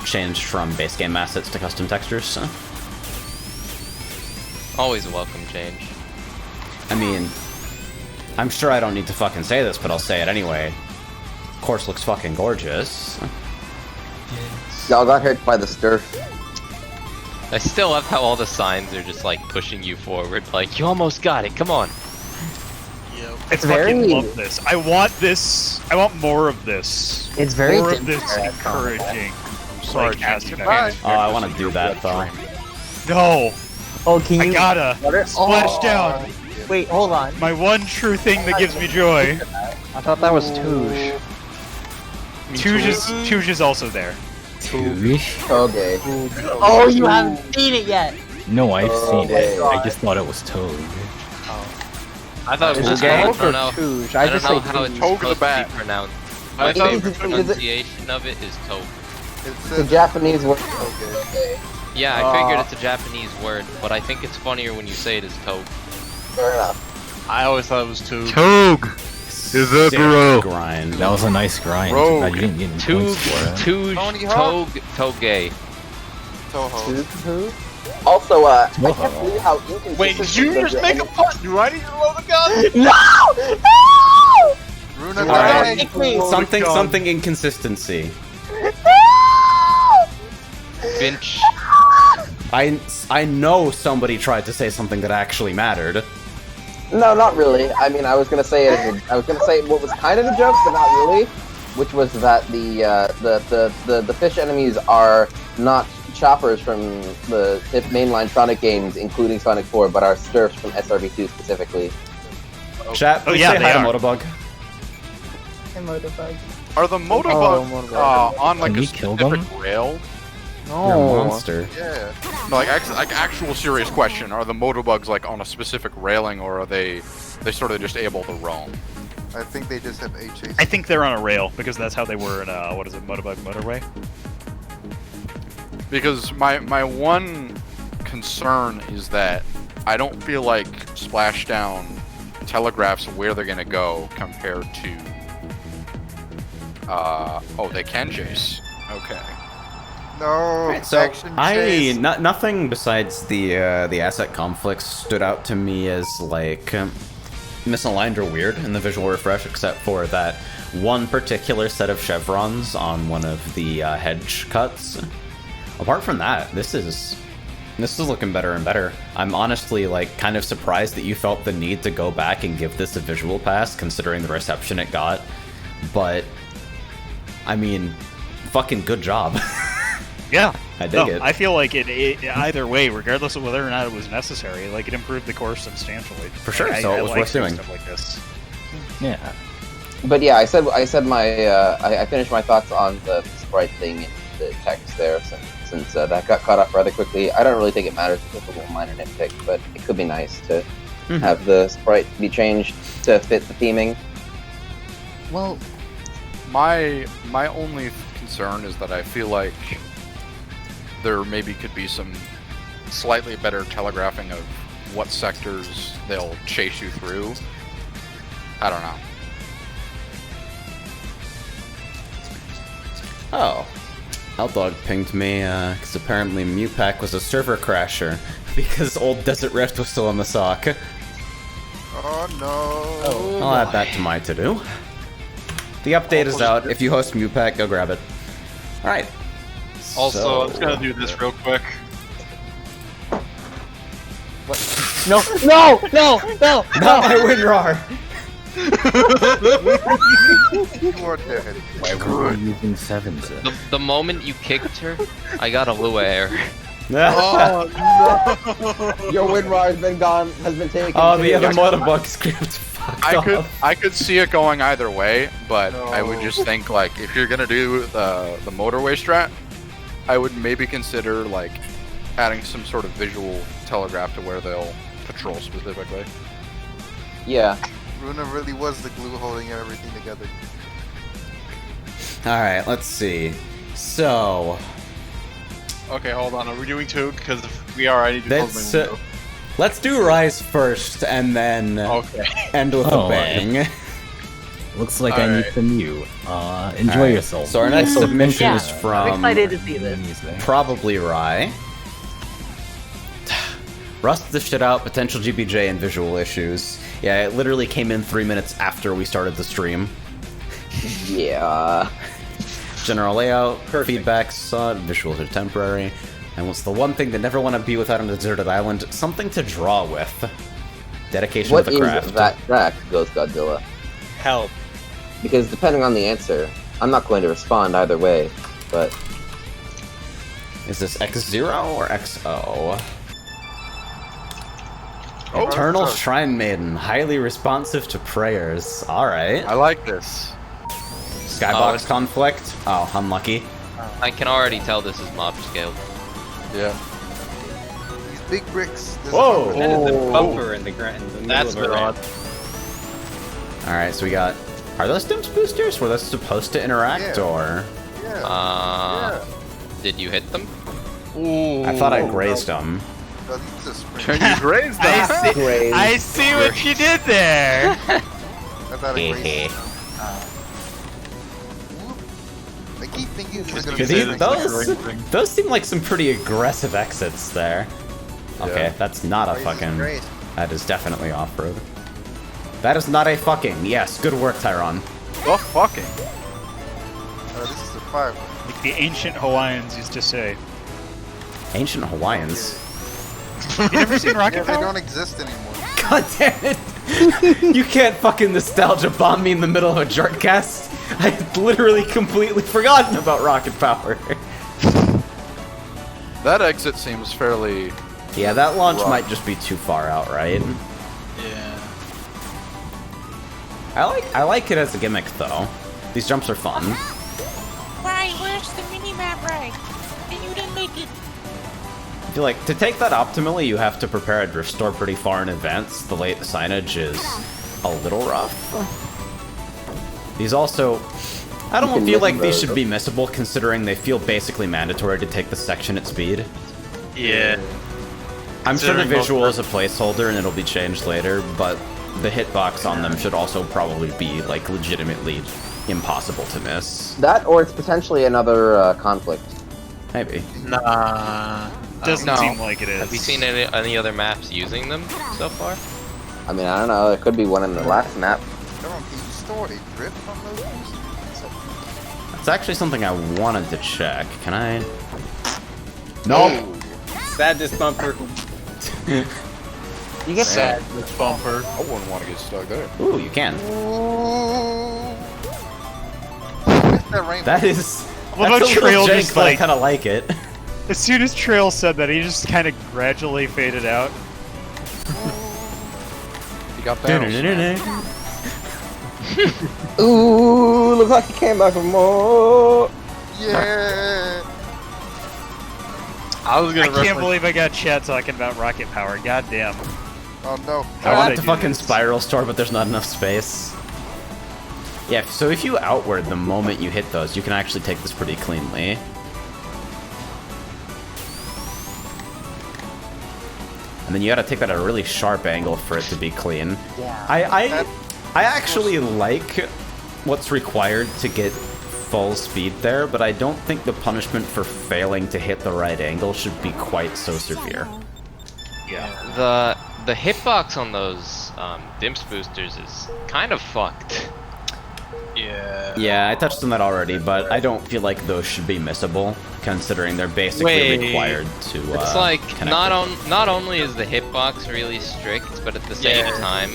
changed from base game assets to custom textures. Always a welcome change. I mean, I'm sure I don't need to fucking say this, but I'll say it anyway. Course looks fucking gorgeous. Y'all got hit by the stir. I still love how all the signs are just like pushing you forward, like, you almost got it, come on. I fucking love this. I want this. I want more of this. It's very more of different this for that combat. encouraging. Sorry, like, aspect. Goodbye. Oh, I want to do that though. No, Oh, can you? I gotta splash down. Wait, hold on. My one true thing that gives me joy. I thought that was Touge. Touge is also there. Touge? Okay. Oh, you haven't seen it yet. No, I've seen it. my I just thought it was Toad. I thought it was Is just, it I Toge or don't know. Touge? I don't just know say how it's Touge. Toge the supposed bat. to be pronounced. My Is it- favorite is it- pronunciation of it is Toge. It's The Japanese word. Okay. Yeah, I figured it's a Japanese word, but I think it's funnier when you say it as Toge. Fair enough. I always thought it was two. Is that Sick grind. That was a nice grind. Rogue. Too bad you didn't get any points for it. Tony Toge, Hawk. Toge. Toho. Also, I Whoa. can't believe how inconsistent. Wait, did you the- just make a putt? Do I need to load a gun? No! No! Runa, Alright. kick me. Something inconsistency. Finch. I know somebody tried to say something that actually mattered. No, not really. I mean, I was gonna say what was kind of a joke, but not really, which was that the fish enemies are not choppers from the mainline Sonic games, including Sonic 4, but are Sturfs from SRB2 specifically. Chat, please yeah, say they hi to are. Motobug. Are the motobugs Motobug. on like Can a we kill specific them? rail? You're a No. monster. Yeah. No, like actual serious question. Are the motobugs like on a specific railing, or are they sort of just able to roam? I think they just have HAC. I think they're on a rail because that's how they were in what is it, Motobug Motorway? Because my one concern is that I don't feel like Splashdown telegraphs where they're gonna go compared to. Oh, they can chase. Okay. No, So action chase. nothing besides the asset conflicts stood out to me as like misaligned or weird in the visual refresh, except for that one particular set of chevrons on one of the hedge cuts. Apart from that, this is looking better and better. I'm honestly like kind of surprised that you felt the need to go back and give this a visual pass, considering the reception it got. But I mean, fucking good job. Yeah. I dig it. I feel like it either way, regardless of whether or not it was necessary, like it improved the course substantially. For sure, Like, so I it was like worth doing. Stuff like this. Yeah. But yeah, I said my I finished my thoughts on the sprite thing in the text there, since that got caught up rather quickly. I don't really think it matters. It's just a little minor nitpick, but it could be nice to have the sprite be changed to fit the theming. Well, my only concern is that I feel like there maybe could be some slightly better telegraphing of what sectors they'll chase you through. I don't know. Oh. Outdog pinged me, because apparently Mewpack was a server crasher, because old Desert Rift was still on the sock. Oh no. I'll add that to my to-do. The update is out. If you host Mewpack, go grab it. Alright. Also, I'm just gonna do this real quick. No, no, no, no, Not my WinRAR! You are dead. Why were we using sevens? The moment you kicked her, I got a Lua error. Oh no! Your WinRAR has been taken. Oh, the too. other Motobug script fucked off. I could see it going either way, but I would just think like if you're gonna do the motorway strat, I would maybe consider like adding some sort of visual telegraph to where they'll patrol specifically. Yeah. Runa really was the glue holding everything together. Alright, let's see. So... Okay, hold on. Are we doing two? Because if we are, I need to close my window. Let's do Rise first, and then end with a bang. Looks like I need some you. Enjoy yourself. So our next submission is I'm from excited to see this. probably Rye. Rust this shit out, potential GBJ and visual issues. Yeah, it literally came in 3 minutes after we started the stream. Yeah. General layout, feedback, visuals are temporary. And what's the one thing they never want to be without on a deserted island? Something to draw with. Dedication What to the craft. is that track, Ghost Godzilla? Help. Because depending on the answer, I'm not going to respond either way, but... Is this X0 or XO? Oh, Eternal that's Shrine Maiden, highly responsive to prayers. Alright. I like this. Skybox Conflict? Oh, unlucky. I can already tell this is mob scaled. Yeah. These big bricks. there's a Whoa! bumper. That is a bumper in the ground. That's a bit odd. Alright, so we got... Are those Stimps boosters? Were those supposed to interact, Yeah. or...? Yeah. Did you hit them? I thought I grazed them. Oh, these are springs. Can you graze them? I see what you did there. I thought I grazed them. I keep thinking this is gonna be Those seem like some pretty aggressive exits there. Okay, Yeah. that's not a Graze is fucking... great. That is definitely off-road. That is not a fucking... Yes, good work, Tyron. The fucking. This is the fire. Like the ancient Hawaiians used to say. Ancient Hawaiians. You never seen Rocket Yeah, they Power? don't exist anymore. God damn it! You can't fucking nostalgia bomb me in the middle of a jartcast. I had literally completely forgotten about Rocket Power. That exit seems fairly. Yeah, that launch rough. might just be too far out, right? Yeah. I like it as a gimmick though. These jumps are fun. Right, where's the mini-map right? And you didn't make it. I feel like to take that optimally, you have to prepare a drift store pretty far in advance. The late signage is a little rough. These also, I don't feel like these should be missable considering they feel basically mandatory to take the section at speed. Yeah. I'm sure the Considering visual most- is a placeholder and it'll be changed later, but the hitbox on them should also probably be like legitimately impossible to miss. That, or it's potentially another conflict. Maybe. Nah. Doesn't No. seem like it is. Have you seen any other maps using them so far? I mean, I don't know. There could be one in the last map. Come on, can you store a drift on those things? It's actually something I wanted to check. Can I? Nope. Sadness bumper. You get Sad bumper. I wouldn't want to get stuck there. Ooh, you can. That rainbow. That is. What That's about a little Trail jank, just but I like- kind of like it. As soon as Trail said that, he just kind of gradually faded out. You got that. Ooh, looks like he came back for more. Yeah. I was I gonna can't reference. believe I got Chad talking about Rocket Power. God damn. Oh no. I would I want to do fucking this? spiral store, but there's not enough space. Yeah, so if you outward the moment you hit those, you can actually take this pretty cleanly. And then you gotta take that at a really sharp angle for it to be clean. Yeah. I actually like what's required to get full speed there, but I don't think the punishment for failing to hit the right angle should be quite so severe. Yeah. The hitbox on those dimps boosters is kind of fucked. Yeah. Yeah, I touched on that already, but I don't feel like those should be missable, considering they're basically Wait. required to. It's like connect with not only is the hitbox really strict, but at the same Yeah. time,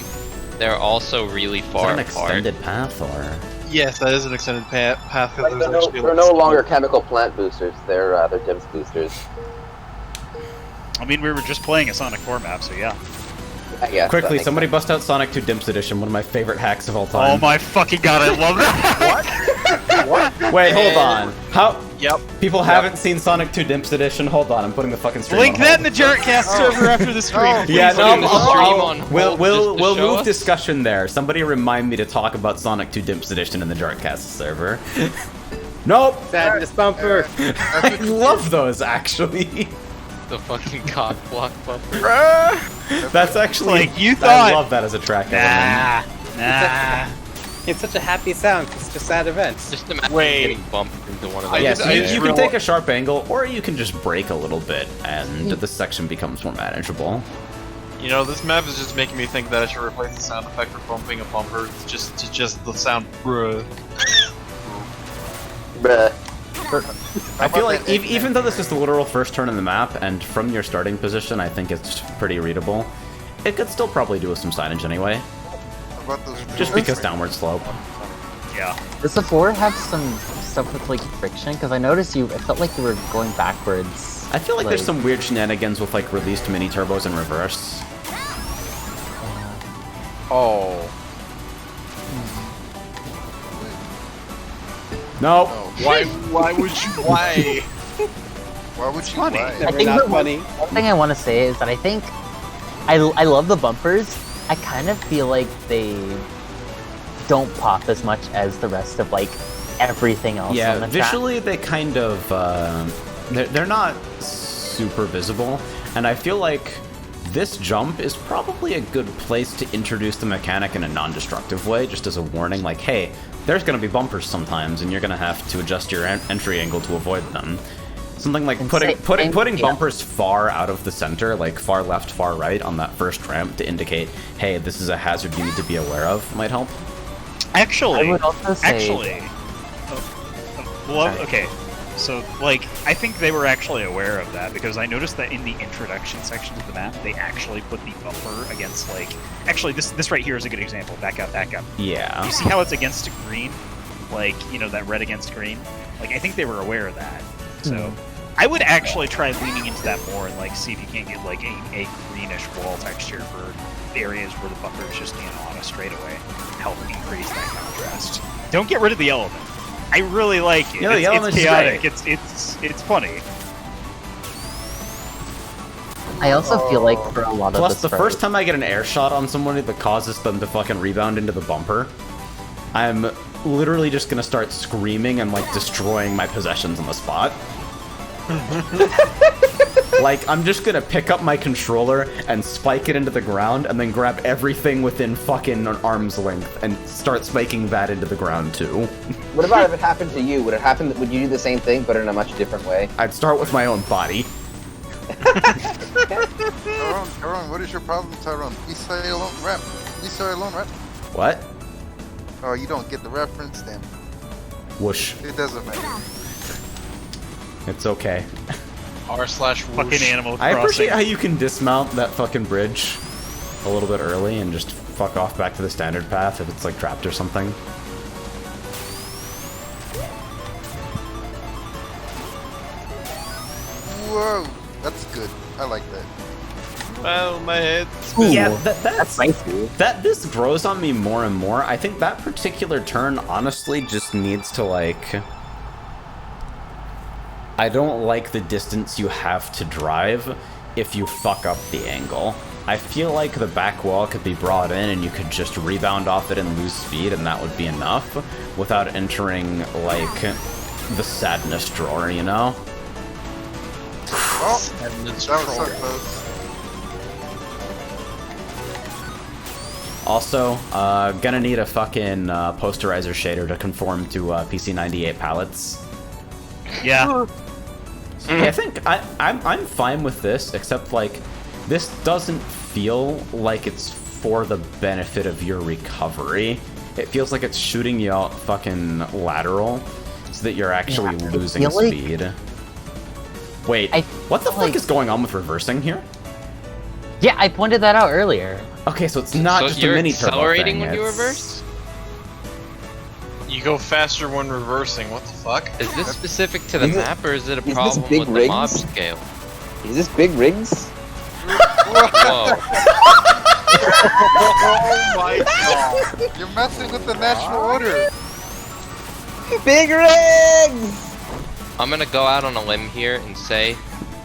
they're also really Is that far an apart. extended path, or? Yes, that is an extended path. Like, they're no longer chemical plant boosters. They're DIMS boosters. I mean, we were just playing a Sonic 4 map, so yeah. I guess. Quickly, that somebody makes bust out Sonic 2 Dimps Edition, one of my favorite hacks of all Oh time. my fucking god, I love that! Wait, hold on. How? Yep. People haven't seen Sonic 2 Dimps Edition. Hold on, I'm putting the fucking stream Link on that in hold. the jartcast server after the stream. No. Yeah, please. no, Putting the stream on we'll hold just to show move us? discussion there. Somebody remind me to talk about Sonic 2 Dimps Edition in the Jartcast server. Nope. Sadness bumper. I love those actually. The fucking cock block bumper. That's actually Like, you I thought- love that as a track element. Nah. It's such a happy sound. It's just sad events. Just imagine Wait. getting bumped into one of I those. Yeah, just- so I you, just you can real- take a sharp angle, or you can just brake a little bit, and the section becomes more manageable. You know, this map is just making me think that I should replace the sound effect for bumping a bumper to just the sound bruh. Bruh. I feel like even though this is the literal first turn in the map, and from your starting position, I think it's pretty readable. It could still probably do with some signage anyway, How about those just because downward slope. Yeah. Does the 4 have some stuff with like friction? Because I noticed it felt like you were going backwards. I feel like there's some weird shenanigans with like released mini turbos in reverse. Oh. No. Why would you? Why? Why would you funny. lie? I Never think not the one funny. thing I want to say is that I think I love the bumpers. I kind of feel like they don't pop as much as the rest of like everything else on Yeah, the track. visually they kind of they're not super visible, and I feel like this jump is probably a good place to introduce the mechanic in a non-destructive way, just as a warning, like, hey, there's going to be bumpers sometimes, and you're going to have to adjust your entry angle to avoid them. Something like And putting yeah. bumpers far out of the center, like far left, far right on that first ramp to indicate, hey, this is a hazard you need to be aware of, might help. Actually, I would also say okay. So, like, I think they were actually aware of that because I noticed that in the introduction section of the map, they actually put the bumper against, like, actually, this right here is a good example. Back up, back up. Yeah. You see how it's against green? Like, you know, that red against green? Like, I think they were aware of that. So, I would actually try leaning into that more and, like, see if you can't get, like, a greenish wall texture for areas where the bumper is just being on a straightaway. Help increase that contrast. Don't get rid of the element. I really like it. Yeah, the element's it's chaotic. great. It's funny. I also feel like for a lot Plus, of the first time I get an air shot on somebody that causes them to fucking rebound into the bumper, I'm literally just gonna start screaming and, like, destroying my possessions on the spot. Like, I'm just gonna pick up my controller and spike it into the ground and then grab everything within fucking an arm's length and start spiking that into the ground too. What about if it happened to you? Would you do the same thing, but in a much different way? I'd start with my own body. Tyrone, what is your problem, Tyrone? We say alone rap. What? Oh, you don't get the reference, then. Whoosh. It doesn't matter. It's okay. r/whoosh. Fucking Animal I Crossing. appreciate how you can dismount that fucking bridge a little bit early and just fuck off back to the standard path if it's, like, trapped or something. Whoa, that's good. I like that. Well, my head's Yeah, that's spicy. this grows on me more and more. I think that particular turn honestly just needs to, like, I don't like the distance you have to drive if you fuck up the angle. I feel like the back wall could be brought in and you could just rebound off it and lose speed and that would be enough without entering, like, the sadness drawer, you know? Oh, that was so close. Also, gonna need a fucking posterizer shader to conform to PC98 palettes. Yeah. Yeah, I think I'm fine with this, except, like, this doesn't feel like it's for the benefit of your recovery. It feels like it's shooting you out fucking lateral, so that you're actually losing speed. Wait, what the fuck is going on with reversing here? Yeah, I pointed that out earlier. Okay, so it's not just a mini turbo accelerating thing, when you it's- reverse? You go faster when reversing. What the fuck? Is this specific to the Is it- map, or is it a is this problem big with the rigs? mob scale? Is this big rigs? Whoa. Oh my god! You're messing with the natural order. Big rigs! I'm gonna go out on a limb here and say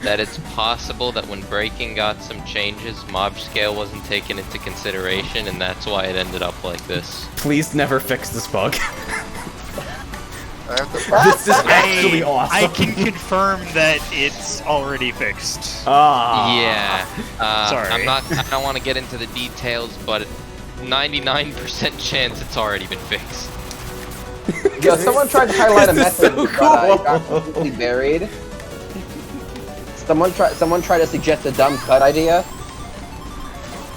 that it's possible that when breaking got some changes, mob scale wasn't taken into consideration, and that's why it ended up like this. Please never fix this bug. I have to. This is actually awesome. I can confirm that it's already fixed. Ah. Yeah. Sorry. I don't want to get into the details, but 99% chance it's already been fixed. Yo, someone tried to highlight a This is method, so but it got cool. completely buried. Someone tried to suggest a dumb cut idea.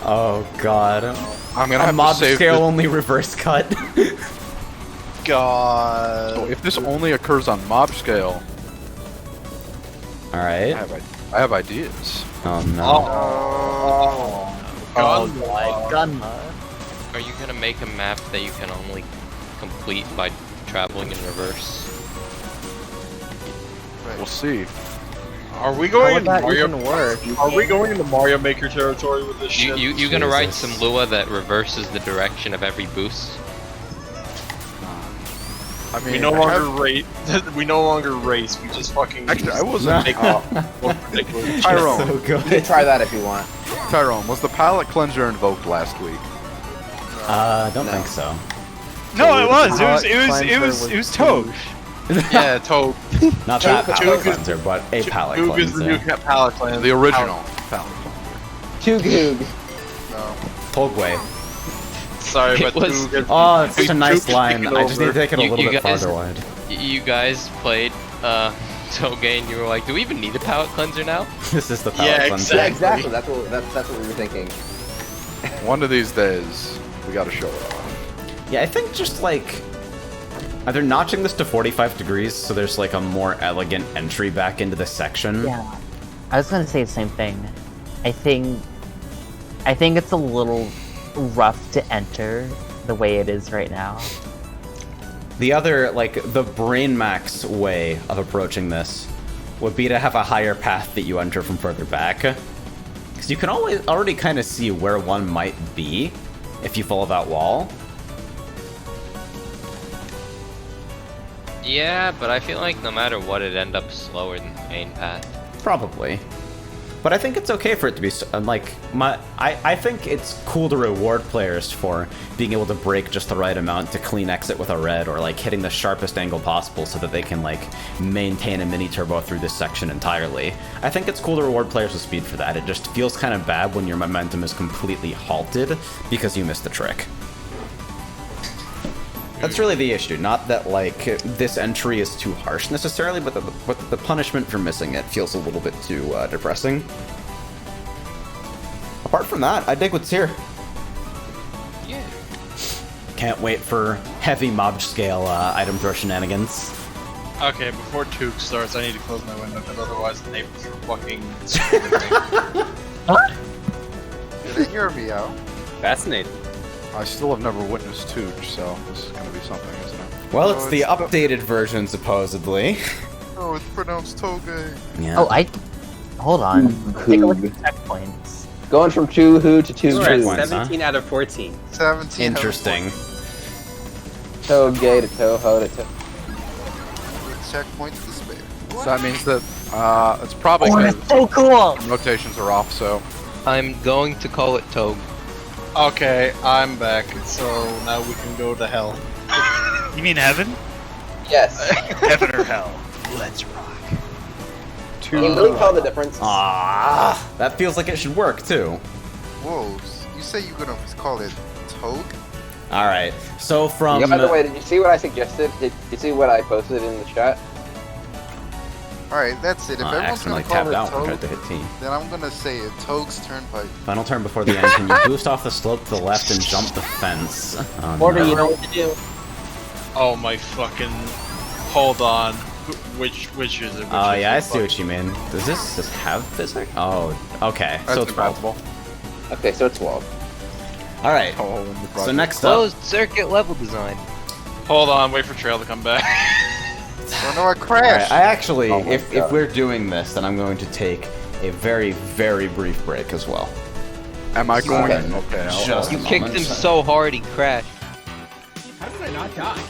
Oh god. I'm gonna A have mob to save scale this. only reverse cut. God. So if this only occurs on mob scale, Alright. I have ideas. Oh no. Are you gonna make a map that you can only complete by traveling in reverse? We'll see. Are we going How into would that Mario? even work? Are we going into Mario Maker territory with this shit? You gonna write Jesus. some Lua that reverses the direction of every boost? I mean, We no I longer have- race. We no longer race. We just fucking. Actually, I wasn't. Make more ridiculous. Tyrone, So You can good. try that if you want. Tyrone, was the palette cleanser invoked last week? Don't think so. No, it was. Palette It was Toad. Yeah, Toad. Not that Two- palette two- cleanser, but a palette Goog is the new cleanser. palette cleanser. The original palette. Two goog. Pogway. Sorry, It but was- Goog is- Oh, it's such a Goog nice is line. taking I just need to over. take it a You- little you bit guys- farther wide. You guys played Toge, and you were like, do we even need a palette cleanser now? This is the palette Yeah, cleanser. Yeah, Exactly. exactly. That's what we were thinking. One of these days, we gotta show it off. Yeah, I think just like either notching this to 45 degrees so there's like a more elegant entry back into the section. Yeah, I was gonna say the same thing. I think it's a little rough to enter the way it is right now. The other, like, the brain max way of approaching this would be to have a higher path that you enter from further back. Because you can already kind of see where one might be if you follow that wall. Yeah, but I feel like no matter what, it'd end up slower than the main path. Probably. But I think it's okay for it to be, I think it's cool to reward players for being able to break just the right amount to clean exit with a red, or like hitting the sharpest angle possible so that they can like maintain a mini turbo through this section entirely. I think it's cool to reward players with speed for that. It just feels kind of bad when your momentum is completely halted because you missed the trick. That's really the issue, not that, like, this entry is too harsh necessarily, but the punishment for missing it feels a little bit too depressing. Apart from that, I dig what's here. Yeah. Can't wait for heavy mob scale item throw shenanigans. Okay, before Took starts, I need to close my window, because otherwise the neighbors are fucking screaming. Did they hear me out? Fascinating. I still have never witnessed Tooch, so this is gonna be something, isn't it? Well, No, it's the it's the- updated version, supposedly. Oh, it's pronounced Toge. Yeah. Oh, hold on. Take a look at the checkpoints. Going from 2-hoo to 2-hoo. We're at Checkpoints, huh? 17 out of 14. 17. Interesting. Toge to Toho to Checkpoints to spare. So that means that it's probably Oh, because that's so cool! rotations are off, so I'm going to call it Togue. Okay, I'm back, so now we can go to hell. You mean heaven? Yes. Heaven or hell? Let's rock. Can you really tell the difference? Ah, that feels like it should work too. Whoa, you say you're gonna call it Toge? All right. So from Yeah, by the way, did you see what I suggested? Did you see what I posted in the chat? Alright, that's it. If I everyone's gonna accidentally call tapped it out and tried Toge, to hit T. then I'm gonna say it. Toge's Turnpike. Final turn before the end. Can you boost off the slope to the left and jump the fence? Oh, Order, no. you know what to do. Oh my fucking... Hold on. Which is it? Oh yeah, I see what you mean. Does this have physics? Oh, okay. that's So it's 12. compatible. Okay, so it's 12. All right. Oh, in the So project. next up, Closed circuit level design. Hold on, wait for Trail to come back. Oh no, I all right, crashed! I actually, Oh my if God. we're doing this, then I'm going to take a very, very brief break as well. Am I going? Okay. Okay. Just You a kicked moment. him so hard he crashed. How did I not die?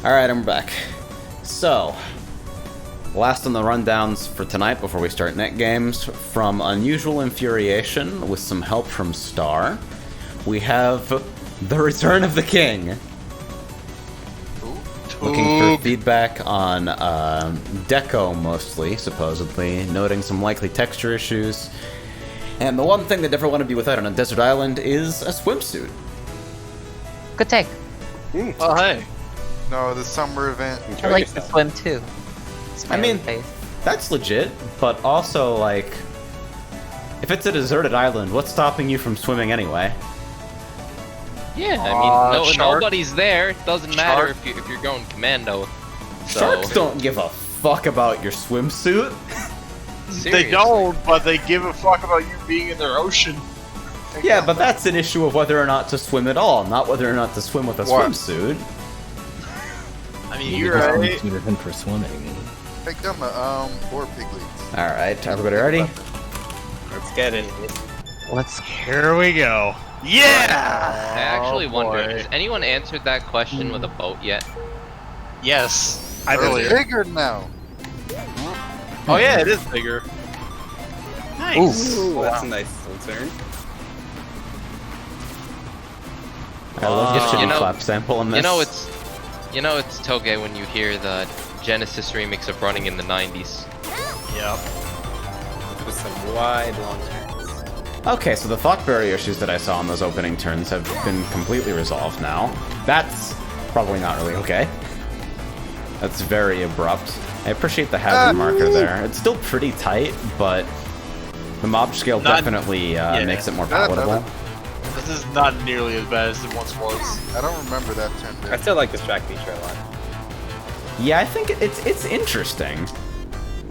Alright, I'm back. So, last on the rundowns for tonight before we start net games, from Unusual Infuriation with some help from Star, we have The Return of the King. Looking for feedback on Deco mostly, supposedly, noting some likely texture issues. And the one thing they never want to be without on a desert island is a swimsuit. Good take. Oh, hey. No, the summer event. I like to swim too. I mean, that's legit, but also, like, if it's a deserted island, what's stopping you from swimming anyway? Yeah, I mean, shark. nobody's there. It doesn't matter if you're going commando. So. Sharks don't give a fuck about your swimsuit. Seriously. They don't, but they give a fuck about you being in their ocean. Yeah, but that's an issue of whether or not to swim at all, not whether or not to swim with a swimsuit. I mean, You you're just right. need him for swimming. Take them, or piglets. Alright, everybody ready? Let's get it. Here we go. Yeah! I actually wonder, boy. has anyone answered that question with a boat yet? Yes. It's bigger now. Oh yeah, it is bigger. Nice. Ooh, that's a nice little turn. I love the shitty you know- clap sample in this. You know it's Toge when you hear the Genesis remix of Running in the 90s. Yep. With some wide, long turns. Okay, so the thought barrier issues that I saw on those opening turns have been completely resolved now. That's probably not really okay. That's very abrupt. I appreciate the hazard marker there. It's still pretty tight, but the mob scale definitely makes it more palatable. This is not nearly as bad as it once was. I don't remember that turn I there. still like this track feature a lot. Yeah, I think it's interesting.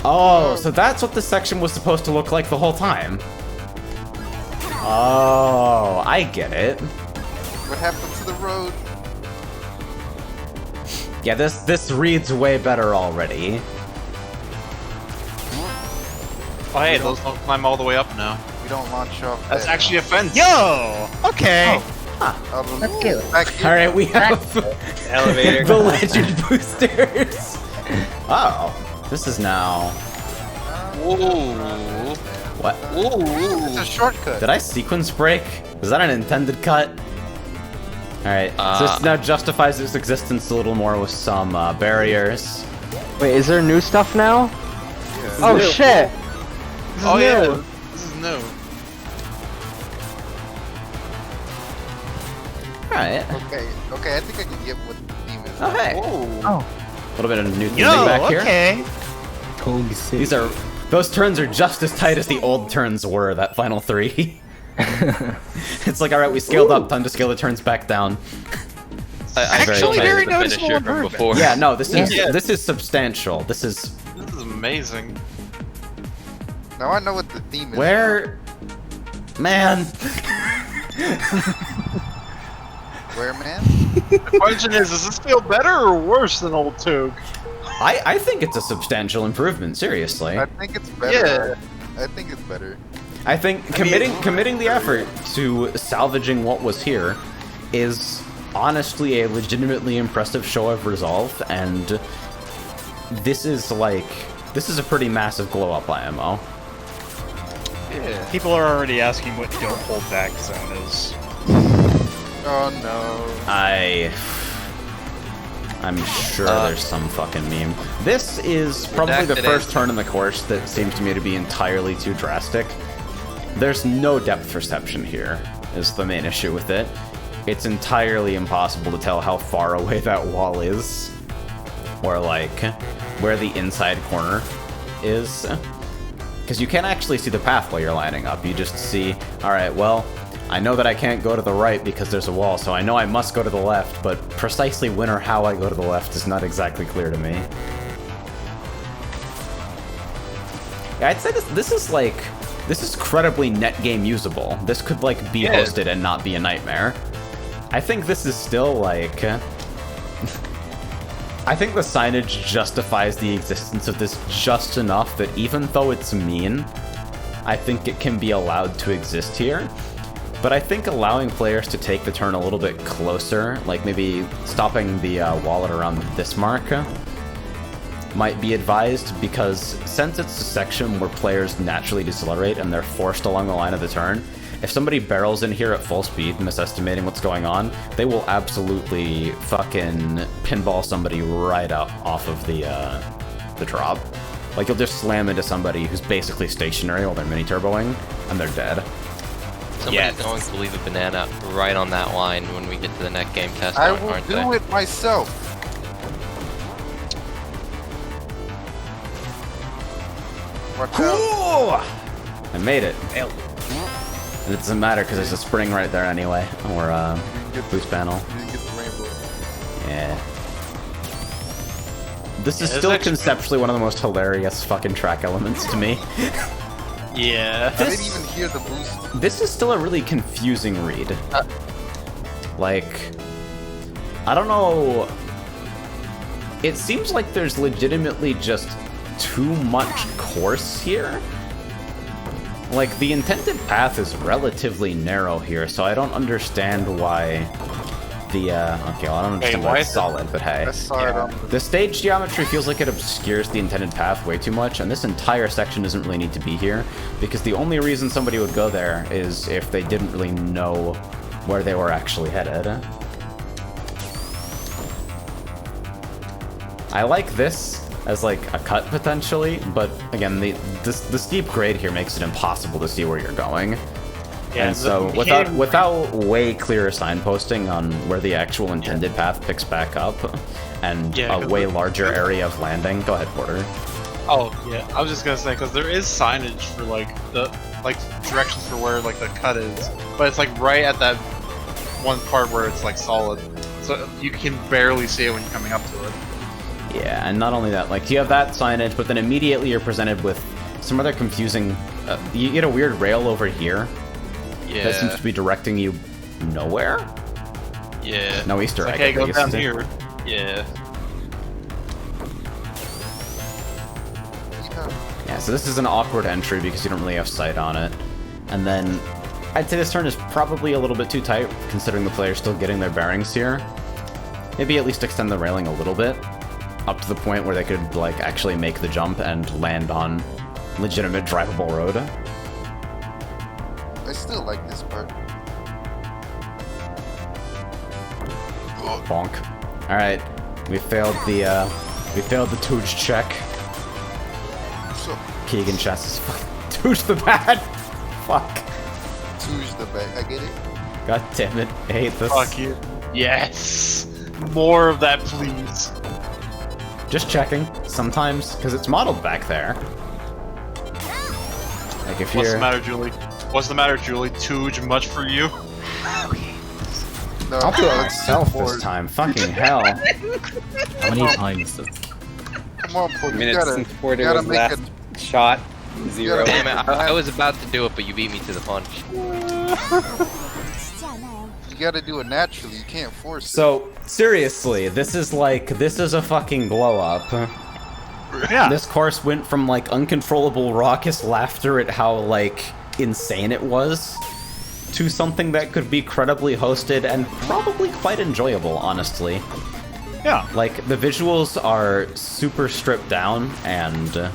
Oh, so that's what this section was supposed to look like the whole time. Oh, I get it. What happened to the road? Yeah, this reads way better already. Oh hey, those don't climb all the way up now. We don't launch off. That's that. actually a fence. Yo! Okay. That's cute. Back here. All right, we have Elevator. the legend boosters. Oh, this is now. Ooh. What? It's a shortcut. Did I sequence break? Was that an intended cut? Alright, so this now justifies its existence a little more with some barriers. Wait, is there new stuff now? Yeah. Oh shit! This is Oh new. yeah, this is new. Alright. Okay, I think I can get what the theme is. Oh, hey. Oh. A little bit of new theming Yo, back here. okay. Tog City. Those turns are just as tight as the old turns were, that final three. It's like, alright, we scaled up, time to scale the turns back down. Actually, very noticeable finisher from improvement. before. Yeah, no, this is substantial. This is amazing. Now I know what the theme is. where, man. Where, man? The question is, does this feel better or worse than old Toog? I think it's a substantial improvement. Seriously, I think it's better. I think it's better. I think committing the effort to salvaging what was here is honestly a legitimately impressive show of resolve, and this is a pretty massive glow up IMO. Yeah. People are already asking what don't hold back zone is. Oh no. I'm sure there's some fucking meme. This is probably the first turn in the course that seems to me to be entirely too drastic. There's no depth perception here, is the main issue with it. It's entirely impossible to tell how far away that wall is, or where the inside corner is. Because you can't actually see the path while you're lining up. You just see, alright, well, I know that I can't go to the right because there's a wall, so I know I must go to the left, but precisely when or how I go to the left is not exactly clear to me. Yeah, I'd say this is credibly net game usable. This could be hosted and not be a nightmare. I think this is still I think the signage justifies the existence of this just enough that even though it's mean, I think it can be allowed to exist here. But I think allowing players to take the turn a little bit closer, like maybe stopping the wall at around this mark, might be advised, because since it's a section where players naturally decelerate and they're forced along the line of the turn, if somebody barrels in here at full speed, misestimating what's going on, they will absolutely fucking pinball somebody right up off of the drop. Like, you'll just slam into somebody who's basically stationary while they're mini-turboing, and they're dead. Somebody's going to leave a banana right on that line when we get to the next game test, I will aren't do they? it myself. Watch out. I made it. And it doesn't matter because there's a spring right there anyway, or boost panel. You didn't get the rainbow. Yeah. This is still conceptually one of the most hilarious fucking track elements to me. Yeah. I didn't even hear the boost. This is still a really confusing read. Like, I don't know. It seems like there's legitimately just too much course here. Like, the intended path is relatively narrow here, so I don't understand why the, okay, well, I don't understand why it's solid, but hey. The stage geometry feels like it obscures the intended path way too much, and this entire section doesn't really need to be here, because the only reason somebody would go there is if they didn't really know where they were actually headed. I like this as like a cut potentially, but again, the steep grade here makes it impossible to see where you're going. Yeah, and so without way clearer signposting on where the actual intended path picks back up, and a way larger area of landing. Go ahead, Porter. Oh yeah, I was just gonna say because there is signage for like the directions for where like the cut is, but it's like right at that one part where it's like solid, so you can barely see it when you're coming up to it. Yeah, and not only that, like you have that signage, but then immediately you're presented with some other confusing. You get a weird rail over here. Yeah. That seems to be directing you nowhere. Yeah. No Easter egg. Okay, go down here. Yeah. Yeah, so this is an awkward entry because you don't really have sight on it. And then I'd say this turn is probably a little bit too tight, considering the player's still getting their bearings here. Maybe at least extend the railing a little bit, up to the point where they could like actually make the jump and land on legitimate drivable road. I still like this part. Bonk. All right, we failed the Tooge check. So, Keegan Chess is Tooge the bad. Fuck. Tooge the bad. I get it. God damn it! I hate this. Fuck you. Yes. More of that, please. Just checking. Sometimes, because it's modeled back there. Like if What's you're. the matter, Julie? What's the matter, Julie? Tooge much for you? No, I'll do it myself this time. Fucking hell. How many times does... Come on, Porter. Minutes since Porter was last shot. 0. Damn it, I was about to do it, but you beat me to the punch. You gotta do it naturally. You can't force it. So seriously, this is a fucking blow up. Yeah. This course went from like uncontrollable raucous laughter at how like insane it was to something that could be credibly hosted and probably quite enjoyable, honestly. Yeah. Like the visuals are super stripped down, and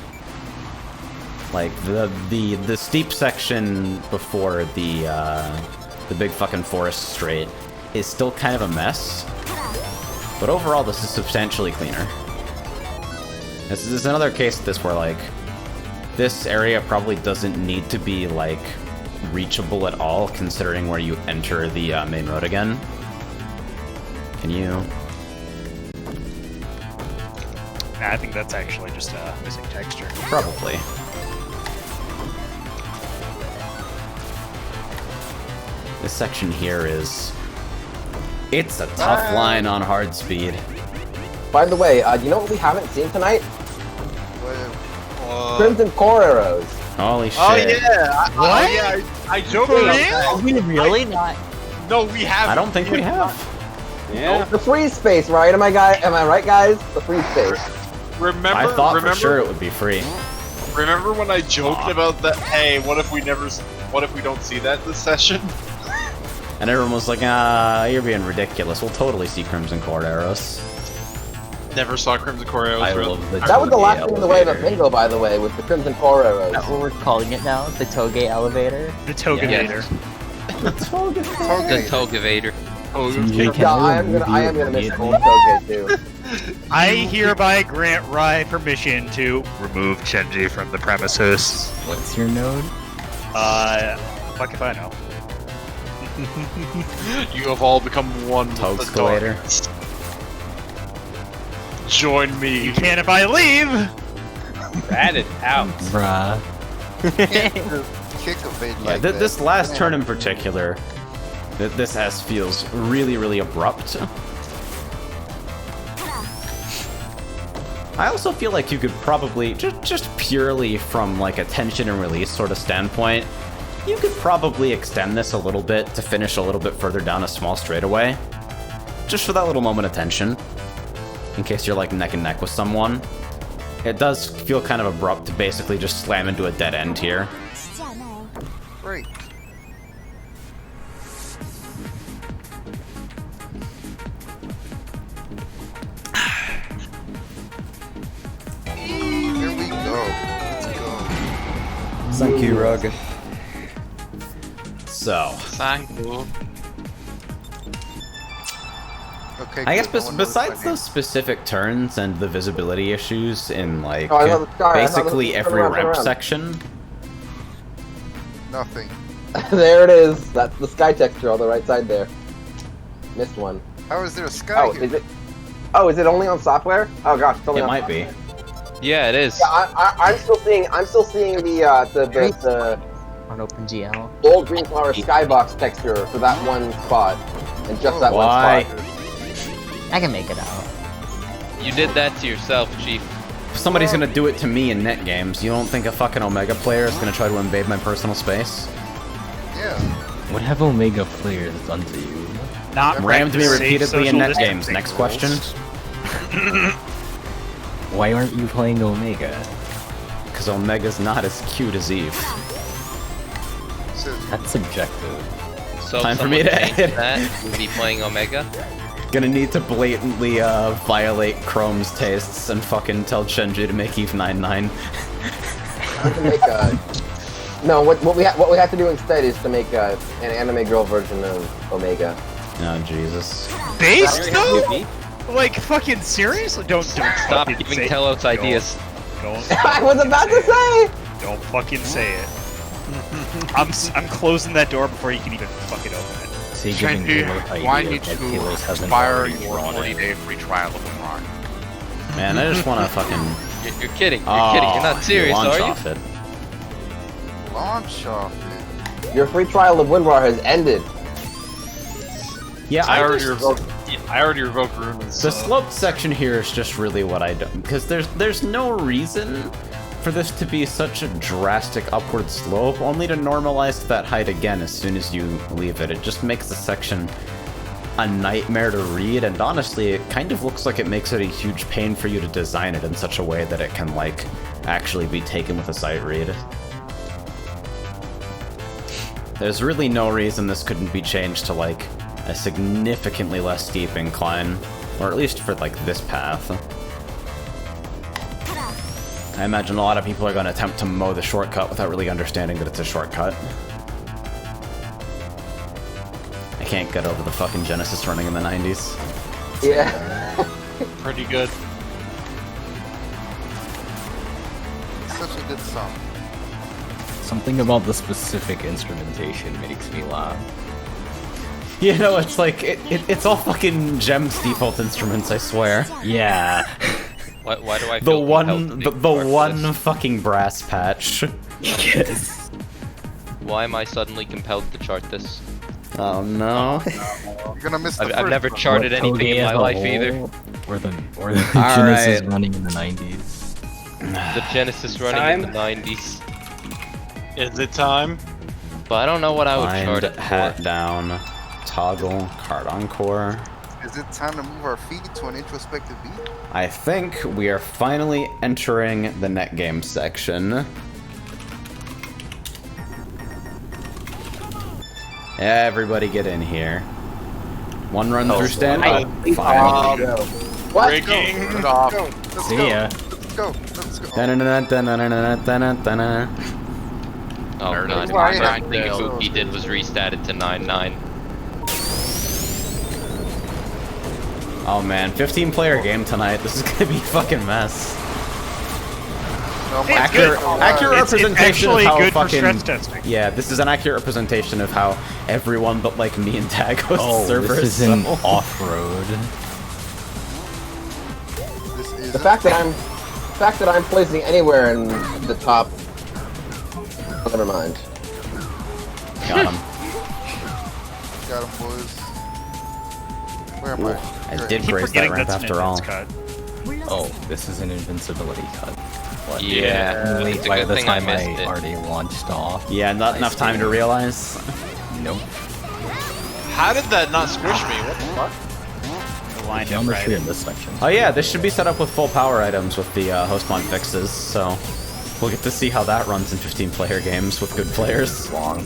like the steep section before the big fucking forest straight is still kind of a mess. But overall, this is substantially cleaner. This is another case of this where, like, this area probably doesn't need to be, like, reachable at all, considering where you enter the main road again. Can you? Nah, I think that's actually just missing texture. Probably. This section here is... It's a tough line on hard speed. By the way, do you know what we haven't seen tonight? Crimson core arrows. Holy shit. Oh yeah! What? Yeah, I joked about that. Are we really not? No, we haven't. I don't think we have. Yeah. The freeze space, right? Am I right, guys? The freeze space. Remember? I thought remember, for sure it would be free. Remember when I joked about that? Hey, what if we don't see that this session? And everyone was like, ah, you're being ridiculous. We'll totally see Crimson Core arrows. Never saw Crimson Core arrows. I love the That was the Toge last thing in the way of a elevator. bingo, by the way, was the Crimson Core arrows. That's what we're calling it now, the Toge elevator. The Togavator. The Togavator. Yeah, I am gonna miss old Toge too. I hereby grant Rai permission to remove Chenji from the premises. What's your node? Fuck if I know. You have all become one with the Togscalator. darkness. Join me. You can if I leave! Rat it out. Bruh. Kick a bit Yeah, like this that. last Man. turn in particular, this S feels really, really abrupt. I also feel like you could probably, just purely from like a tension and release sort of standpoint, you could probably extend this a little bit to finish a little bit further down a small straightaway. Just for that little moment of tension. In case you're like neck and neck with someone. It does feel kind of abrupt to basically just slam into a dead end here. Great. Here we go. Let's go. Thank you, Rug. So, Thank you. Okay, I guess good. No one knows besides my those specific turns and the visibility issues in like Oh, I saw the sky, I saw the- basically turn every around, turn rep around. section, name. Nothing. There it is. That's the sky texture on the right side there. Missed one. How is there a sky Oh, here? is it? Oh, is it only on software? Oh gosh, it's only it on might be. Yeah, it is. Yeah, I'm still seeing the On OpenGL. old green flower skybox texture for that one spot, and just that Why? one spot. I can make it out. You did that to yourself, Chief. If somebody's gonna do it to me in net games, you don't think a fucking Omega player is gonna try to invade my personal space? Yeah. What have Omega players done to you? Not Rammed me practice repeatedly safe in net social games. distancing Next rules. question. Why aren't you playing Omega? Because Omega's not as cute as Eve. Says That's subjective. So if Time for me someone to changed edit. that, you'll be playing Omega. Gonna need to blatantly violate Chrome's tastes and fucking tell Chenji to make Eve 9-9. I can make a. No, what we have to do instead is to make an anime girl version of Omega. Oh Jesus. Based though? Like fucking seriously? Don't Stop fucking giving say Telos ideas. Don't I was about to say. don't fucking say it. I'm closing that door before you can even fucking open it. See, giving Chenji, Taylor why ideas need like to Taylor's hasn't expire already your drawn it. 40-day free trial of Umar? Man, I just wanna fucking. You're kidding. You're kidding. You're not serious, launch are you? off it. launch off it. Your free trial of WinRAR has ended. Yeah, I already just- revoked Runes. The sloped section here is just really what I don't, because there's no reason for this to be such a drastic upward slope, only to normalize to that height again as soon as you leave it. It just makes the section a nightmare to read, and honestly, it kind of looks like it makes it a huge pain for you to design it in such a way that it can, like, actually be taken with a sight read. There's really no reason this couldn't be changed to, like, a significantly less steep incline, or at least for, like, this path. I imagine a lot of people are going to attempt to mow the shortcut without really understanding that it's a shortcut. I can't get over the fucking Genesis running in the 90s. Yeah. Pretty good. Such a good song. Something about the specific instrumentation makes me laugh. You know, it's like, it's all fucking Gem's default instruments, I swear. Yeah. Why do I The feel one, compelled to the be part of one this? fucking brass patch. Yes. Why am I suddenly compelled to chart this? Oh no. You're gonna miss the I've first never one. charted What, anything Toge in my as a life whole? either. Or the All Genesis right. running in the 90s. The Genesis running in the 90s. Is it time? But I don't know what I would chart Blind it hat for. down, toggle, card encore. Is it time to move our feet to an introspective beat? I think we are finally entering the net game section. Everybody get in here. One run Oh, through stand. I- Fine. What? Breaking. Let's go. Let's See go. ya. Let's go. Let's go. Da-na-na-na-na-na-na-na-na. Oh There it god, is. the Why first not? thing Ibuki did was reset it to 9-9. Oh man, 15-player game tonight. This is gonna be a fucking mess. No, Hey, it's Accurate, good. accurate It's representation of actually how good for fucking. stress testing. Yeah, this is an accurate representation of how everyone but like me and Tag host Oh, servers. this is an so- off-road. This is The fact that I'm placing anywhere in the top. Never mind. Got him. Got him, boys. Where am Ooh, I? I Great. did Keep brace that forgetting ramp that's an after all. advance cut. Oh, this is an invincibility cut. What? Yeah, Only it's a by good the thing I time missed I it. already launched off. Yeah, not enough time to realize. Nope. How did that not squish me? What the fuck? The line up Geometry right. in this section. Oh yeah, this should be set up with full power items with the host mod fixes, so we'll get to see how that runs in 15-player games with good players. Bonk.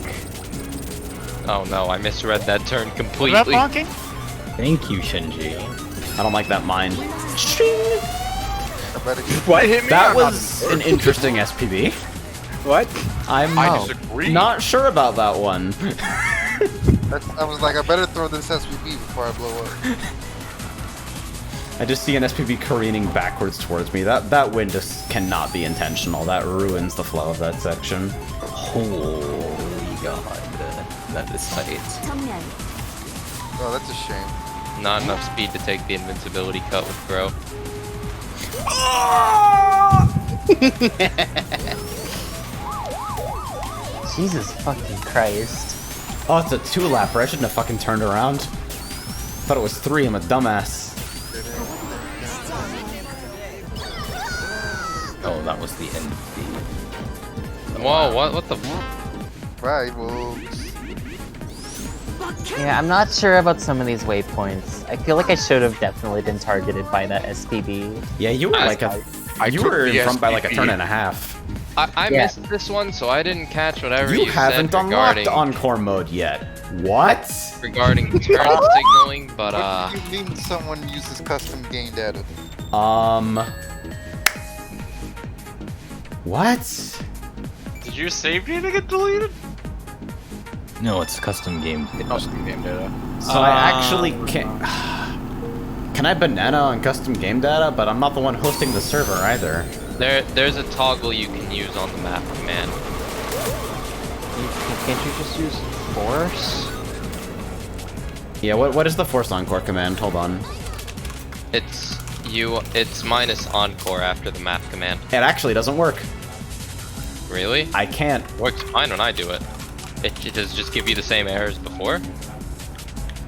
Oh no, I misread that turn What completely. about bonking? Thank you, Shinji. I don't like that mine. I better get What hit me? That was an interesting SPB. What? I'm I disagree. not sure about that one. I was like, I better throw this SVB before I blow up. I just see an SPB careening backwards towards me. That wind just cannot be intentional. That ruins the flow of that section. Holy god. That is tight. Oh, that's a shame. Not enough speed to take the invincibility cut with Bro. Jesus fucking Christ. Oh, it's a 2-lapper. I shouldn't have fucking turned around. Thought it was 3. I'm a dumbass. Oh, that was the end of the... Whoa, what the? Rivals. Yeah, I'm not sure about some of these waypoints. I feel like I should have definitely been targeted by that SPB. Yeah, you were like you were in front by like a turn and a half. I Yeah. missed this one, so I didn't catch whatever You you haven't said unlocked regarding Encore mode yet. What? regarding turn signaling, but What do you mean someone uses custom game data? What? Did your save data get deleted? No, it's custom game. Custom game data. So I actually can't. Can I banana on custom game data? But I'm not the one hosting the server either. there's a toggle you can use on the map command. Can't you just use force? Yeah, what is the force encore command? Hold on. It's minus encore after the map command. It actually doesn't work. Really? I can't. Works fine when I do it. It does just give you the same errors before.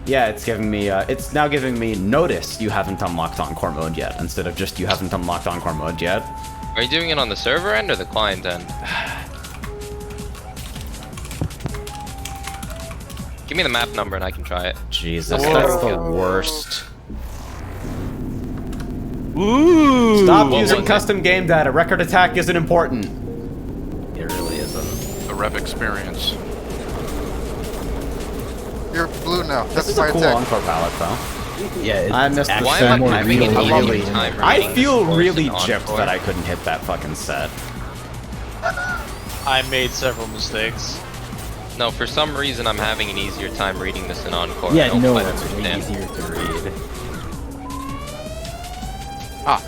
Yeah, it's giving me. It's now giving me notice you haven't unlocked Encore mode yet, instead of just you haven't unlocked Encore mode yet. Are you doing it on the server end or the client end? Give me the map number and I can try it. Jesus, Whoa. that's the worst. Ooh! Stop What using was it? custom game data. Record attack isn't important. It really isn't. The rev experience. You're blue now. This That's is my a cool attack. Encore palette, though. Yeah, it's I missed actually Why am I more having an readable. easier time I reading feel this course really in gypped Encore? that I couldn't hit that fucking set. I made several mistakes. No, for some reason I'm having an easier time reading this in Encore. I Yeah, don't no, quite it's way understand. easier to read.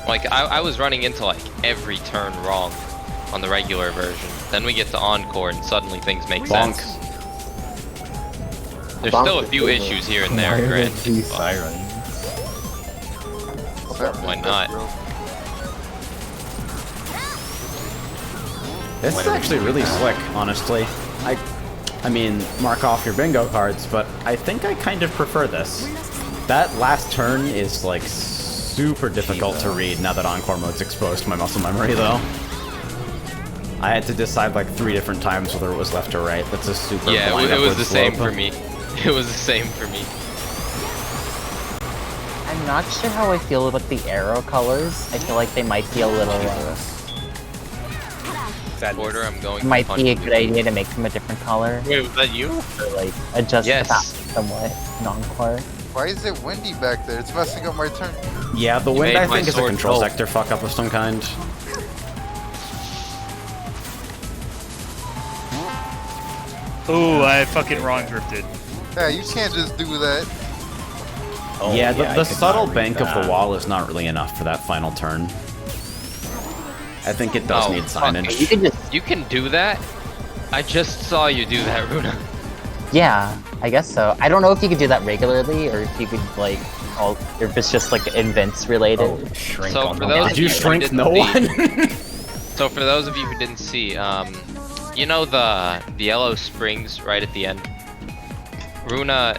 Like, I was running into like every turn wrong on the regular version. Then we get to Encore and suddenly things make Bonk. sense. There's Bonk still a is few cool. issues here and Why there, are there granted. two but- sirens? Why not? This is actually really slick, honestly. I mean, mark off your bingo cards, but I think I kind of prefer this. That last turn is like super difficult to read now that Encore mode's exposed to my muscle memory, though. I had to decide like 3 different times whether it was left or right. That's a super Yeah, blind it was upward the same slope. for me. It was the same for me. I'm not sure how I feel about the arrow colors. I feel like they might be a little order I'm going Might to be a punch good idea to make them a different color. Wait, was that you? Or like adjust Yes. the path somewhat in Encore. Why is it windy back there? It's messing up my turn. Yeah, the You wind made I my think is a sword control gold. sector fuck up of some kind. Ooh, I fucking wrong drifted. Yeah, you can't just do that. Oh, yeah, the I could subtle not read bank of that. the wall is not really enough for that final turn. I think it does need fuck. signage. You can just You can do that? I just saw you do that, Runa. yeah, I guess so. I don't know if you could do that regularly or if you could like all or if it's just like events related. Oh, shrink So on for the those wall. Did you who shrink didn't no see- one? So for those of you who didn't see, you know the yellow springs right at the end? Runa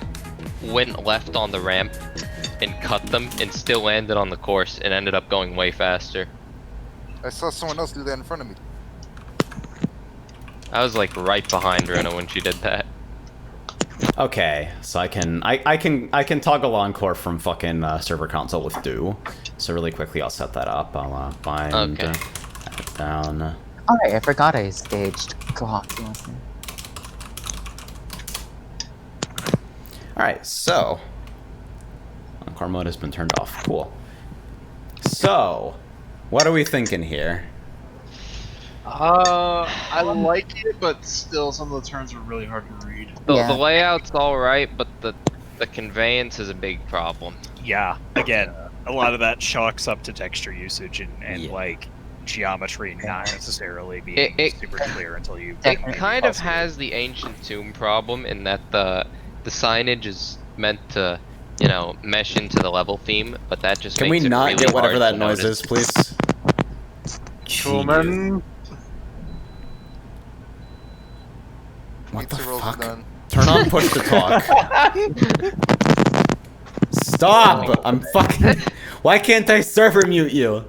went left on the ramp and cut them and still landed on the course and ended up going way faster. I saw someone else do that in front of me. I was like right behind Runa when she did that. Okay, so I can toggle Encore from fucking server console with do. So really quickly I'll set that up. I'll bind Okay. it down. Alright, I forgot I staged co-op. Alright, so Encore mode has been turned off. Cool. So, what are we thinking here? I like it, but still, some of the turns are really hard to read. The Yeah. layout's alright, but the conveyance is a big problem. Yeah, again, a lot of that chalks up to texture usage and Yeah. like geometry not necessarily being It- super clear until you. It kind of has the ancient tomb problem in that the signage is meant to, you know, mesh into the level theme, but that just Can we makes it not really get whatever hard that to noise notice. is, please? Cool, man. What the Pizza rolls fuck? done. Turn on push to talk. Stop! I'm fucking... Why can't I server mute you?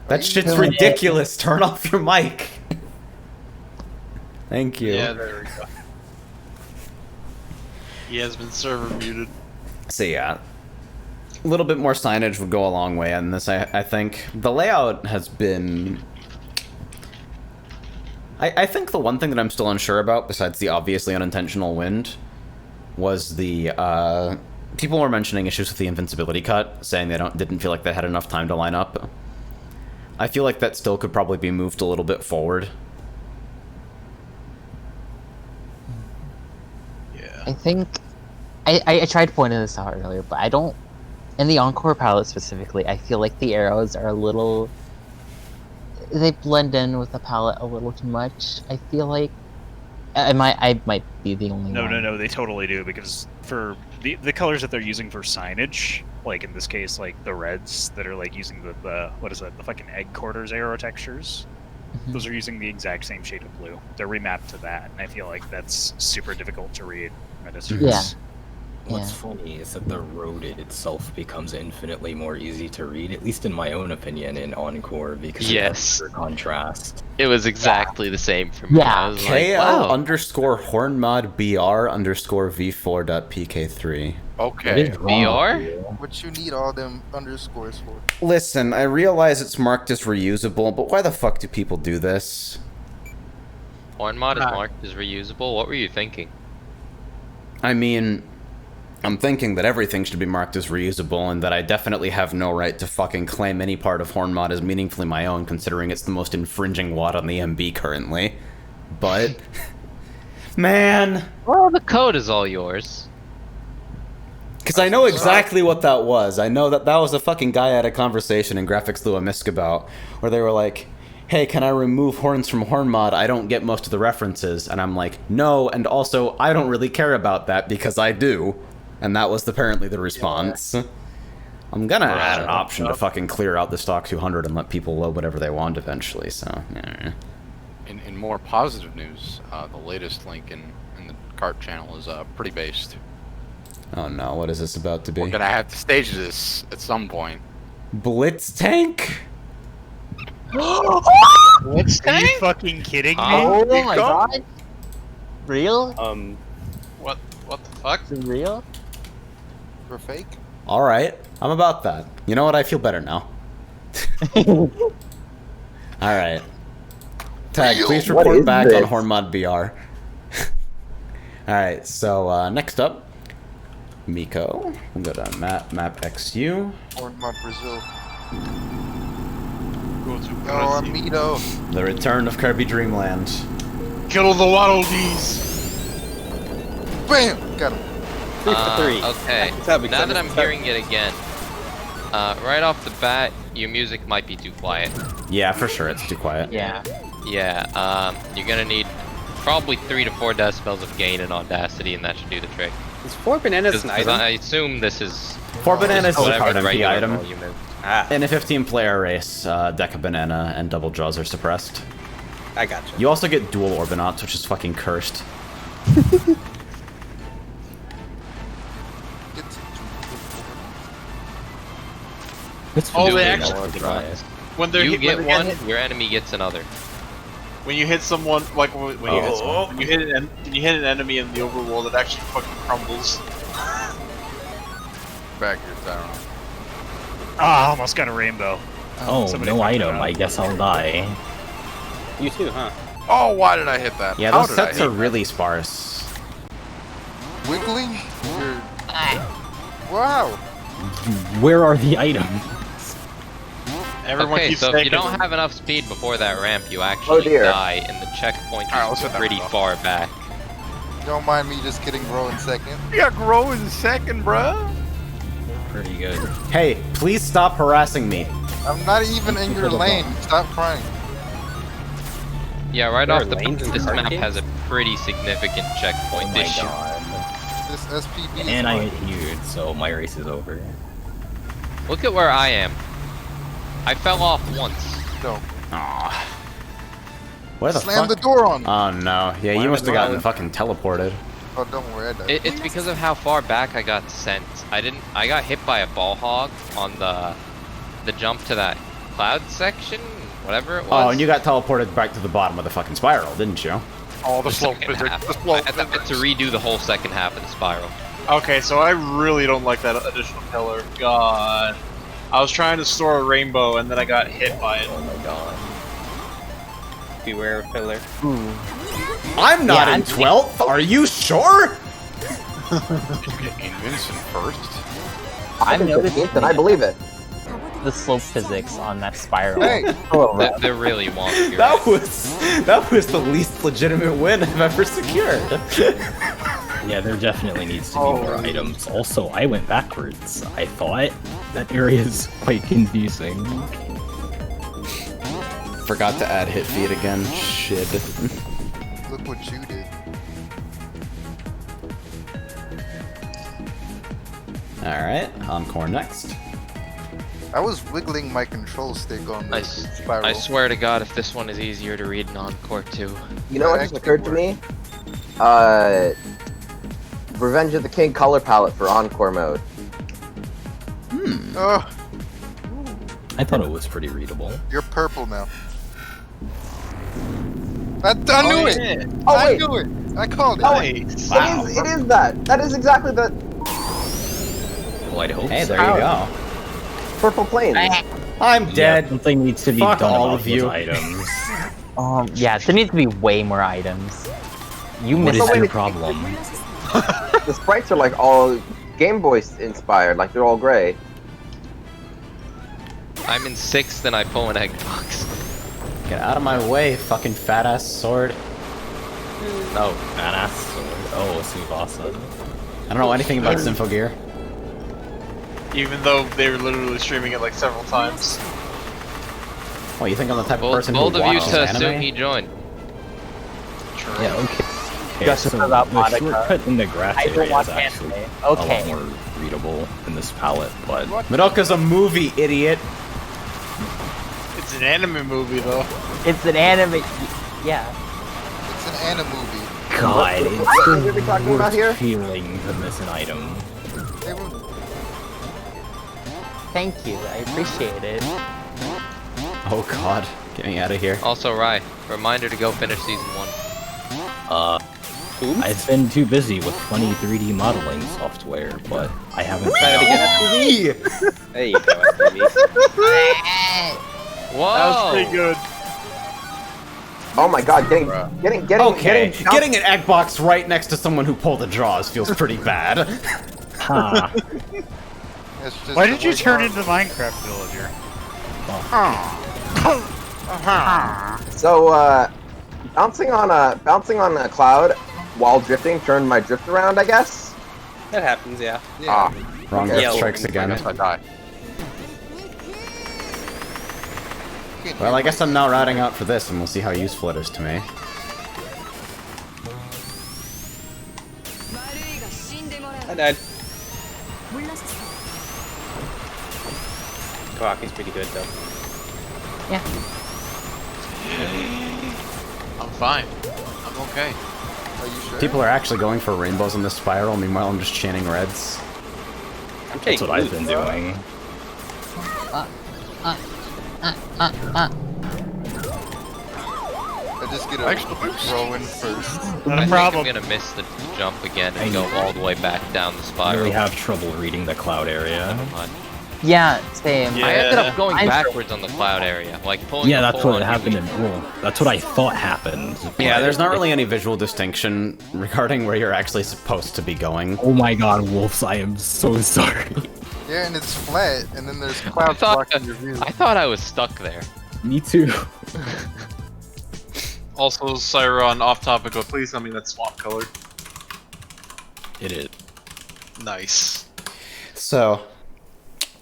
That shit's doing it? ridiculous. Turn off your mic. Thank you. Yeah, there we go. He has been server muted. So yeah, a little bit more signage would go a long way on this, I think. The layout has been... I think the one thing that I'm still unsure about, besides the obviously unintentional wind, was the, people were mentioning issues with the invincibility cut, saying they didn't feel like they had enough time to line up. I feel like that still could probably be moved a little bit forward. I think I tried pointing this out earlier, but I don't. In the Encore palette specifically, I feel like the arrows are a little. They blend in with the palette a little too much. I feel like I might be the only No, one. no, no, they totally do, because for the colors that they're using for signage, like in this case, like the reds that are like using the what is that, the fucking egg quarters arrow textures, Mhm. those are using the exact same shade of blue. They're remapped to that, and I feel like that's super difficult to read from a distance. Yeah. What's Yeah. funny is that the road itself becomes infinitely more easy to read, at least in my own opinion, in Encore, because Yes. of the contrast. It was exactly the same for me. Yeah. I was like, KL wow. underscore hornmod BR underscore v4.pk3. Okay. VR? What you need all them underscores for? Listen, I realize it's marked as reusable, but why the fuck do people do this? Hornmod is marked as reusable. What were you thinking? I mean, I'm thinking that everything should be marked as reusable, and that I definitely have no right to fucking claim any part of Hornmod as meaningfully my own, considering it's the most infringing WAD on the MB currently. But... man... Well, the code is all yours. Because I know exactly what that was. I know that that was a fucking guy I had a conversation in Graphics Lua Misk about, where they were like, hey, can I remove horns from Hornmod? I don't get most of the references. And I'm like, no, and also, I don't really care about that because I do. And that was apparently the response. I'm gonna add an option to fucking clear out the stock 200 and let people load whatever they want eventually, so... yeah. In more positive news, the latest link in the cart channel is pretty based. Oh no, what is this about to be? We're gonna have to stage this at some point. Blitz Tank? What's Are you fucking kidding me? Oh my god! Real? What the fuck? Is it real? For fake? Alright, I'm about that. You know what, I feel better now. Alright. Tag, please What report is back this? on Hornmod BR. Alright, so next up, Miko. We'll go to map XU. Hornmod Brazil. Go to Oh, Brazil. Amito. The return of Kirby Dreamland. Kill the Waddle Dees. Bam! Got him. 3 for 3. Okay, What's up, now that I'm Xavier? hearing it again, right off the bat, your music might be too quiet. Yeah, for sure, it's too quiet. Yeah. Yeah, you're gonna need probably 3 to 4 decibels of gain in Audacity, and that should do the trick. Is 4 bananas an Because item? I assume this is 4 bananas is a whatever card the MP regular item. volume is. Ah, In a 15-player race, Deca Banana and Double Jaws are suppressed. I gotcha. You also get dual Orbinauts, which is fucking cursed. It's Oh, Do they it. actually- I wanna try it. When they're You hit, get when they one, hit- your enemy gets another. when you hit someone, like when you hit someone, when you hit an enemy in the overworld, it actually fucking crumbles. Back here, Tyron. Ah, almost got a rainbow. Oh, Somebody no fucked it item. up. I guess I'll die. You too, huh? Oh, why did I hit that? Yeah, How those did I sets hit are really sparse. Wiggling? Wow. Where are the items? Everyone Okay, keeps so if you taking don't them. have enough speed before that ramp, you Oh, actually dear. die, and the checkpoint Alright, let's is hit that pretty ramp. far back. Don't mind me just getting Grow in second. You got grow in second, bruh. Pretty good. Hey, please stop harassing me. I'm not even in your lane. Stop crying. Yeah, right There off are the lanes in this card map games? has a pretty significant Oh checkpoint my issue. god. This SPB is And I mine. adhered, so my race is over. Look at where I am. I fell off once. No. Aw. Where the Slam fuck? the door on me. Oh no. Yeah, you must have would I- gotten fucking teleported. Oh, don't worry, I died. It's because of how far back I got sent. I got hit by a ball hog on the jump to that cloud section, whatever it was. Oh, and you got teleported back to the bottom of the fucking spiral, didn't you? Oh, the the slow second physics. half. The slow I had to physics. redo the whole second half of the spiral. Okay, so I really don't like that additional pillar. God. I was trying to store a rainbow and then I got hit by it. Oh my god. Beware of pillar. I'm not Yeah, in I'm- 12th, are you sure? Did you get Vincent first? I think noticing 15th, and I believe it. The slope physics on that spiral. Hey, Oh, They're really wonky. You're That right. was the least legitimate win I've ever secured. Yeah, there definitely needs to be more items. Also, I went backwards. I thought that area is quite confusing. Forgot to add hit feed again. Shit. look what you did. Alright, Encore next. I was wiggling my control stick on the spiral. I swear to God, if this one is easier to read in Encore 2. You know what just occurred to me? Revenge of the King color palette for Encore mode. Oh, I thought it was pretty readable. you're purple now. I knew it! Oh, I wait. knew it! I called it! Nice. It is that! That is exactly the Well, I'd hope Hey, so. there you go. purple plains. I'm Yeah, dead. something needs to be Fuck done all about of you. those items. yeah, there needs to be way more items. You What missed is your wait. problem? The sprites are like all Game Boy inspired, like they're all gray. I'm in 6th and I pull an egg box. Get out of my way, fucking fat ass sword. Oh, badass sword. Oh, Subasa. I don't know anything about Symphogear. Even though they were literally streaming it like several times. What, you think I'm the type of Bold, person who bold of you watches to anime? assume he joined. Yeah, okay. Okay, Just so about the Monica. shortcut in the grass I don't area want is actually anime. a Okay. lot more readable in this palette, but Madoka's a movie, idiot. It's an anime movie though. It's an anime. Yeah. It's an anime movie. God, What it's are we talking the about here? worst feeling to miss an item. They were- Thank you. I appreciate it. Oh god, get me out of here. Also, Rai, reminder to go finish season 1. I've been too busy with funny 3D modeling software, but I haven't. Try it again, FTV. There you go, FTV. Whoa! That was pretty good. Oh my god, getting Okay, jumped- getting an egg box right next to someone who pulled the draws feels pretty bad. Ha. It's just Why the did you way turn Marvel- into the Minecraft villager? So, bouncing on a cloud while drifting turned my drift around, I guess. That happens, yeah. Yeah. Wrong Okay. drift strikes I again. guess I die. Can't Well, do I guess I'm now routing out for this, and we'll see how useful it is to me. I died. Kawaki's pretty good, though. Yeah. I'm fine. I'm okay. Are you sure? People are actually going for rainbows in this spiral, meanwhile I'm just chanting reds. I'm That's taking what I've loot. been doing. I just get a throw in first. Not a I problem. think I'm gonna miss the jump again and go all the way back down the I spiral. really have trouble reading the cloud area. Yeah, same. I ended up going I'm- backwards on the cloud area, like pulling. Yeah, the that's pole what on happened you. in well, that's what I thought happened. Yeah, but- there's not really any visual distinction regarding where you're actually supposed to be going. Oh my god, Wolves, I am so sorry. Yeah, and it's flat, and then there's I clouds thought, blocking your view. I thought I was stuck there. Me too. Also, Cyron, off topic, but please tell me that's swamp colored. It is. Nice. So,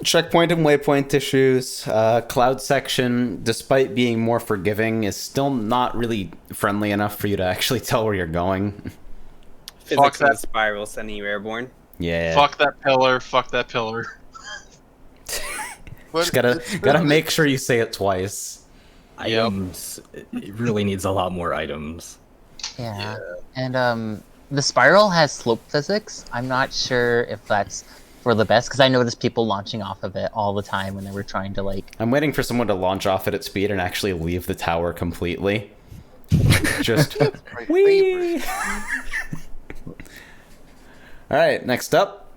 checkpoint and waypoint issues. Cloud section, despite being more forgiving, is still not really friendly enough for you to actually tell where you're going. Physics that. on the spiral sending you airborne. Yeah. Fuck that pillar. Fuck that pillar. But Just gotta it's gotta make sure you say it twice. Items. It really needs a lot more items. Yeah. And the spiral has slope physics. I'm not sure if that's for the best because I noticed people launching off of it all the time when they were trying to like. I'm waiting for someone to launch off it at speed and actually leave the tower completely. Just my favorite. whee! Alright, next up,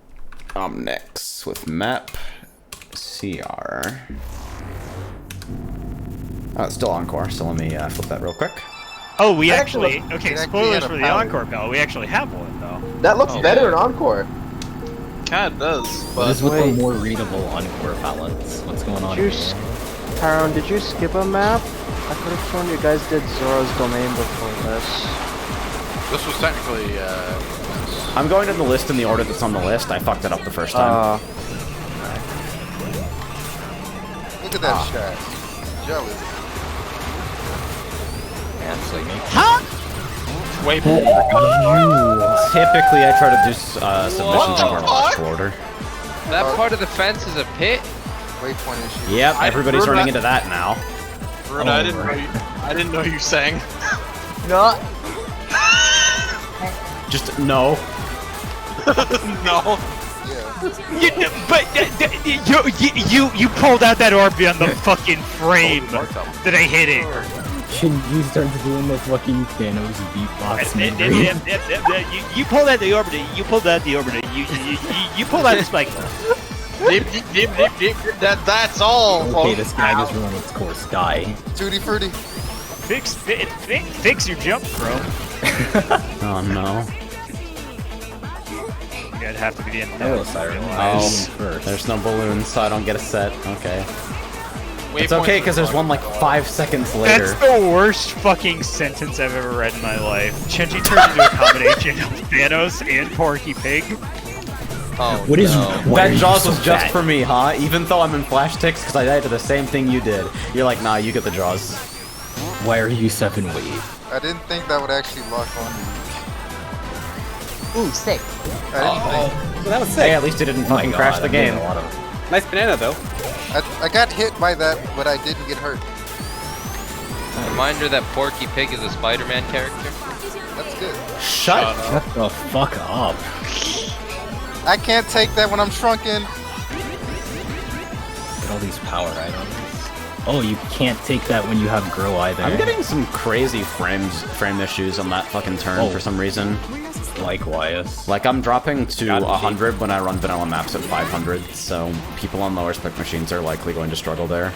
Omnix with map CR. Oh, it's still Encore, so let me flip that real quick. Oh, we That actually. actually- Okay, it actually spoilers had a for the power. Encore bell. We actually have one, though. That looks Oh, better yeah. in Encore. Kinda does, What is but with the Wait. more readable Encore balance? What's going on Did you, here? Tyrone, did you skip a map? I could have sworn you guys did Zoro's domain before this. This was technically, I'm going to the list in the order that's on the list. I fucked it up the first time. Look at that shot. Jealous. Actually, me. wait. Typically, I try to do submissions in chronological order. That part of the fence is a pit. Waypoint issue. Yep, everybody's heard running that. into that now. Rude, I didn't know you sang. No. Just no. No. Yeah. You pulled out that orb on the fucking frame that I hit it. Can you start doing the fucking Thanos beatbox? memory? You pulled out the orbiter. You pulled out the orbiter. You pulled out the spike. Dip, dip, dip, dip, dip. That's all. Okay, folks. this guy just ran its course. Die. Tutti frutti. Fix your jump, bro. Oh no. You'd have to be in. Hello, Siren. Oh, First. there's no balloons, so I don't get a set. Okay. It's Waypoints okay are because there's fun. one like 5 seconds later. That's the worst fucking sentence I've ever read in my life. Chenji turned into a combination of Thanos and Porky Pig. Oh, What is- no. Why are That you Jaws so was just fat? for me, huh? Even though I'm in flash ticks because I died to the same thing you did. You're like, nah, you get the Jaws. Why are you 7 wave? I didn't think that would actually lock on. Ooh, sick. I didn't think. Well, that was Hey, sick. at least it didn't Oh my fucking God, crash the I'm getting game. a lot of- Nice banana, though. I got hit by that, but I didn't get hurt. Reminder that Porky Pig is a Spider-Man character. That's good. Shut Shut the fuck up. I can't take that when I'm shrunken. Look at all these power items. Oh, you can't take that when you have grow either. I'm getting some crazy frame issues on that fucking turn Oh. for some reason. Likewise. Like, I'm dropping to Gotta be. 100 when I run vanilla maps at 500, so people on lower spec machines are likely going to struggle there.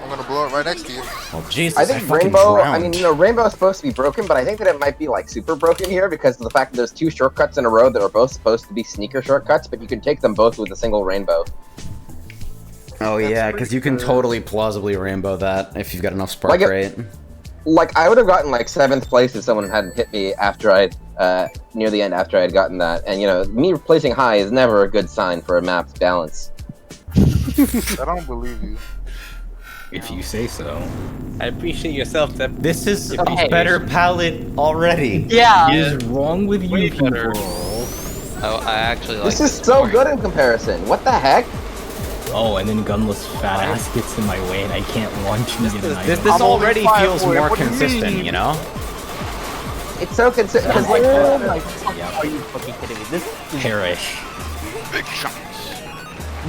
I'm gonna blow it right next to you. Oh Jesus! I think fucking Rainbow. I drowned. mean, Rainbow is supposed to be broken, but I think that it might be like super broken here because of the fact that there's 2 shortcuts in a row that are both supposed to be sneaker shortcuts, but you can take them both with a single rainbow. Oh yeah, because you can totally plausibly rainbow that if you've got enough spark rate. Like I would have gotten like 7th place if someone hadn't hit me after I'd near the end after I'd gotten that, and me placing high is never a good sign for a map's balance. I don't believe you. If you say so. I appreciate yourself, Zep. This is a Okay. better palette already. Yeah. What is wrong with you Way people? better. Oh, I actually like This is so good in comparison. What the heck? Oh, and then Gunless fat ass gets in my way and I can't launch and get an This item. already only feels 5 more what do you consistent, mean? you know? It's so consistent. Oh my god. Yeah. Are you fucking kidding me? This Perish. Big shots.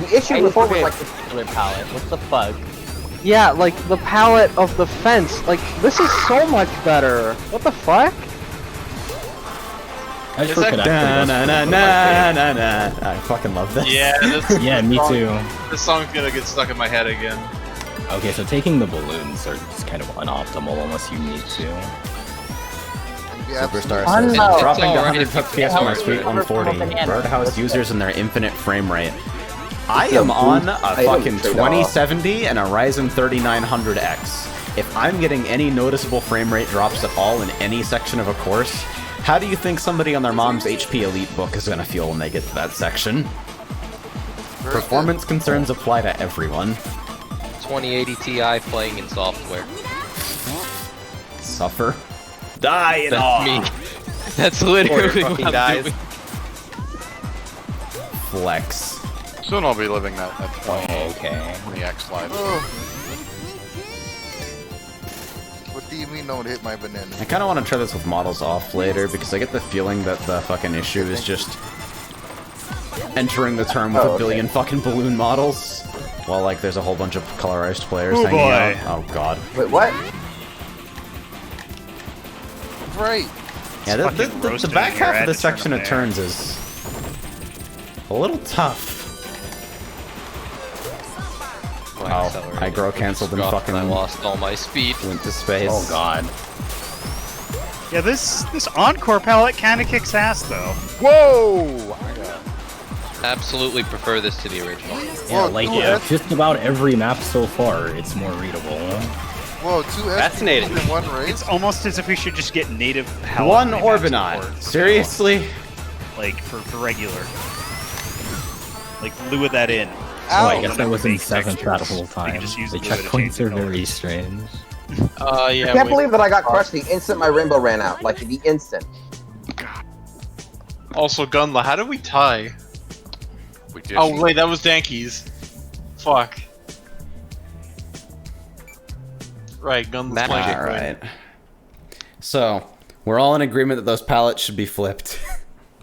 The issue before was like particular palette. What the fuck? Yeah, like the palette of the fence. Like this is so much better. What the fuck? As Is for that- Connect, Na na na na na na. I fucking love this. Yeah, this, Yeah, me too. this song's gonna get stuck in my head again. Okay, so taking the balloons are just kind of unoptimal unless you need to. Yeah, Superstar Oh, says, no. dropping to It's 100 alright if you FPS from my can sweet cover from a 140. banana. Roadhouse users and their infinite frame rate. I a am on a boost item fucking trade-off. 2070 and a Ryzen 3900X. If I'm getting any noticeable frame rate drops at all in any section of a course, how do you think somebody on their mom's HP Elite book is going to feel when they get to that section? very Performance concerns apply to everyone. 2080 Ti playing in software. Suffer. Die in That's awe. me. That's literally fucking what I'm dies. doing. Flex. Soon I'll be living that at 20 Okay. when the X slide. Oh. What do you mean no one hit my banana? I kind of want to try this with models off later because I get the feeling that the fucking issue is just entering the term with Oh, a okay. billion fucking balloon models. While like there's a whole bunch of colorized players Oh, hanging boy. out. Oh god. wait, what? Right. Yeah, fucking the roasted back here. I half had of the to turn section them of there. turns is a little tough. My Oh, accelerator I grow canceled and dropped fucking I lost all my speed. went to space. Oh god. Yeah, this Encore palette kind of kicks ass though. Whoa! Absolutely prefer this to the original. Yeah, Whoa, like two S- just about every map so far, it's more readable. Whoa, 2 Fascinating. SPs in one race? It's almost as if we should just get native palette. One remaps Orbinaut. support. Seriously? Like for regular. Like lure that in. Oh, I Ow! guess I was in Fake 7th textures. that whole You time. can just use The glue to checkpoints change the are very colors. strange. Yeah, I can't believe that I got crushed the instant my rainbow ran out. Like the instant. Also, Gunla, how did we tie? We did. Oh wait, that was Danky's. Fuck. Right, Gunla's Magic. playing. Alright. So, we're all in agreement that those palettes should be flipped.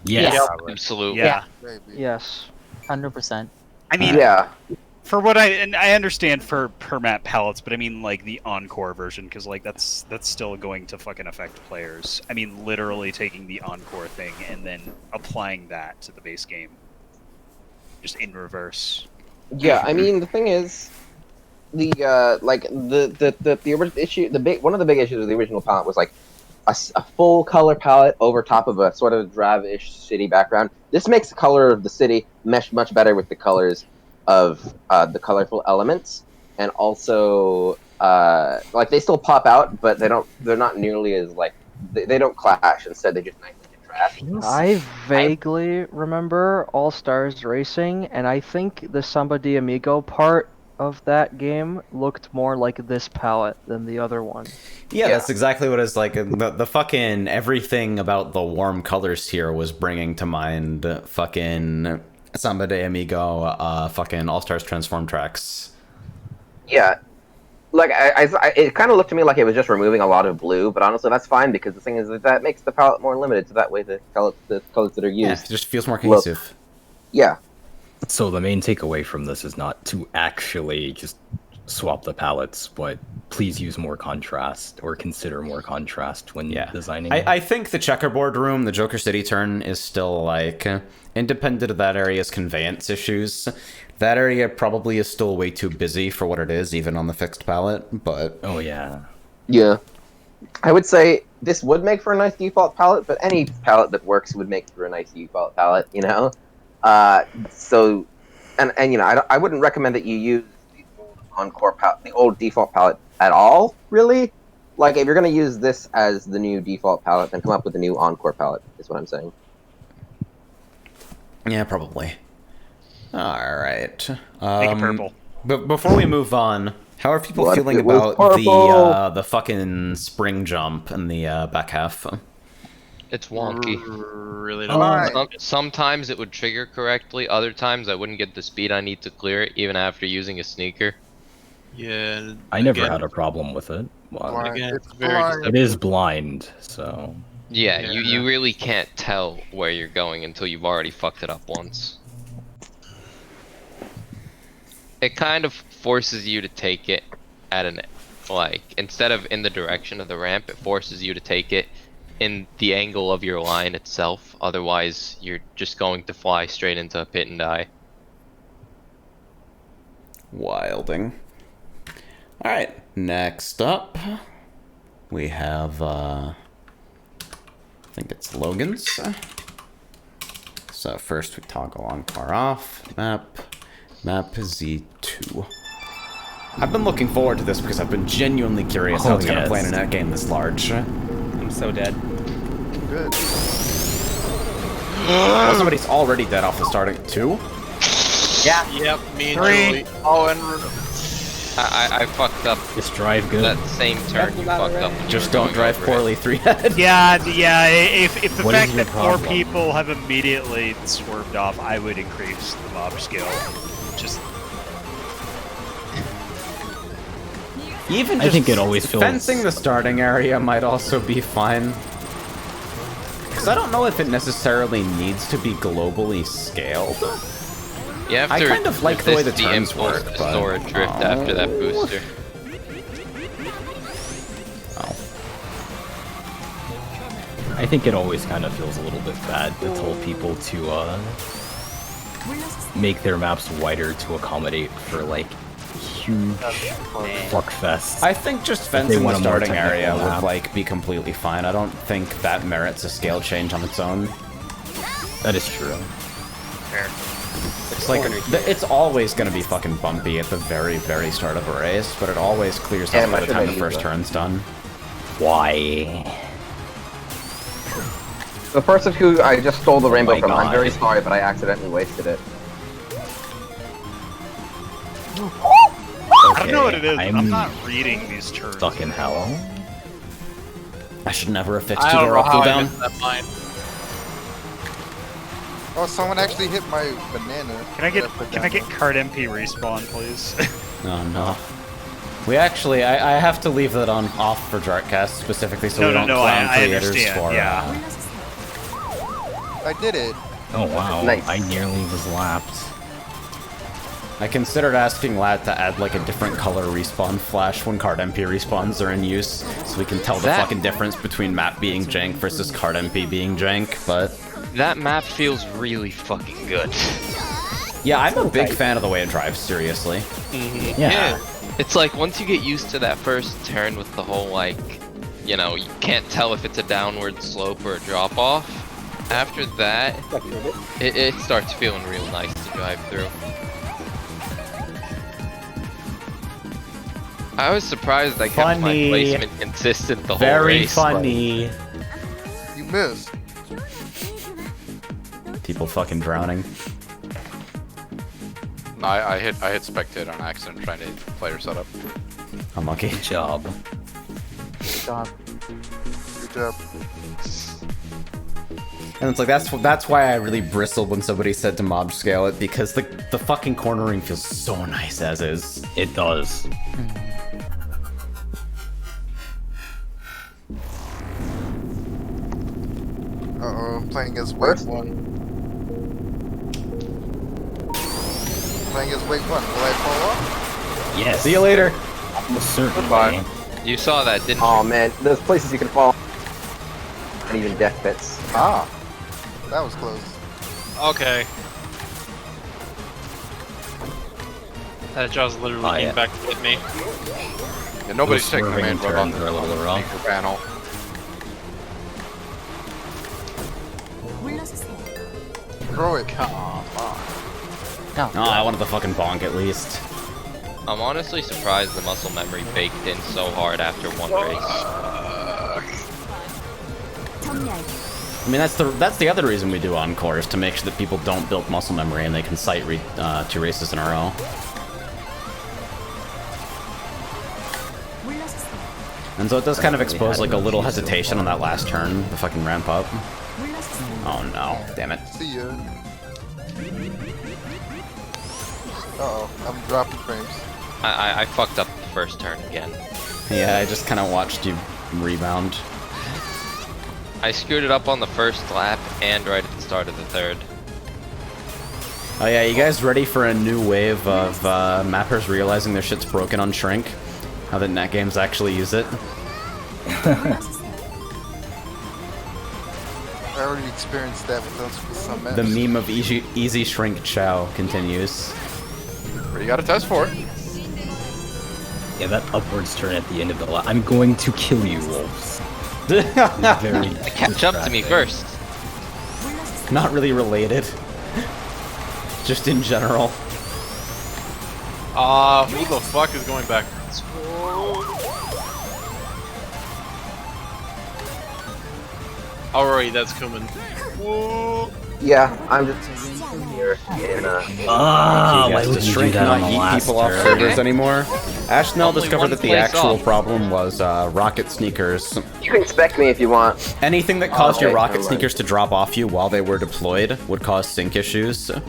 Yes. Yeah. Absolutely. Yeah. Baby. Yes. 100%. I mean, Yeah. for what I understand for per map palettes, but I mean like the Encore version because like that's still going to fucking affect players. I mean literally taking the Encore thing and then applying that to the base game, just in reverse. Yeah, I mean the thing is, the original issue, one of the big issues with the original palette was like a full color palette over top of a sort of drab-ish city background. This makes the color of the city mesh much better with the colors of the colorful elements, and also like they still pop out, but they're not nearly as like they don't clash. Instead, they just nicely contrast. I vaguely remember All Stars Racing, and I think the Samba de Amigo part of that game looked more like this palette than the other one. Yeah, Yeah. that's exactly what it's like. The fucking everything about the warm colors here was bringing to mind fucking Samba de Amigo, fucking All Stars Transform tracks. Yeah, like it kind of looked to me like it was just removing a lot of blue, but honestly, that's fine because the thing is that makes the palette more limited, so that way the colors that are Yeah, used. it just feels more cohesive. Yeah. So the main takeaway from this is not to actually just swap the palettes, but please use more contrast or consider more contrast when designing. I think the checkerboard room, the Joker City turn, is still like independent of that area's conveyance issues. That area probably is still way too busy for what it is, even on the fixed palette. But oh yeah, yeah. I would say this would make for a nice default palette, but any palette that works would make for a nice default palette, you know. So, and you know, I wouldn't recommend that you use the old Encore palette, the old default palette at all, really. Like, if you're gonna use this as the new default palette, then come up with a new Encore palette. Is what I'm saying. Yeah, probably. All right. Make it purple. But before we move on, how are people What? feeling It was about purple. the fucking spring jump in the back half? It's wonky. Really Sometimes it would trigger correctly. Other times I wouldn't get the speed I need to clear it, even after using a sneaker. Yeah. I never had a problem with it. Well, Again, It's very blind. it is blind, so Yeah, Yeah. you really can't tell where you're going until you've already fucked it up once. It kind of forces you to take it at an, like, instead of in the direction of the ramp, it forces you to take it in the angle of your line itself. Otherwise, you're just going to fly straight into a pit and die. Wilding. Alright, next up, we have, I think it's Logan's. So first we toggle on far off, map Z2. I've been looking forward to this because I've been genuinely curious how it's going to play in a net game this large. I'm so dead. Good. Oh, somebody's already dead off the starting too? Yeah. Yep, me and 3. Julie. Oh, and I fucked up just drive good. that same turn you fucked up. When you Just were don't going drive over it. poorly, 3-head. Yeah. If the What is fact your that 4 problem? people have immediately swerved off, I would increase the mob scale. Just Even I just think it always feels- fencing the starting area might also be fine. Because I don't know if it necessarily needs to be globally scaled. You have I to kind of like the way resist the turns impulse work, to but- store a drift after that booster. Oh. I think it always kind of feels a little bit bad to tell people to make their maps wider to accommodate for like huge fuckfests. I think just If they fencing the want a more starting technical area would map. like be completely fine. I don't think that merits a scale change on its own. That is true. It's like it's always going to be fucking bumpy at the very, very start of a race, but it always clears Yeah, up by much the of time it the first either. turn's done. Why? The person who I just stole the rainbow my from, I'm God. very sorry, but I accidentally wasted it. I don't know what it is. I'm I'm not reading these turns. stuck in hell. I should never have fixed I two don't door know up how I down. missed that mine. Oh, someone actually hit my banana. Can I get that put can I down. get card MP respawn, please? Oh no. We actually, I have to leave that on off for jartcast specifically so we don't clown I creators understand. for. Yeah. I did it. Oh wow, Nice. I nearly was lapped. I considered asking Lat to add like a different color respawn flash when card MP respawns are in use, so we can tell the That- fucking difference between map being jank versus card MP being jank. But That map feels really fucking good. yeah, I'm a big fan of the way it drives. Seriously. Yeah. It's like once you get used to that first turn with the whole like, you know, you can't tell if it's a downward slope or a drop off. After that, it starts feeling real nice to drive through. I was surprised I kept my Funny. placement consistent the whole Very race. funny. You missed. People fucking drowning. No, I hit spectate on accident trying to player setup. Unlucky. Good job. Good job. And it's like that's why I really bristled when somebody said to mob scale it, because the fucking cornering feels so nice as is. It does. Uh-oh, I'm playing as Wave 1. Playing as Wave 1. Will I fall off? Yes. See you later. Certainly. You saw that, didn't Oh man, there's places you can fall. And even death pits. Ah, that was close. Okay. That jaw's literally Oh, came yeah. back to hit me. Yeah, nobody's Those taking the swerving main road on turns are a the little rough. sneaker panel. Throw it. Oh, I wanted the fucking bonk at least. I'm honestly surprised the muscle memory baked in so hard after one race. I mean, that's the other reason we do Encore, is to make sure that people don't build muscle memory and they can sight read 2 races in a row. And so it does kind of expose like a little hesitation on that last turn, the fucking ramp up. Oh no, damn it. See ya. Uh-oh, I'm dropping frames. I fucked up the first turn again. Yeah, I just kind of watched you rebound. I screwed it up on the first lap and right at the start of the third. Oh yeah, you guys ready for a new wave of mappers realizing their shit's broken on Shrink? How that net games actually use it? I already experienced that with some maps. The meme of easy Shrink Chow continues. You gotta test for it. Yeah, that upwards turn at the end of the lap. I'm going to kill you, wolves. Very Catch up to me first. Not really related. Just in general. Who the fuck is going backwards? Alright, that's coming. Whoa. Yeah, I'm just here in Ah, Okay, why guys, would does you do Shrink that not on the yeet last people off turn? servers anymore? Ashnell Only discovered one that the place actual off. problem was rocket sneakers. You can inspect me if you want. Anything that caused okay, your rocket never mind. sneakers to drop off you while they were deployed would cause sync issues. So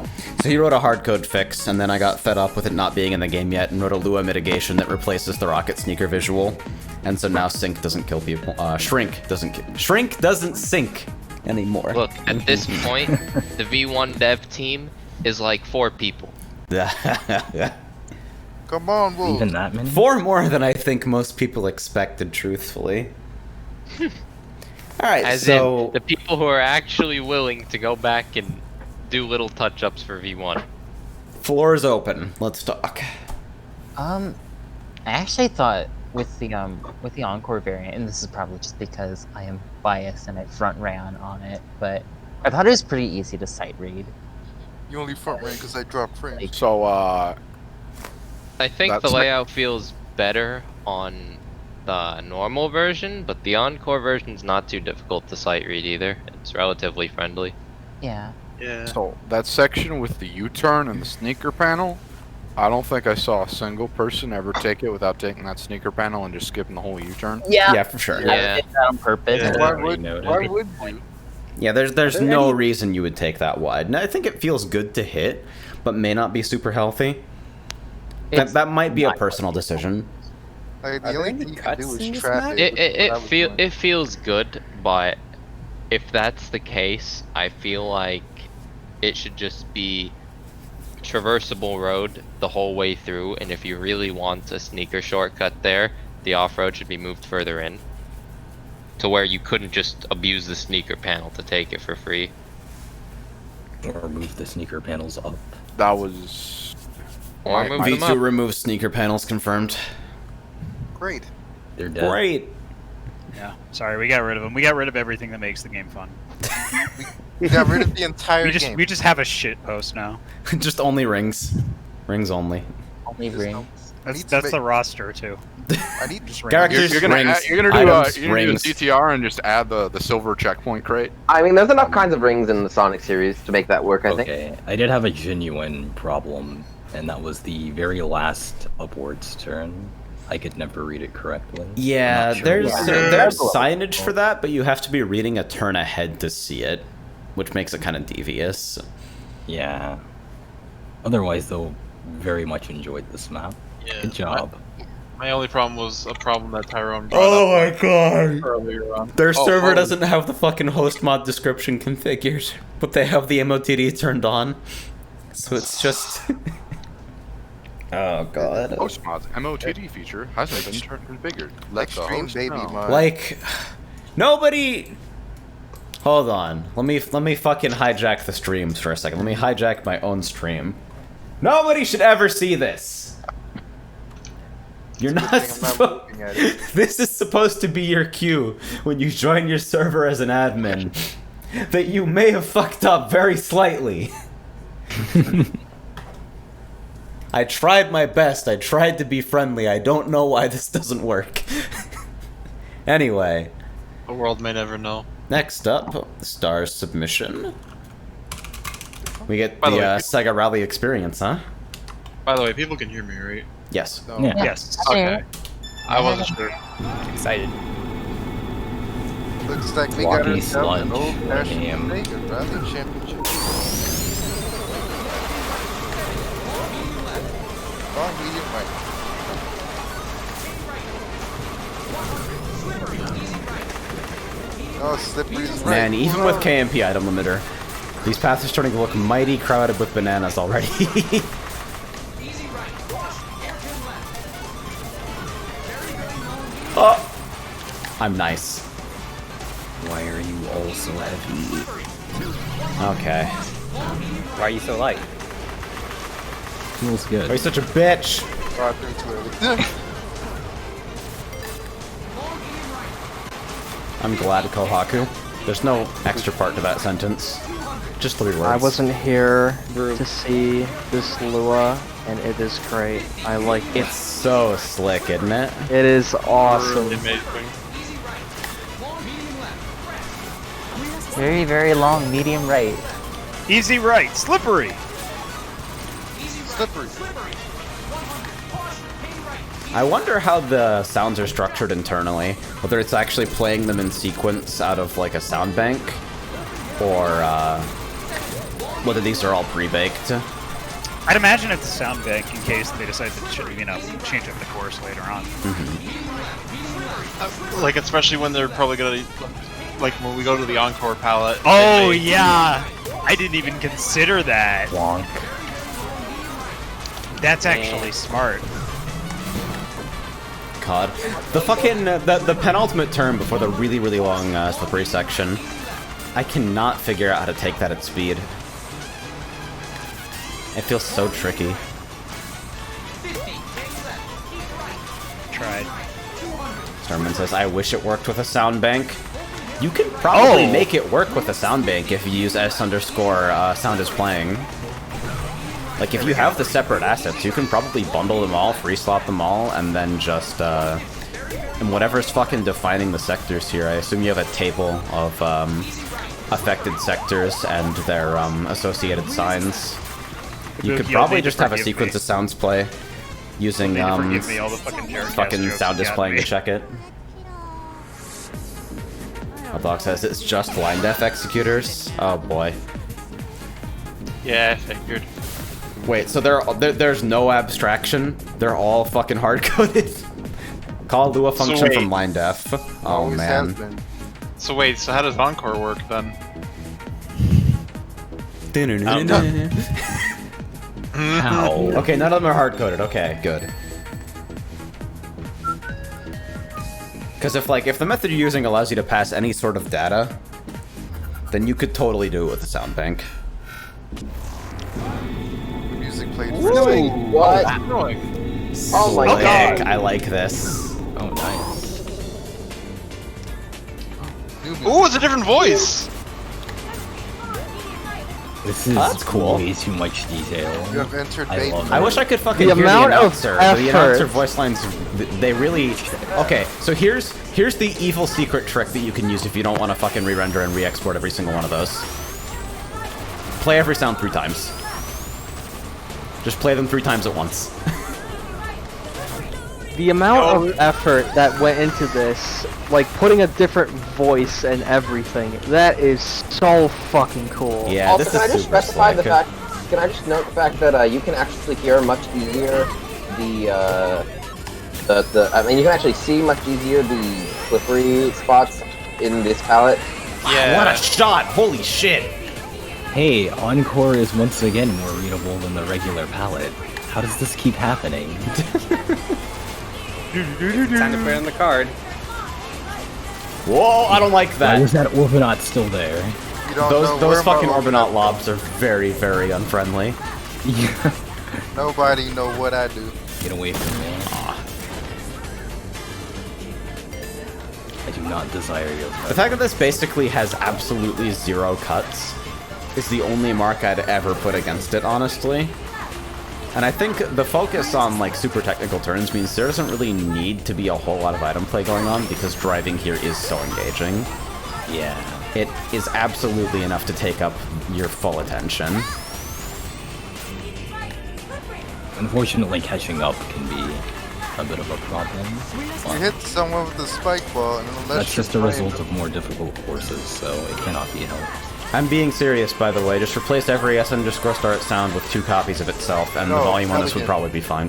he wrote a hardcode fix, and then I got fed up with it not being in the game yet and wrote a Lua mitigation that replaces the rocket sneaker visual. And so now sync doesn't kill people. Shrink doesn't sync anymore. Look, at this point, the V1 dev team is like 4 people. Come on, Wolf. Even that many? 4 more than I think most people expected, truthfully. Alright, As so... in, the people who are actually willing to go back and do little touch-ups for V1. Floor is open. Let's talk. I actually thought with the Encore variant, and this is probably just because I am biased and I front ran on it, but I thought it was pretty easy to sight read. You only front ran because I dropped frames. So, I think That's the my- layout feels better on the normal version, but the Encore version is not too difficult to sight read either. It's relatively friendly. Yeah. Yeah. so that section with the U-turn and the sneaker panel, I don't think I saw a single person ever take it without taking that sneaker panel and just skipping the whole U-turn. Yeah. Yeah, for sure. Yeah. I did that on purpose. Yeah. Why already would noted. you? Yeah, there's no reason you would take that wide. And I think it feels good to hit, but may not be super healthy. That might be a personal decision. Like, the Are only there thing any you can do cuts in is this trap map? it. It feels good, but if that's the case, I feel like it should just be traversable road the whole way through, and if you really want a sneaker shortcut there, the off-road should be moved further in to where you couldn't just abuse the sneaker panel to take it for free. Or move the sneaker panels up. That was... Or move them V2 up. remove sneaker panels confirmed. Great. They're dead. Great. Yeah, sorry, we got rid of them. We got rid of everything that makes the game fun. We got rid of the entire game. We just have a shit post now. Just only rings. Rings only. Only There's no- ring. That's need to that's make- the roster too. I need Just to ring. Characters, You're gonna, rings, you're gonna do items, you're gonna do rings. a CTR and just add the silver checkpoint crate. I mean, there's enough kinds of rings in the Sonic series to make that work, I think. Okay, I did have a genuine problem, and that was the very last upwards turn. I could never read it correctly. Yeah, I'm not sure there's why. there's signage for that, but you have to be reading a turn ahead to see it, which makes it kind of devious. Yeah. Otherwise, though, very much enjoyed this map. Yeah. Good job. My only problem was a problem that Tyrone brought Oh up my god. earlier on. Their Oh, server oh. doesn't have the fucking host mod description configured, but they have the MOTD turned on. So it's just... Oh god. Host mods MOTD feature hasn't been configured. Let the Extreme host baby know. mod. Like, nobody. Hold on. Let me fucking hijack the streams for a second. Let me hijack my own stream. Nobody should ever see this. You're not. looking at it. This is supposed to be your cue when you join your server as an admin. That you may have fucked up very slightly. I tried my best. I tried to be friendly. I don't know why this doesn't work. Anyway. The world may never know. Next up, Star's submission. We get By the the way, Sega Rally experience, huh? By the way, people can hear me, right? Yes. Yeah. Yes. Okay. I wasn't sure. Excited. Looks like we Walkie got ourselves an sludge. old-fashioned Damn. Sega Rally Championship. Long medium right. Oh, slippery's right. Man, even with KMP item limiter, these paths are starting to look mighty crowded with bananas already. Oh! I'm nice. Why are you all so heavy? Okay. Why are you so light? Feels good. Are you such a bitch? Oh, I think too early. I'm glad, Kohaku. There's no extra part to that sentence. Just 3 words. I wasn't here to see this Lua, and it is great. I like it. It's so slick, isn't it? It is awesome. Really amazing. Very, very long, medium right. Easy right. Slippery. Slippery. I wonder how the sounds are structured internally. Whether it's actually playing them in sequence out of like a sound bank, or whether these are all pre-baked. I'd imagine it's a sound bank in case they decide to, change up the course later on. Like, especially when they're probably gonna, like, when we go to the Encore palette. Oh they- yeah, I didn't even consider that. Wonk. That's actually smart. God. The fucking, the penultimate turn before the really, really long slippery section. I cannot figure out how to take that at speed. It feels so tricky. Tried. Starman says, I wish it worked with a sound bank. You can probably Oh! make it work with a sound bank if you use S_ sound is playing. Like, if you have the separate assets, you can probably bundle them all, free slot them all, and then just, and whatever's fucking defining the sectors here, I assume you have a table of, affected sectors and their, associated signs. You could You'll probably need to just have a forgive sequence me. of sounds play, using, You'll need to forgive me all the fucking jartcast fucking jokes sound you is got playing me. to check it. Doc says it's just line def executors. Oh boy. Yeah, I figured. Wait, so there's no abstraction? They're all fucking hard-coded? Call Lua function wait. from line def. Oh Always has man. been. So wait, so how does Encore work then? How? Okay, none of them are hard-coded. Okay, good. Because if the method you're using allows you to pass any sort of data, then you could totally do it with the sound bank. Music played for Really? What? Oh my Slick. god. I like this. Oh, nice. Ooh, it's a different voice! This is That's cool. way too much detail. You have entered I baby love I it. wish I could fucking The hear the amount of announcer. The effort. announcer voice lines, they really... Okay, so here's the evil secret trick that you can use if you don't want to fucking re-render and re-export every single one of those. Play every sound 3 times. Just play them 3 times at once. The amount of effort that went into this, like putting a different voice and everything, that is so fucking cool. Yeah, Also, this can I is just super specify the slick. fact? Can I just note the fact that you can actually hear much easier I mean, you can actually see much easier the slippery spots in this palette. Yeah. What a shot! Holy shit! Hey, Encore is once again more readable than the regular palette. How does this keep happening? Time to put it on the card. Whoa, I don't like Why that. is that Orbinaut still there? You don't know Those where fucking my Orbinaut lobs are very, very unfriendly. Nobody know what I do. Get away from me. I do not desire your presence. The fact that this basically has absolutely 0 cuts is the only mark I'd ever put against it, honestly. And I think the focus on like super technical turns means there doesn't really need to be a whole lot of item play going on because driving here is so engaging. Yeah. It is absolutely enough to take up your full attention. Unfortunately, catching up can be a bit of a problem. You hit someone with the spike ball, and unless That's just a you're result playing of more difficult courses, so it cannot be helped. I'm being serious, by the way. Just replace every S_start sound with 2 copies of itself, and the No, volume on not this would again. probably be fine.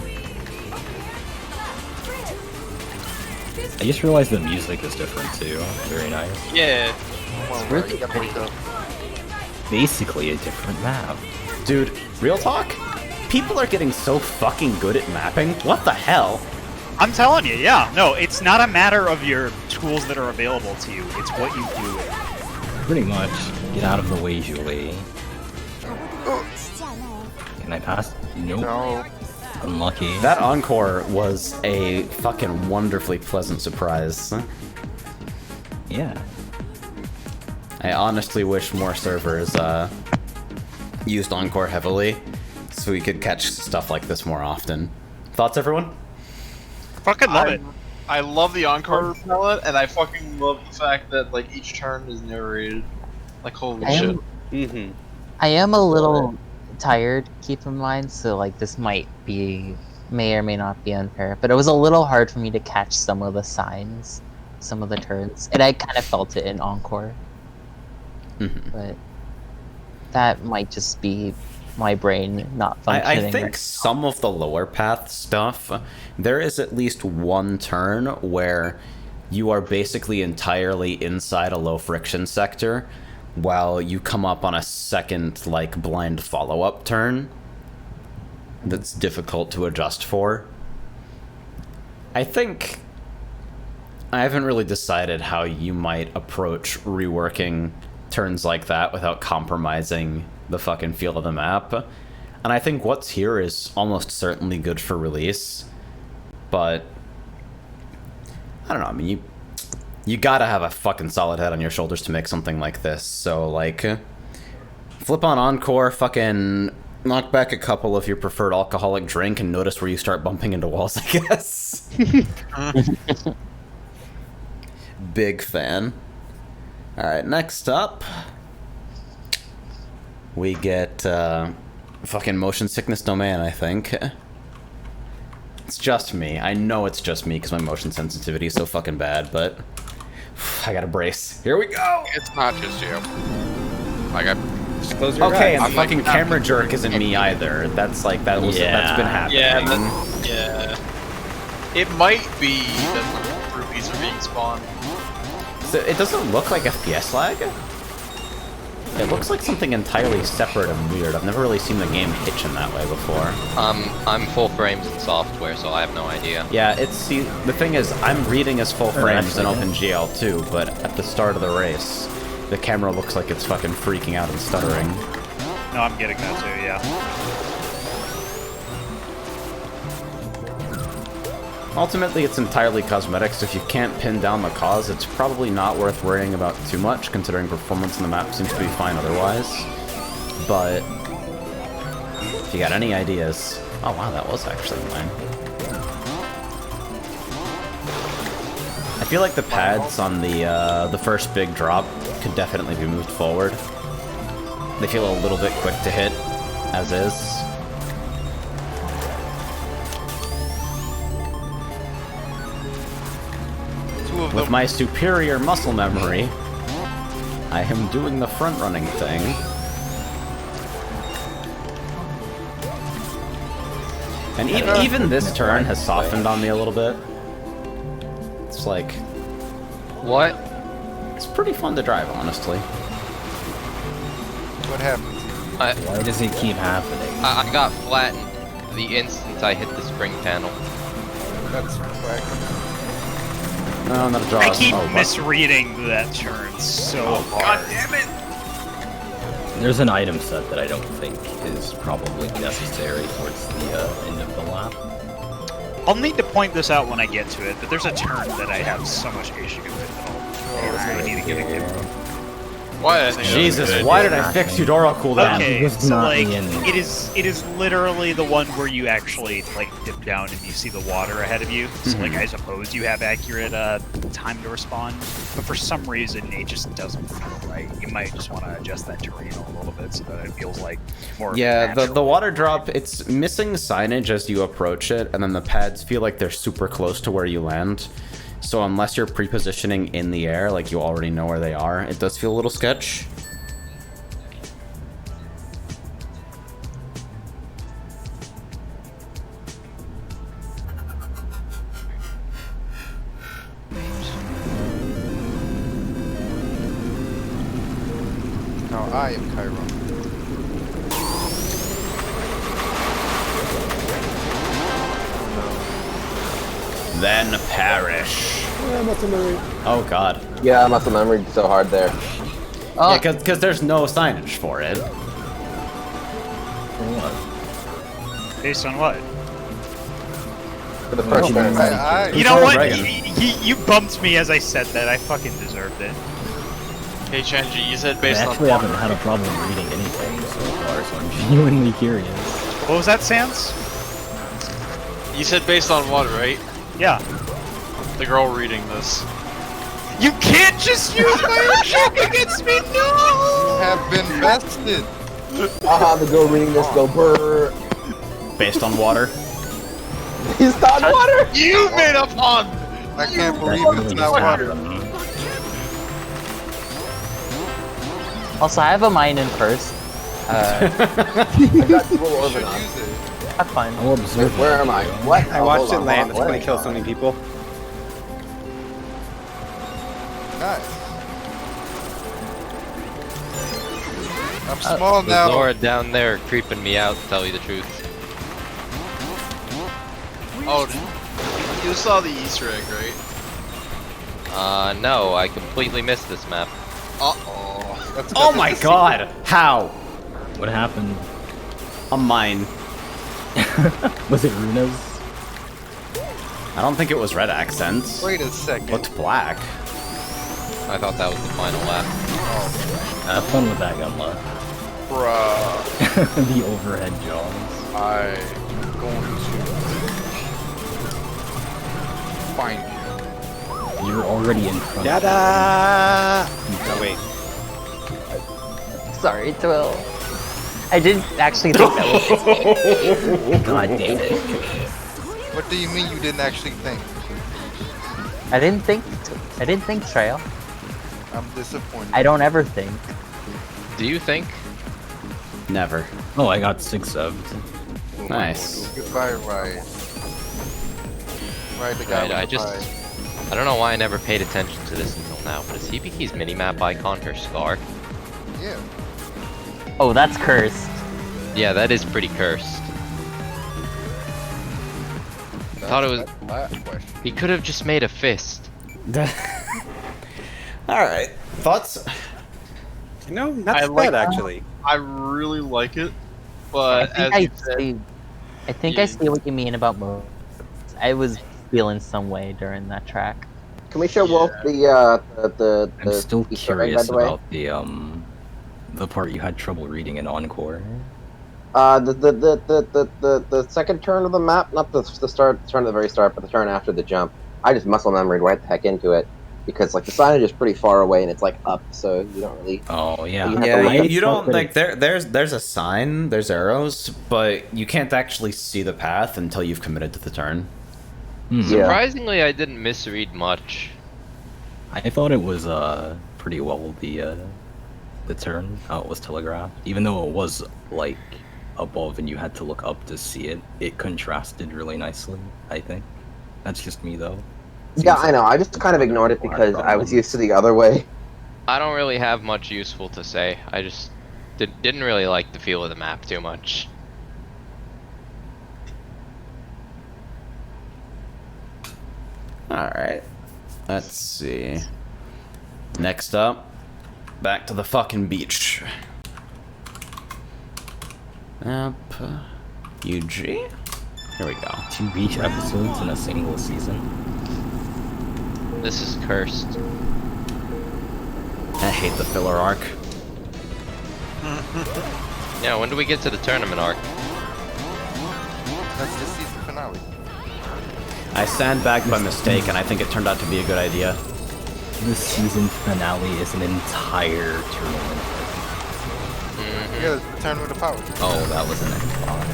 I just realized the music is different too. Very nice. Yeah. It's really pretty. Basically a different map. Dude, real talk? People are getting so fucking good at mapping. What the hell? I'm telling you, yeah. No, it's not a matter of your tools that are available to you. It's what you do with it. Pretty much. Get out of the way, Julie. Can I pass? Nope. No. Unlucky. That encore was a fucking wonderfully pleasant surprise. Yeah. I honestly wish more servers used encore heavily so we could catch stuff like this more often. Thoughts, everyone? Fucking love it. I love the encore palette, and I fucking love the fact that like each turn is narrated. Like holy shit. Mm-hmm. I am a little tired, keep in mind, so like this may or may not be unfair, but it was a little hard for me to catch some of the signs, some of the turns, and I kind of felt it in Encore. But that might just be my brain not functioning. I think some of the lower path stuff, there is at least one turn where you are basically entirely inside a low friction sector while you come up on a second like blind follow-up turn that's difficult to adjust for. I think I haven't really decided how you might approach reworking turns like that without compromising the fucking feel of the map. And I think what's here is almost certainly good for release, but I don't know, I mean, you gotta have a fucking solid head on your shoulders to make something like this, so like, flip on Encore, fucking knock back a couple of your preferred alcoholic drink and notice where you start bumping into walls, I guess. Big fan. Alright, next up, we get fucking motion sickness domain, I think. It's just me. I know it's just me because my motion sensitivity is so fucking bad, but I gotta brace. Here we go! It's not just you. Like, Just close your Okay, eyes. and the fucking camera jerk isn't me either. That's like, that's been happening. Yeah. It might be that the rupees are being spawned. So it doesn't look like FPS lag? It looks like something entirely separate and weird. I've never really seen the game hitch in that way before. I'm full frames in software, so I have no idea. Yeah, see, the thing is, I'm reading as full frames in OpenGL too, but at the start of the race, the camera looks like it's fucking freaking out and stuttering. No, I'm getting that too, yeah. Ultimately, it's entirely cosmetics. If you can't pin down the cause, it's probably not worth worrying about too much, considering performance on the map seems to be fine otherwise. But if you got any ideas... Oh wow, that was actually mine. I feel like the pads on the first big drop could definitely be moved forward. They feel a little bit quick to hit, as is. With my superior muscle memory, I am doing the front-running thing. And even this turn has softened on me a little bit. It's like... What? It's pretty fun to drive, honestly. What happened? Why does it keep happening? I got flattened. the instant I hit the spring panel. That's whack. No, not a jaws. I keep Oh, what? misreading that turn so hard. God damn it! There's an item set that I don't think is probably necessary towards the end of the lap. I'll need to point this out when I get to it, but there's a turn that I have so much issue with that I'll need to get a gift. Why? I think Jesus, that's a good why idea. did I fix Eudora cooldown? Okay, It's so not like the end. it is literally the one where you actually like dip down and you see the water ahead of you. So like I suppose you have accurate time to respond, but for some reason it just doesn't feel right. You might just want to adjust that terrain a little bit so that it feels like more. Yeah, the natural. water drop, it's missing signage as you approach it, and then the pads feel like they're super close to where you land. So unless you're pre-positioning in the air, like you already know where they are, it does feel a little sketch. Now I am Chiron. Then perish. Oh god. Yeah, I must have memoried so hard there. Oh, Yeah, because there's no signage for it. For what? Based on what? For the first turn. You know what? Dragon. You bumped me as I said that. I fucking deserved it. Hey Chenji, you said I based on actually haven't had a problem reading anything so far, so I'm genuinely curious. What was that, Sans? You said based on what, right? Yeah. The girl reading this. You can't just use my own joke against me, no! Have been vested. Aha, the girl reading this go brrr. Based on water. He's on water! You made a pun! I can't believe That's it's really not sad water. for me. also, I have a mine in first. I got people You over should now. use it. Have fun. I'll observe Where it, am I? you know? What? I Oh, watched hold it on, land. It's hold on. gonna kill so many people. Nice. I'm small The now. Zora down there creeping me out, to tell you the truth. Oh, you saw the Easter egg, right? No, I completely missed this map. Uh-oh. That's Oh good. my god! How? What happened? A mine. Was it Runa's? I don't think it was red accents. Wait a second. Looked black. I thought that was the final lap. Have fun with that gun luck. Bruh. The overhead jaws. I'm going to find you. You're already in front. Yada! Oh wait. Sorry, Twill. I didn't actually think that was. God damn it. What do you mean you didn't actually think? I didn't think Trail. I'm disappointed. I don't ever think. Do you think? Never. Oh, I got 6 of. Nice. Goodbye, Riot. Riot the guy Right, with I the just... pie. I don't know why I never paid attention to this until now, but is Hibiki's minimap icon her scar? Yeah. Oh, that's cursed. Yeah, that is pretty cursed. Thought it was- That's that question. He could have just made a fist. Alright. Thoughts? No, not I bad like- actually. I really like it, I but think as you said, I think I see what you mean about mode. I was feeling some way during that track. Can we show Wolf the I'm still Easter egg, by curious the way? about the part you had trouble reading in Encore. The second turn of the map, not the turn at the very start, but the turn after the jump. I just muscle memoried right the heck into it because like the signage is pretty far away and it's like up, so you don't really. Oh yeah. You have to Yeah, look you, at- you don't like there's a sign, there's arrows, but you can't actually see the path until you've committed to the turn. Hmm. Yeah. Surprisingly, I didn't misread much. I thought it was pretty well the turn how it was telegraphed. Even though it was like above and you had to look up to see it, it contrasted really nicely, I think. That's just me though. Yeah, Seems I know. I just kind of ignored it because I was used to the other way. I don't really have much useful to say. I just didn't really like the feel of the map too much. Alright. Let's see. Next up, back to the fucking beach. UG? Here we go. 2 beach episodes in a single season. This is cursed. I hate the filler arc. Yeah, when do we get to the tournament arc? That's the season finale. I sandbagged by mistake, and I think it turned out to be a good idea. This season finale is an entire tournament. Yeah, it's the tournament of power. Oh, that was an Xbox.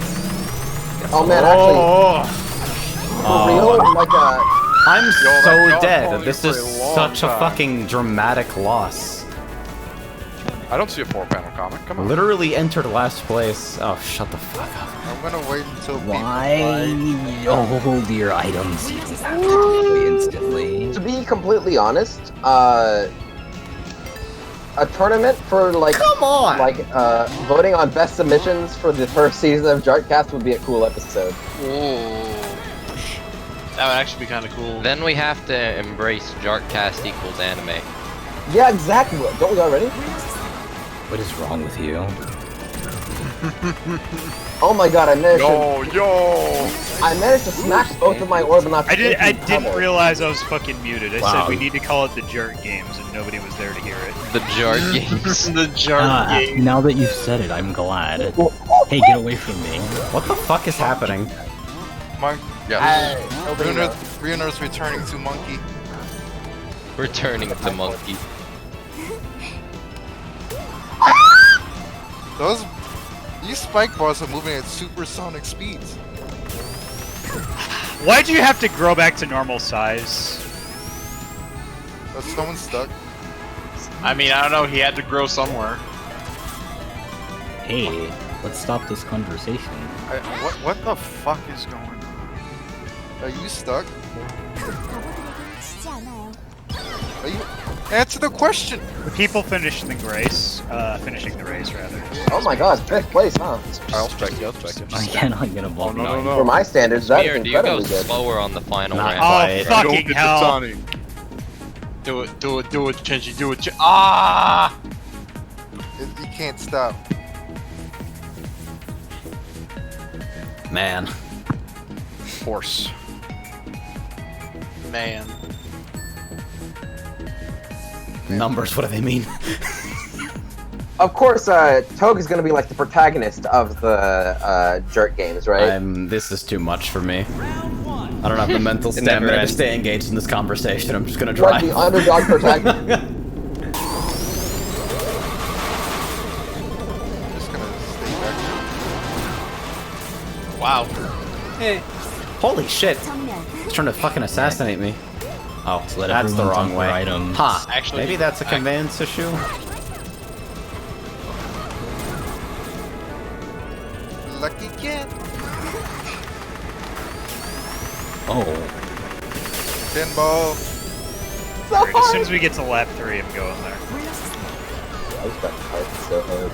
Oh man, actually, for real, like I'm that so dog dead. followed This you is for a long such a time. fucking dramatic loss. I don't see a 4-panel comic. Come on. Literally entered last place. Oh, shut the fuck up. I'm gonna wait until Why hold your items? You don't have to deploy instantly. to be completely honest, a tournament for like Come on! voting on best submissions for the first season of Jartcast would be a cool episode. That would actually be kind of cool. Then we have to embrace Jartcast equals anime. Yeah, exactly. Don't we already? What is wrong with you? Oh my god, I managed to smash both of my Orbinauts. I didn't double. realize I was fucking muted. I Wow. said we need to call it the Jart Games, and nobody was there to hear it. The Jart games. The jar game. Now that you've said it, I'm glad. Hey, get away from me. What the fuck is happening? Yes. Rioner's returning to Monkey. Returning to monkey. These spike bars are moving at supersonic speeds. Why'd you have to grow back to normal size? Someone stuck. I mean, I don't know. He had to grow somewhere. Hey, let's stop this conversation. What the fuck is going on? Are you stuck? Are you? Answer the question. The people finishing the race, rather. Oh my god, 5th place, huh? I'll spec you. I cannot get involved No, no, now. no. For my standards, that Spear, is do you go incredibly good. slower on the final Not round? quite. Oh, fucking hell. Do it, Chenji, do it. Ah! You can't stop. Man. Horse. Man. Numbers, what do they mean? Of course, Togue is going to be like the protagonist of the Jerk games, right? This is too much for me. I don't have the mental It never stamina to ends. stay engaged in this conversation. I'm just gonna Like drive. the underdog protagonist. Just gonna stay back. Wow. Holy shit! He's trying to fucking assassinate me. Oh, Let that's the everyone wrong dump way. their items. Ha! Actually, Maybe that's a conveyance issue? Lucky kid. Oh, Pinball. Alright, as soon as we get to lap 3, I'm going there. I was about to type so hard.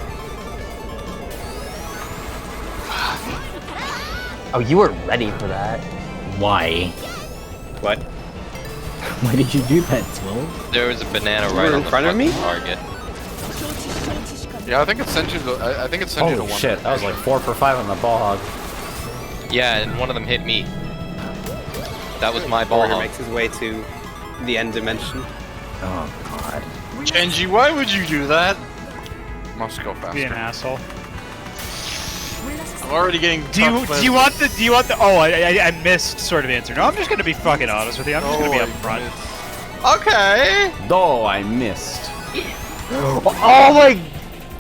Oh, you were ready for that. why? What? Why did you do that, 12? There was a banana You right were on in the front of me? target. Yeah, I think it sent you to. I think it sent you to Holy one. shit, that was like 4 for 5 on the ball hog. Yeah, and one of them hit me. That was my ball Warrior hog. makes his way to the end dimension. Oh god. Chenji, why would you do that? Must go Be an faster. asshole. I'm already getting. Do you want the? Oh, I missed sort of answer. No, I'm just gonna be fucking honest with you. I'm just gonna be up front. Okay. Though I missed. Oh my!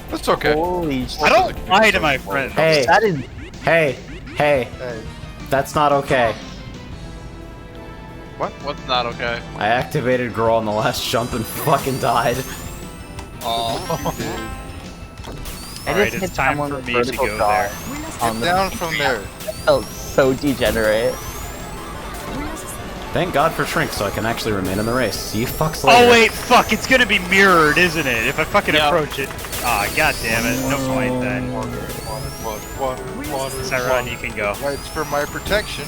That's okay. Holy shit! I don't lie to my friends. Hey, That is. hey, hey, Hey. that's not okay. What's not okay? I activated Girl on the last jump and fucking died. Oh. I Alright, just it's hit time someone for with me to vertical go dodge there. on Get the- down from there. Felt so degenerate. Thank God for Shrink so I can actually remain in the race. See you fucks later. Oh wait, fuck! It's gonna be mirrored, isn't it? If I fucking Yeah. approach it. Ah, god damn it! No point then. Cyron, you can go. It's for my protection.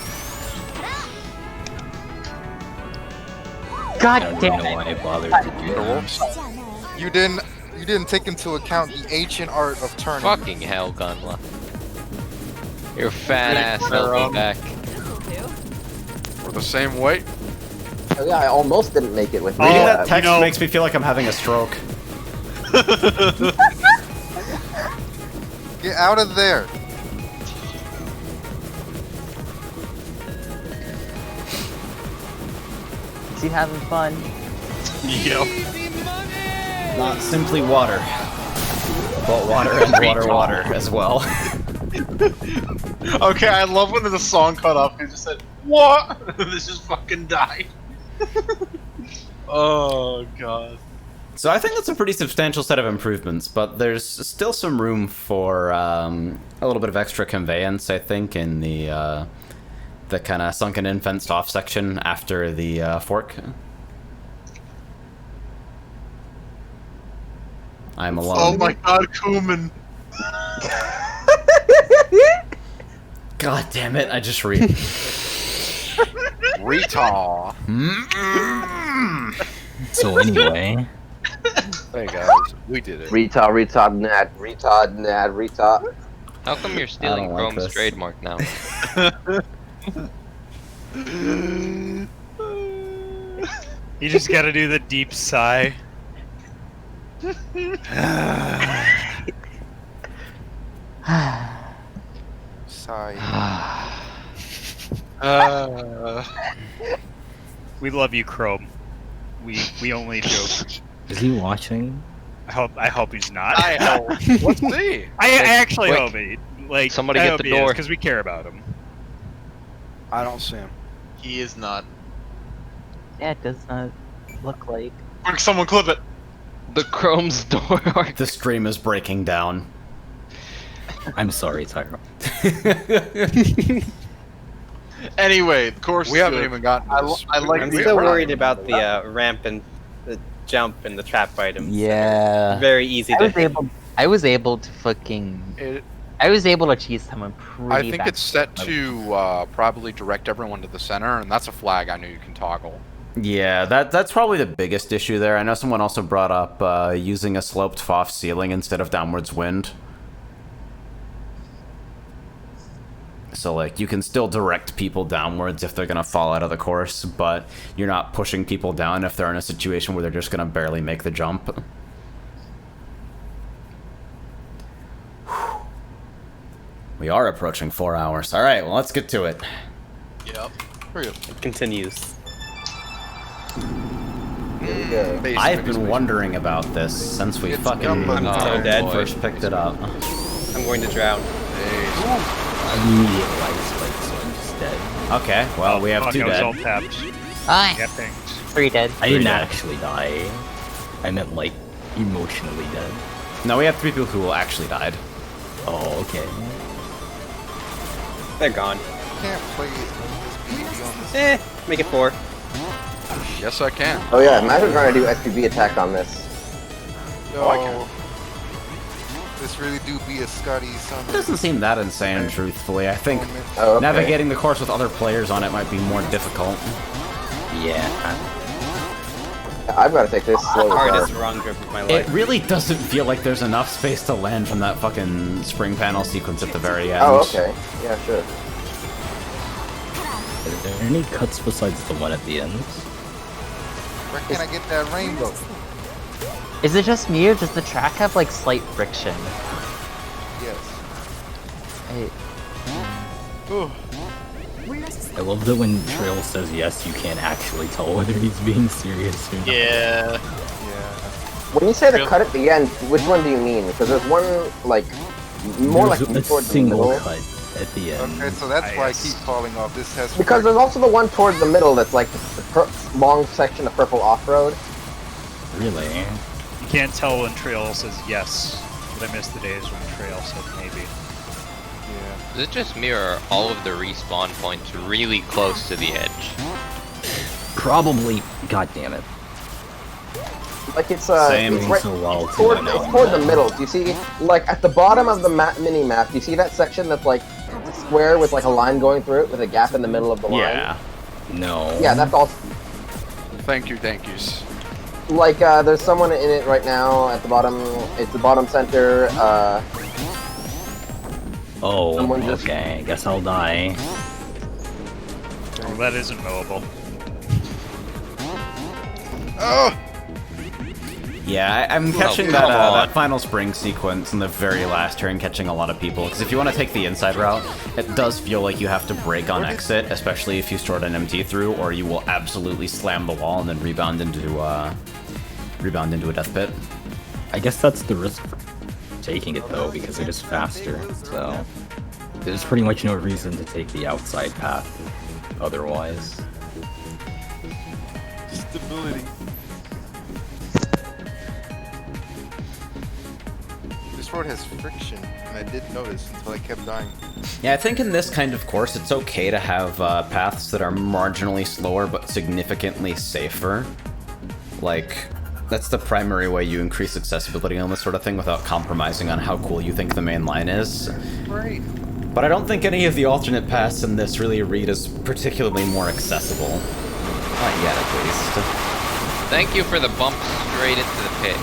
God I don't damn even know it. why I bothered to do that. You didn't take into account the ancient art of turning. Fucking hell, Gunla. Your fat ass held me back. We're the same weight. Oh, yeah, I almost didn't make it with Reading Oh, that text you know- makes me feel like I'm having a stroke. Get out of there. Is he having fun? Yep. Not simply water, but water and water as well. Okay, I love when the song cut off. He just said, "What?" This just fucking died. Oh god. So I think that's a pretty substantial set of improvements, but there's still some room for a little bit of extra conveyance, I think, in the kind of sunken-in, fenced-off section after the fork. I'm alone. Oh my god, Kuman. God damn it, I just read. Retaw. So anyway, Hey guys, we did it. Retard, nad. How come you're stealing I don't like Chrome's this. trademark now? You just gotta do the deep sigh. Sigh. We love you, Chrome. We only joke. is he watching? I hope he's not. I hope. Let's see. I actually quick. hope he like Somebody get the door. because we care about him. I don't see him. He is not. Yeah, it does not look like. Quick, someone clip it. The Chrome's door. The stream is breaking down. I'm sorry, Tyro. Anyway, the course. We is haven't good. even gotten. I to this. like I'm the- still worried about the ramp and the jump and the trap items. Yeah. Very easy to hit. I was able to fucking. It, I was able to cheese someone pretty I think bad. it's set to probably direct everyone to the center, and that's a flag I know you can toggle. Yeah, that's probably the biggest issue there. I know someone also brought up using a sloped FOF ceiling instead of downwards wind. So, like, you can still direct people downwards if they're going to fall out of the course, but you're not pushing people down if they're in a situation where they're just going to barely make the jump. We are approaching 4 hours. All right, well, let's get to it. Yep. Hurry up. It continues. I've been wondering about this since we It's fucking Gumbo. I'm so dead. first picked it up. I'm going to drown. Immediate light spike, so I'm just dead. Okay, well, we have Fuck, two I was dead. all tapped. Hi. Yeah, thanks. 3 dead. I didn't dead. actually die. I meant like emotionally dead. No, we have 3 people who actually died. Oh, okay. They're gone. Can't play this baby on this. Make it 4. Yes, I can. Oh yeah, imagine trying to do SPB attack on this. No. This really do be a Scotty Summer. It doesn't seem that insane, truthfully. I think Oh, okay. navigating the course with other players on it might be more difficult. Yeah. I've got to take this slow. Hardest wrong grip of my It life. really doesn't feel like there's enough space to land from that fucking spring panel sequence at the very end. Oh, okay. Yeah, sure. Are there any cuts besides the one at the end? Where can I get that rainbow? Is it just me or does the track have like slight friction? Yes. I love that when Trail says yes, you can't actually tell whether he's being serious or not. Yeah. Yeah. When you say the cut at the end, which one do you mean? Because there's one like more like There's a towards the single middle. cut at the end. Okay, so that's why I yes. keep falling off. This has Because there's also the one towards the middle that's like the long section of purple off-road. Really? You can't tell when Trail says yes, but I miss the days when Trail said maybe. Yeah. Is it just me or are all of the respawn points really close to the edge? Probably. God damn it. Like it's Same. it's right, So well, it's too, toward, I know. it's toward the middle. Do you see, like at the bottom of the mini map? Do you see that section that's like square with like a line going through it with a gap in the middle of the line? Yeah. No. Yeah, that's all. Thank yous. Like, there's someone in it right now at the bottom. It's the bottom center. Oh, Someone just- okay. Guess I'll die. Oh, that isn't mowable. Oh! Yeah, I'm catching that final spring sequence in the very last turn, catching a lot of people. Because if you want to take the inside route, it does feel like you have to brake on exit, especially if you stored an MT through, or you will absolutely slam the wall and then rebound into a death pit. I guess that's the risk for taking it though, because it is faster. So there's pretty much no reason to take the outside path otherwise. Stability. This road has friction, and I didn't notice until I kept dying. Yeah, I think in this kind of course, it's okay to have paths that are marginally slower but significantly safer. Like, that's the primary way you increase accessibility on this sort of thing without compromising on how cool you think the main line is. Right. But I don't think any of the alternate paths in this really read as particularly more accessible. Not yet, at least. Thank you for the bump straight into the pit.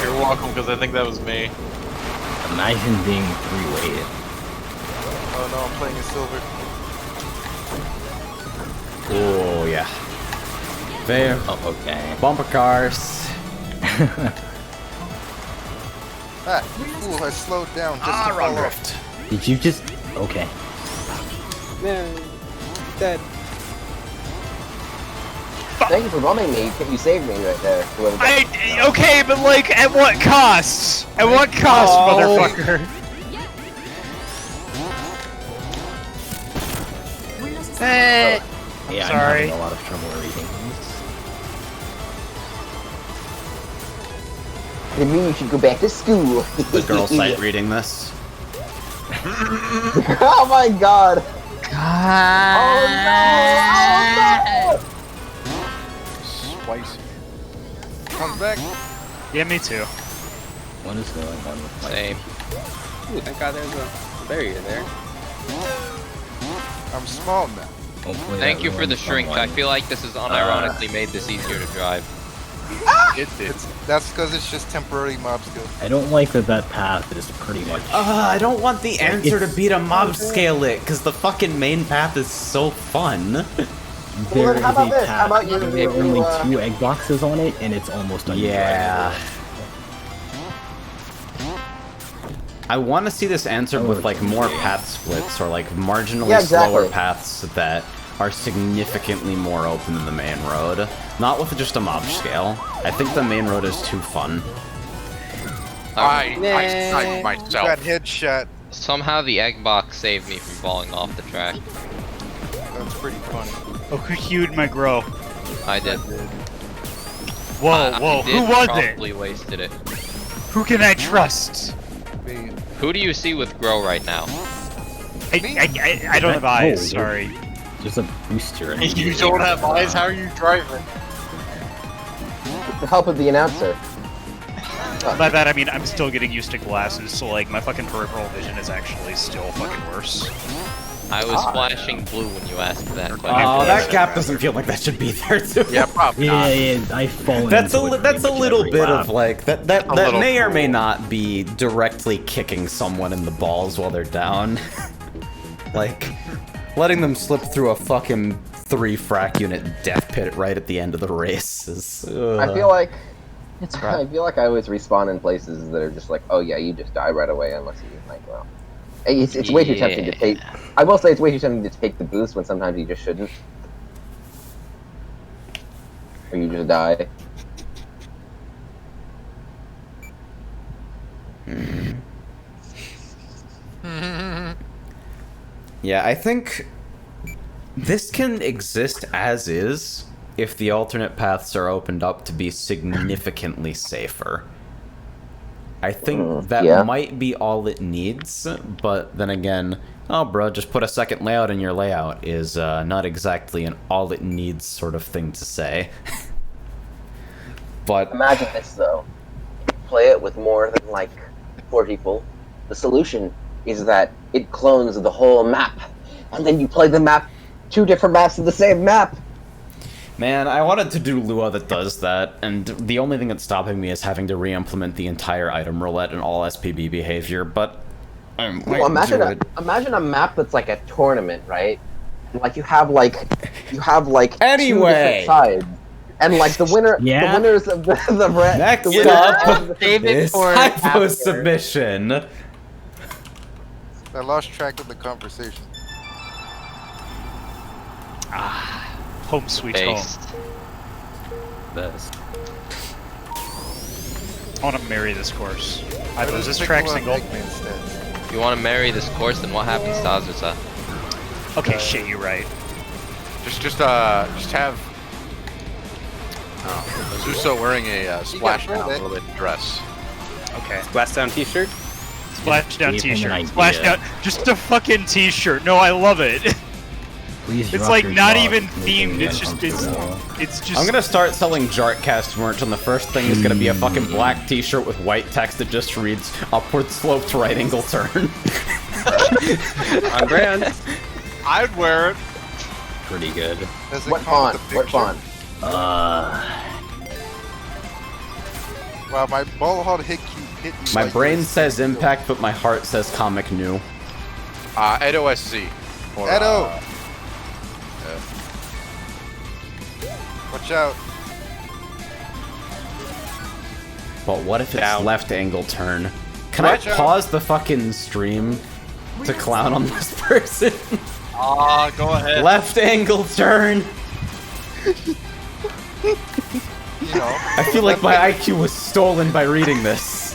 You're welcome, because I think that was me. Imagine being three-weighted. Oh no, I'm playing a silver. Oh, yeah. There. Oh, okay. Bumper cars. Ah, you fool, I slowed down just to Run fall off. drift. Did you just... Okay. Man, dead. Thank you for bumming me. You saved me right there. Whoever- Okay, but like, at what cost? At what cost, motherfucker? Yeah, I'm Sorry. having a lot of trouble reading these. It means you should go back to school. The girl sight reading this. Oh my god! Oh no! Oh no! Spicy. Comes back. Yeah, me too. What is going on with my... Same. Ooh, thank God there's a barrier there. I'm small now. Hopefully Thank that you for the ruins shrink. someone. I feel like this has unironically made this easier to drive. It did. That's because it's just temporary mob skill. I don't like that path is pretty much... I don't want the answer to It's- beat a mob scale it, because the fucking main path is so fun. There then how is about a this? How path. about you- There are only 2 egg boxes on it, and it's almost undrivable. Yeah. I want to see this answered with like more path splits or like marginally Yeah, exactly. slower paths that are significantly more open than the main road. Not with just a mob scale. I think the main road is too fun. I sniped You got myself. headshot. Somehow the egg box saved me from falling off the track. That's pretty funny. Oh, who hewed my grow? I did. Whoa, I whoa, did who was probably wasted it. it? Who can I trust? Me. Who do you see with grow right now? I don't have eyes, Oh, sorry. Just a booster. You don't have eyes? How are you driving? With the help of the announcer. By that I mean I'm still getting used to glasses, so like my fucking peripheral vision is actually still fucking worse. I was flashing blue when you asked that question. Oh, that gap doesn't feel like that should be there too. Yeah, probably Yeah, not. yeah, I fall That's into it that's a pretty much little every bit lap. of like that little may or may cool. not be directly kicking someone in the balls while they're down. Like letting them slip through a fucking 3 frac unit death pit right at the end of the race is I feel like I feel like I always respawn in places that are just like, oh yeah, you just die right away unless you like, well, it's way too tempting to take. I will say it's way too tempting to take the boost when sometimes you just shouldn't, or you just die. Yeah, I think this can exist as is if the alternate paths are opened up to be significantly safer. I think that yeah. might be all it needs, but then again, oh bro, just put a second layout in your layout is not exactly an all it needs sort of thing to say. But Imagine this though. Play it with more than like 4 people. The solution is that it clones the whole map, and then you play the map, 2 different maps of the same map. Man, I wanted to do Lua that does that, and the only thing that's stopping me is having to re-implement the entire item roulette and all SPB behavior, but Well, imagine a map that's like a tournament, right? And, like you have like Anyway. 2 different sides, and like the winners of Next up is Hypo submission. I lost track of the conversation. Home sweet Based. home. Best. I want to marry this course. Is this track single? If you want to marry this course, then what happens to Azusa? Okay, shit, you're right. Just have Azusa wearing a splashdown a little bit dress. Okay. Splashdown t-shirt? Splashdown Gave him an t-shirt. idea. Splashdown. Just a fucking t-shirt. No, I love it. Please It's drop like your not jaw, even making themed. me It's just I'm gonna start selling jartcast merch, and the first thing is gonna be a fucking black t-shirt with white text that just reads "Upward sloped right angle turn." On brand. I'd wear it. pretty good. Does it What come font? with a What picture? font? Wow, my ball hard hit you. My like brain this. says Impact, but my heart says Comic New. Edo SC. Or, Edo! Watch out. But what if it's Down. left angle turn? Can Watch I out. pause the fucking stream to clown on this person? Go ahead. Left angle turn! You know. I feel like my IQ was stolen by reading this.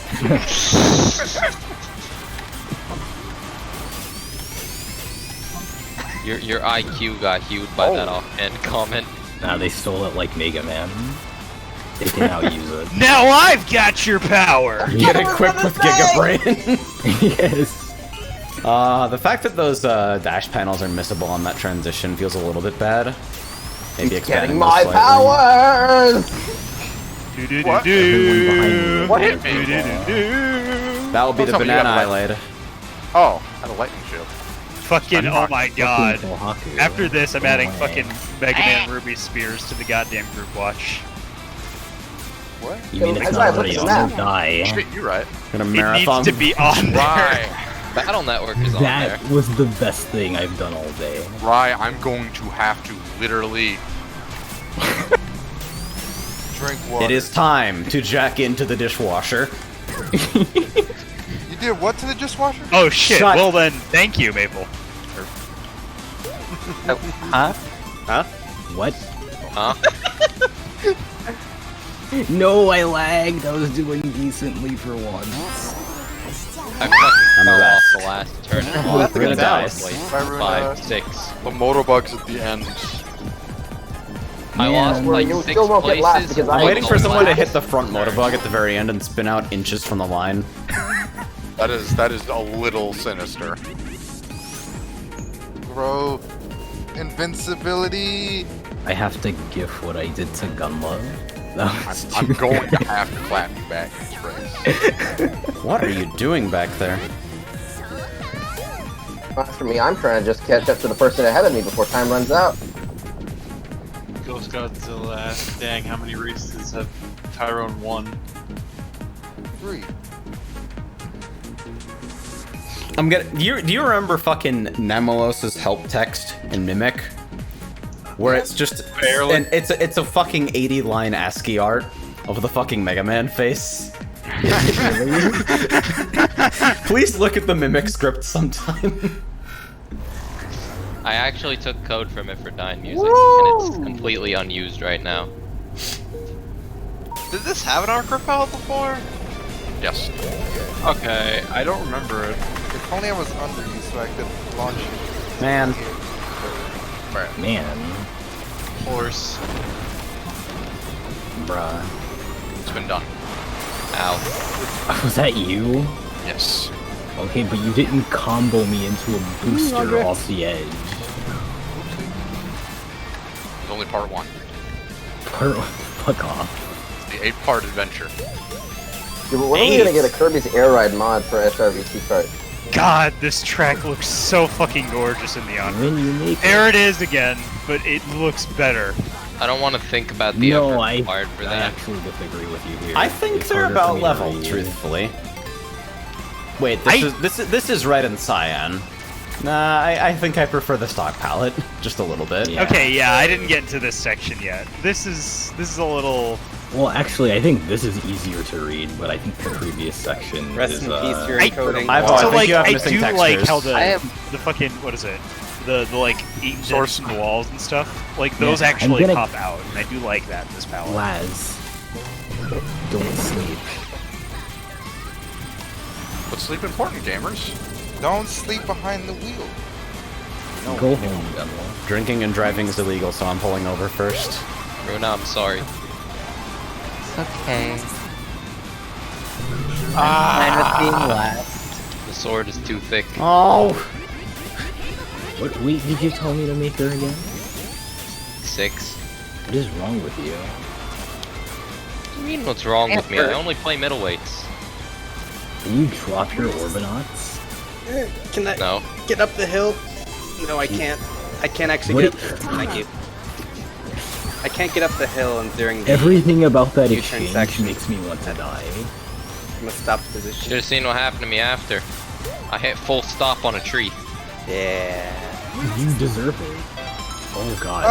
Your IQ got hewed by that offhand comment. Nah, they stole it like Mega Man. They can now use it. Now I've got your power. Get it quick with Giga Brain. Yes. The fact that those dash panels are missable on that transition feels a little bit bad. Maybe expanding Getting those my slightly. powers! What? Do-do-do-do. What hit me? Do-do-do-do. That will be Don't the tell me you have banana a I laid. Oh, I had a lightning shield. Fucking, oh my god. Kohaku. After this, I'm Oh adding my. fucking Mega Man Ruby Spears to the goddamn group watch. What? You mean it's That's not why I already looked on at the that. die? Shit, you're right. Gonna It marathon. needs to be on there. Rye. Battle Network is on there. That was the best thing I've done all day. Rye, I'm going to have to literally... Drink water. It is time to jack into the dishwasher. You did what to the dishwasher? Oh shit, Shut- well then, thank you, Maple. Huh? Huh? What? Huh? No, I lagged. I was doing decently for once. I fucking I'm fell the off best. the last turn. We're gonna die. Bye, Runa. 5, 6. The motorbugs at the end. I lost like You 6 still won't get last places. because I'm I- waiting for on the someone to last hit the front turn. motorbug at the very end and spin out inches from the line. That is a little sinister. Bro. Invincibility. I have to gif what I did to Gunlove. That was I'm too going good. to have to clap you back, Trace. What are you doing back there? As for me, I'm trying to just catch up to the person ahead of me before time runs out. Ghost Godzilla asked, dang, how many races have Tyrone won? 3. I'm gonna. Do you remember fucking Nemolos's help text in Mimic? Where it's just Barely. and it's a fucking 80-line ASCII art of the fucking Mega Man face. Please look at the Mimic script sometime. I actually took code from it for Dying Music, and it's completely unused right now. Did this have an arc repel before? Yes. Okay, I don't remember it. If only I was under you so I could launch it. Man. Man, Horse. bruh. It's been done. Ow. Was that you? Yes. Okay, but you didn't combo me into a booster off the edge. It's only part 1. Fuck off. The 8-part adventure. Dude, when are we gonna get a Kirby's Air Ride mod for SRVC kart? God, this track looks so fucking gorgeous in the on. When you make There it is again, but it looks better. I don't want to think about the No, effort I required for that. actually disagree with you here. I think It's they're harder for about me to level, read. truthfully. Wait, this is red and cyan. Nah, I think I prefer the stock palette just a little bit. Yeah. Okay, yeah, I didn't get into this section yet. This is a little. Well, actually, I think this is easier to read, but I think the previous section Rest is. in peace, you're I- encoding. I So think like, you have I missing do like textures. how the I the fucking what is it? The like Source. indents in the walls and stuff. Like those Yeah, I'm actually gonna- pop out, and I do like that in this palette. Laz, don't sleep. But sleep important, gamers. Don't sleep behind the wheel. Go home, Gunwall. Drinking and driving is illegal, so I'm pulling over first. Runa, I'm sorry. It's okay. Fine with being last. The sword is too thick. Oh! What weight did you tell me to make her again? 6. What is wrong with you? What do you mean what's wrong with me? I only play middleweights. Can you drop your Orbinauts? Can I No. get up the hill? No, I can't. I can't actually What? get. Thank you. I can't get up the hill and during the. Everything about that U-turn exchange section. makes me want to die. I'm gonna stop the position. Should have seen what happened to me after. I hit full stop on a tree. Yeah. You deserve it. Oh god.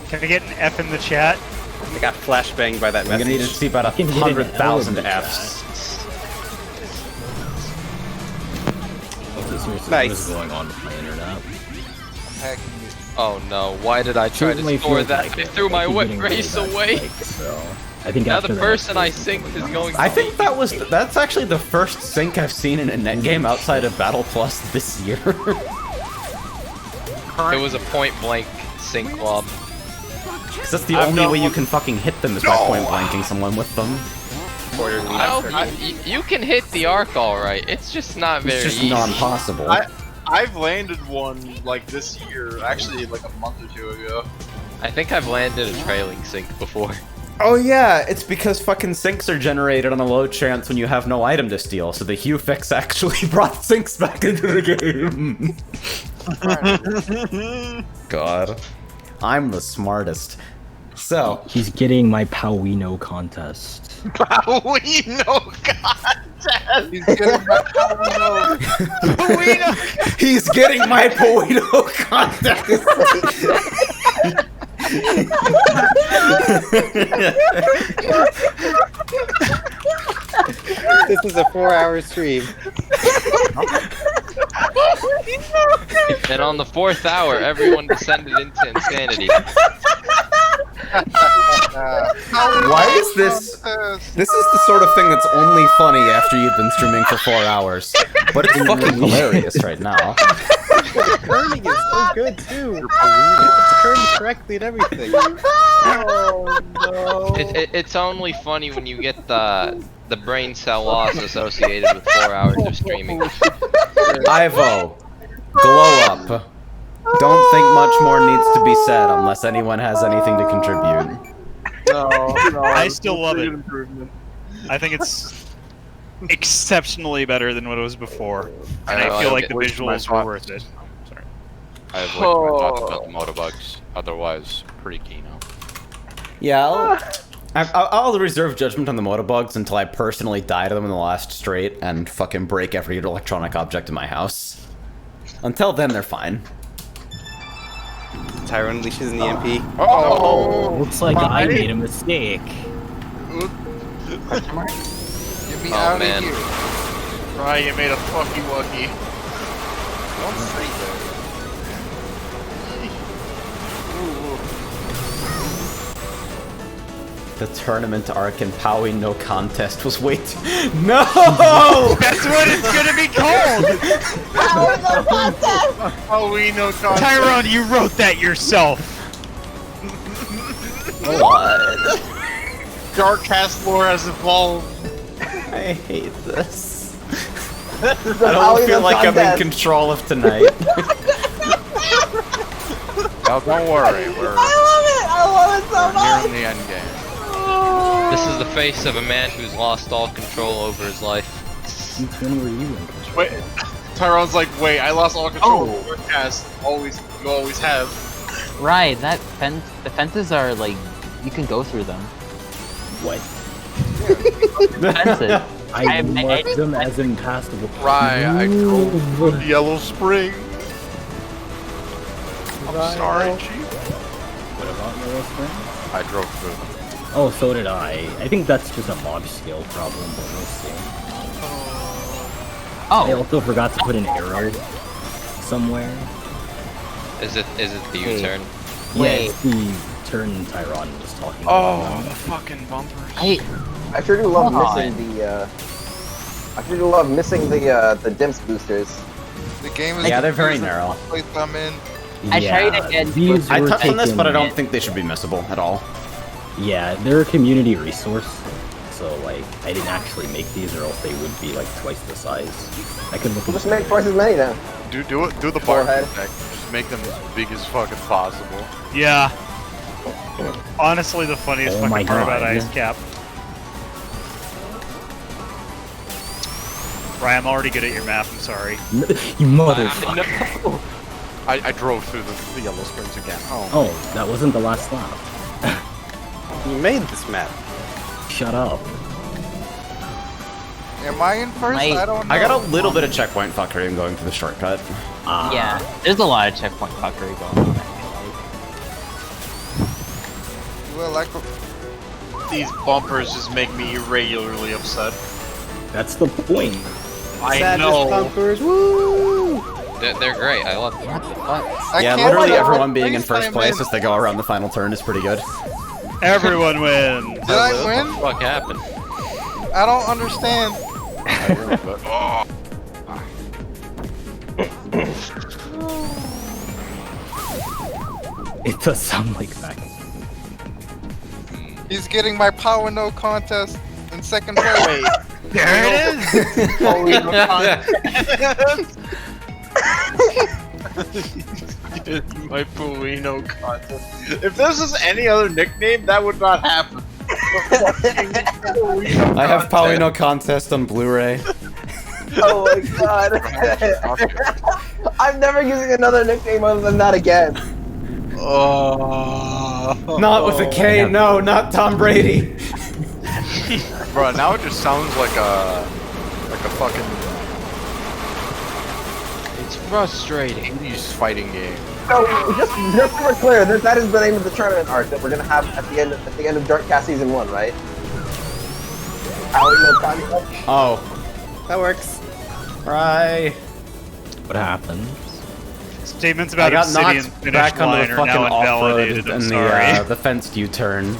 Can I get an F in the chat? I got flashbanged by that I'm gonna need to message. see about Can you get an 100,000 L in the Fs. Okay, seriously, what Nice. is going on with my internet? Hacking it. Oh no, why did I try Certainly to store feels that? like I it. threw my keep whip getting really race bad away. spikes, so I think Now after the that person I escalation, synced is probably going not. I think that's actually the first sync I've seen in a net game outside of Battle Plus this year. It was a point blank sync club. Because that's the only way you can fucking hit them is by point blanking someone with them. You can hit the arc alright. It's just not very It's just easy. non-possible. I've landed one like this year, actually like a month or two ago. I think I've landed a trailing sync before. Oh yeah, it's because fucking syncs are generated on a low chance when you have no item to steal, so the Hue fix actually brought syncs back into the game. God. I'm the smartest. So, He's getting my Powino contest. we know contest! He's getting back he's getting my Poito contest! This is a 4-hour stream. And on the 4th hour, everyone descended into insanity. Why is this? This is the sort of thing that's only funny after you've been streaming for 4 hours. But it's fucking hilarious right now. The kerning is so good too. It's turned correctly and everything. Oh no. It's only funny when you get the brain cell loss associated with 4 hours of streaming. Ivo, glow up. Don't think much more needs to be said unless anyone has anything to contribute. No, I still love it. Improvement. I think it's exceptionally better than what it was before, and I know, I feel I like the wish my visuals were thoughts- worth it. Sorry. I have like my thoughts about the motobugs. Otherwise, pretty keen on. Yeah, I'll reserve judgment on the motobugs until I personally die to them in the last straight and fucking break every electronic object in my house. Until then, they're fine. Tyrone unleashes an EMP. Oh, Looks like I made a mistake. get me Oh, out man. of here. Right, you made a fucky wucky. Don't say that. The tournament arc in Powie no contest was way too... No! That's what it's gonna be called! Oh, we know contest. Tyrone, you wrote that yourself! What? Jartcast lore has evolved. I hate this. I don't feel like I'm in control of tonight. Well, don't worry, we're nearing the end game. This is the face of a man who's lost all control over his life. Since when were you in control? Wait, Tyrone's like, wait, I lost all control of the cast. You always have. Right, the fences are like, you can go through them. What? Fences. I marked them as impassable. Right, I drove through the Yellow Spring. I'm sorry, Chief. What about Yellow Spring? I drove through them. Oh, so did I. I think that's just a mod scale problem, but we'll see. I also forgot to put an arrow somewhere. Is it the U-turn? Yeah, it's the turn Tyron was talking about. The fucking bumpers. I sure do love missing the. I sure do love missing the dimps boosters. The game is they're very confusing. narrow. Place I'm in. I tried again. I touched on this, but I don't think they should be missable at all. Yeah, they're a community resource, so like I didn't actually make these, or else they would be like twice the size. I could look. We'll just make twice as many then. Do the bar deck. Just make them as big as fucking possible. Yeah. Honestly, the funniest Oh my fucking part about God. Ice Cap. Ryan, I'm already good at your map, I'm sorry. You motherfucker! No. I drove through the Yellow Springs again. Oh, that wasn't the last lap. You made this map. Shut up. Am I in first? I don't know. I got a little bit of checkpoint fuckery in going through the shortcut. Yeah, there's a lot of checkpoint fuckery going on. Well, like These bumpers just make me irregularly upset. That's the point. I know. Bumpers, woo! They're great. I love them. Yeah, can't literally believe everyone being in place first I'm place in. as they go around the final turn is pretty good. Everyone wins! Did I win? What happened? I don't understand. It does sound like that. He's getting my power no contest in second place. Wait, there it is. My Puino contest. If this was any other nickname, that would not happen. I have Pauino Contest on Blu-ray. Oh my god. I'm never using another nickname other than that again. Not with a K, no, not Tom Brady. Bro, now it just sounds like a fucking It's frustrating. 80s fighting game. So just so we're clear, that is the name of the tournament arc that we're gonna have at the end of Jartcast season 1, right? Oh, That works. right. What happened? Statements I about got Obsidian's knocked finish back onto line the are fucking now off-road invalidated. I'm and sorry. the fenced U-turn.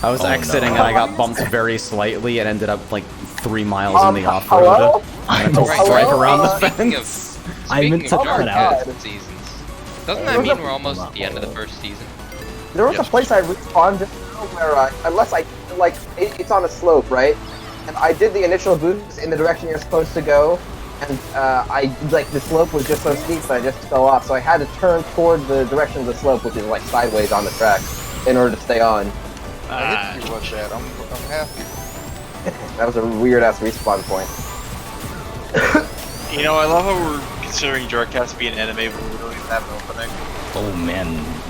I was Oh, exiting no. and I got bumped very slightly and ended up like 3 miles in the hello? off-road. I had to Right, strike around the Speaking fence. I meant to of cut Jartcast out. seasons, doesn't that mean we're almost at the end of the first season? There was a place I respawned just where, it's on a slope, right? And I did the initial boost in the direction you're supposed to go, and the slope was just so steep that I just fell off, so I had to turn toward the direction of the slope, which is like sideways on the track, in order to stay on. I hit you with that. I'm happy. That was a weird-ass respawn point. You know, I love how we're considering Jartcast to be an anime, but we don't even have an opening. Oh man,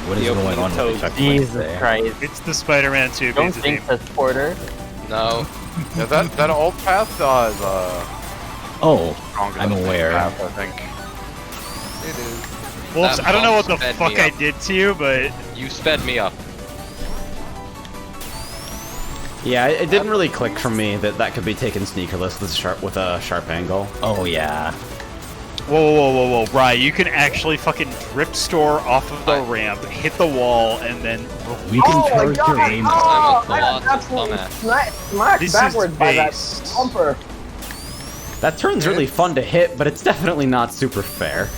what is The going opening on with toad. the checkpoint Jesus today? Christ. It's the Spider-Man 2 Don't pizza think team. that's Porter. No. Yeah, that old path is Oh, stronger I'm than the aware. path, I think. It is. Wolves, That I don't know what bump the sped fuck me I up. did to you, but You sped me up. Yeah, it didn't really click for me that could be taken sneakerless with a sharp angle. Oh yeah. whoa, Rye, you can actually fucking drift store off of the ramp, hit the wall, and then We can Oh my charge your god! aim. Oh, I'm a I got colossus absolutely dumbass. smacked This is backwards by that based. bumper. That turn's really fun to hit, but it's definitely not super fair.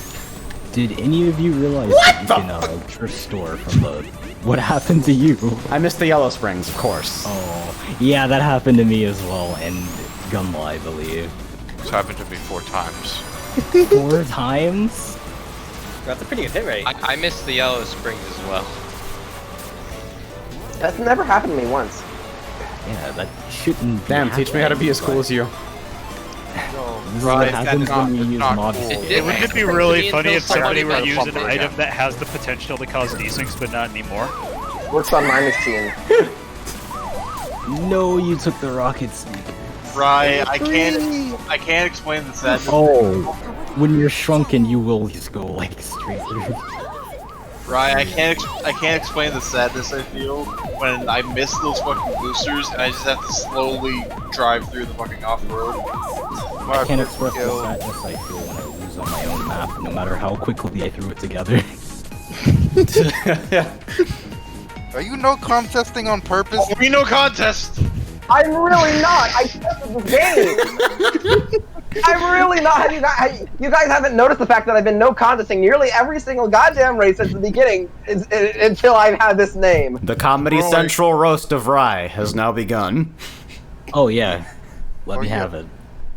Did any of you realize that you can drift store from the... What happened to you? I missed the Yellow Springs, of course. Oh, yeah, that happened to me as well, and Gunla, I believe. It's happened to me 4 times. 4 times? That's a pretty good hit rate. I missed the Yellow Springs as well. That's never happened to me once. Yeah, that shouldn't be Damn, teach me how to be as happening, cool as you. This is what happens when you use not mods. cool. Wouldn't it be Until really funny if somebody somebody were to got use an bumper item again. that has the potential to cause desyncs, but not anymore? Works on my machine. No, you took the rocket seed. Right, I can't explain the sadness. Oh, when you're shrunken, you will just go like straight through. Right, I can't explain the sadness I feel when I miss those fucking boosters and I just have to slowly drive through the fucking off-road. I can't express the sadness I feel when I lose on my own map, no matter how quickly I threw it together. Are you no contesting on purpose? Oh, we no contest! I'm really not. I tested the game. I'm really not. You guys haven't noticed the fact that I've been no contesting nearly every single goddamn race since the beginning until I've had this name. The Comedy Central roast of Rye has now begun. Oh yeah, let Oh, me yeah. have it.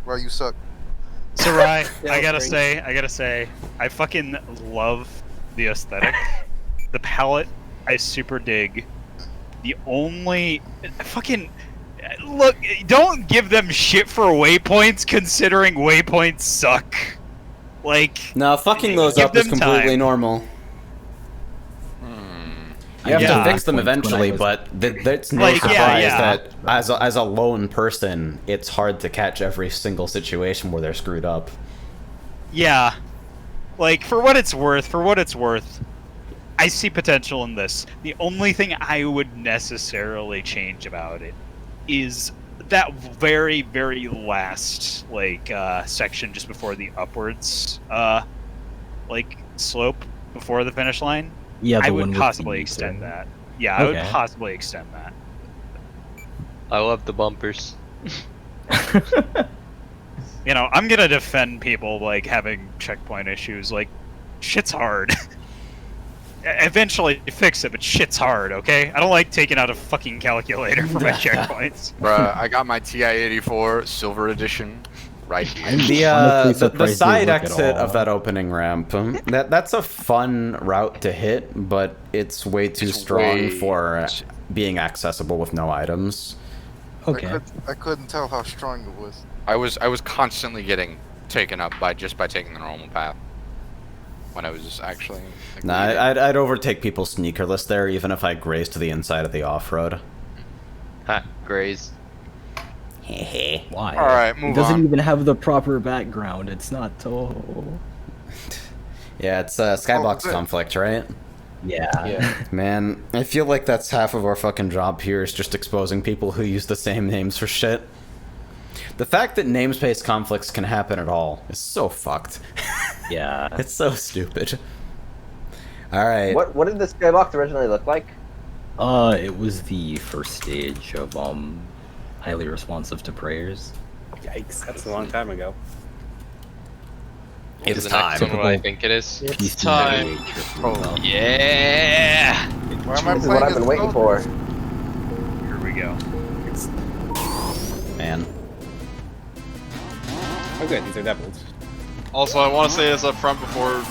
Well, you suck. So Rye, I gotta say, I fucking love the aesthetic. The palette, I super dig. The only fucking look, don't give them shit for waypoints, considering waypoints suck. Like, No, fucking those give up is them completely time. normal. You have Yeah. to fix them When I eventually, was- but it's no Like, yeah, surprise yeah. that as a lone person, it's hard to catch every single situation where they're screwed up. yeah, like for what it's worth, I see potential in this. The only thing I would necessarily change about it is that very, very last section just before the upwards slope before the finish line. Yeah, I the would one with possibly the extend U-turn. that. Yeah, I would Okay. possibly extend that. I love the bumpers. You know, I'm gonna defend people like having checkpoint issues. Like, shit's hard. Eventually fix it, but shit's hard, okay? I don't like taking out a fucking calculator for my checkpoints. Bruh, I got my TI-84 Silver Edition right here. Honestly The surprised side they work at exit all. of that opening ramp, that's a fun route to hit, but it's way too It's strong way- for being accessible with no items. Okay. I couldn't tell how strong it was. I was constantly getting taken up by taking the normal path when I was actually. Like, Nah, leaving. I'd overtake people sneakerless there, even if I grazed to the inside of the off-road. Ha, Graze. Why? All right, It move doesn't on. even have the proper background. It's not tall. Yeah, it's Skybox good. conflict, right? Yeah. Man, I feel like that's half of our fucking job here is just exposing people who use the same names for shit. The fact that namespace conflicts can happen at all is so fucked. Yeah. It's so stupid. Alright. What did this skybox originally look like? It was the first stage of highly responsive to prayers. Yikes, that's a long time ago. It's Is the next time. one what I think it is? It's time. Yeah! Why am I This is playing what I've as been a waiting goat? for. Here we go. Man. Oh good, these are devils. Also, I want to say this up front before,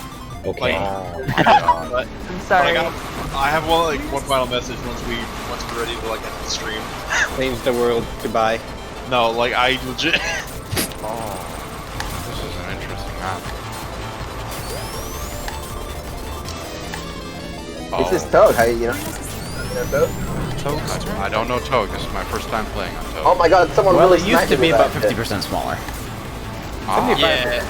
Okay. but I'm sorry. I have one final message once we're ready to like end the stream. Leaves the world goodbye. No, like I legit. Oh, this is an interesting map. This is Toad. How you know Toad? I don't know Toad. This is my first time playing on Toad. Oh my god, someone Well, really it used sniped to me be with about that. 50% smaller. Yeah.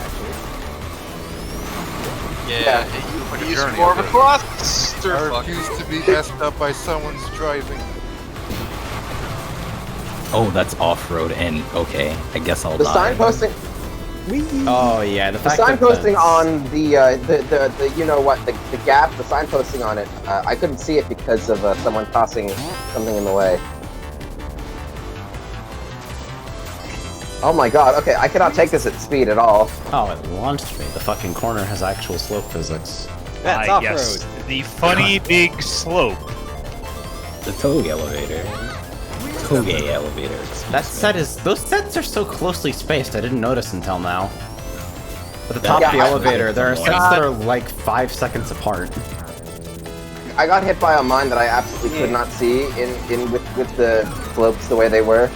Yeah. Yeah. Like a He's journey more of a of it. cluster I fuck. refuse to be messed up by someone's driving. Oh, that's off-road, and okay, I guess I'll The die. signposting, Oh yeah, the the fact that signposting on the you know what the gap, the signposting on it. I couldn't see it because of someone tossing something in the way. Oh my god. Okay, I cannot take this at speed at all. Oh, it launched me. The fucking corner has actual slope physics. That's off-road. Yes, the funny big slope. The Toge elevator. Toge elevator. That set is... Those sets are so closely spaced, I didn't notice until now. At the top of the Yeah, elevator, there are sets that are like 5 seconds apart. I got hit by a mine that I absolutely could not see with the slopes the way they were.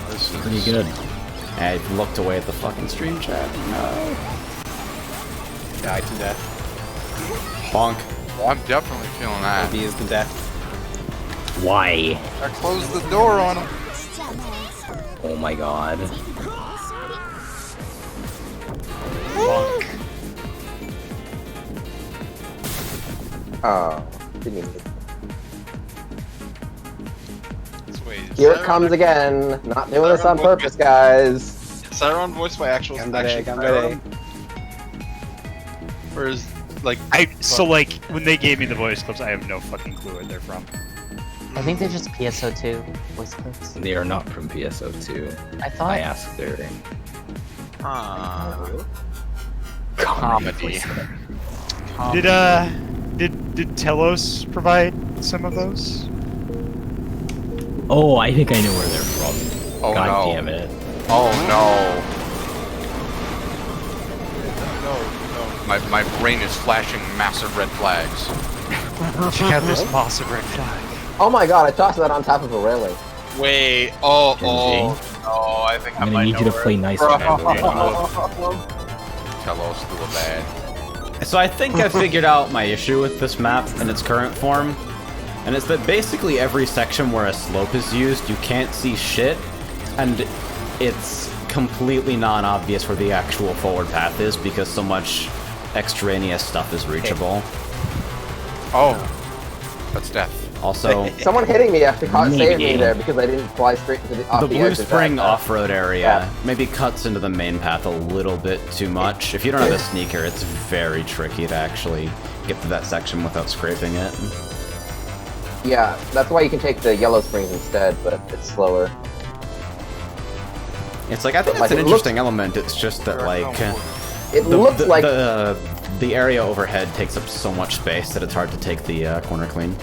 This is Pretty good. I looked away at the fucking stream chat. No. Die to death. Bonk. Well, I'm definitely feeling that. He is the death. Why? I closed the door on him. Oh my god. Oh, didn't even. Wait, Here it comes again. Not doing this on purpose, guys. Is Siron voiced by actual Siron? Or is like So like when they gave me the voice clips, I have no fucking clue where they're from. I think they're just PSO2 voice clips. They are not from PSO2. I thought. I asked their Comedy. Did Telos provide some of those? Oh, I think I know where they're from. Oh God no. damn it. Oh no. My brain is flashing massive red flags. Check out this massive red flag. Oh my god, I tossed that on top of a railing. wait, Oh, I think I'm gonna need you to play nice on that. Telos do a bad. So I think I figured out my issue with this map in its current form. And it's that basically every section where a slope is used, you can't see shit. And it's completely non-obvious where the actual forward path is because so much extraneous stuff is reachable. Oh. That's death. Also, Someone hitting me actually saved me there because I didn't fly straight into the off the the Blue edge of Spring that, off-road area maybe cuts into the main path a little bit too much. If you don't have a sneaker, it's very tricky to actually get to that section without scraping it. Yeah, that's why you can take the Yellow Springs instead, but it's slower. It's like, I think But, that's like, an it interesting element, it's just that, like... It looks like... The area overhead takes up so much space that it's hard to take the corner clean.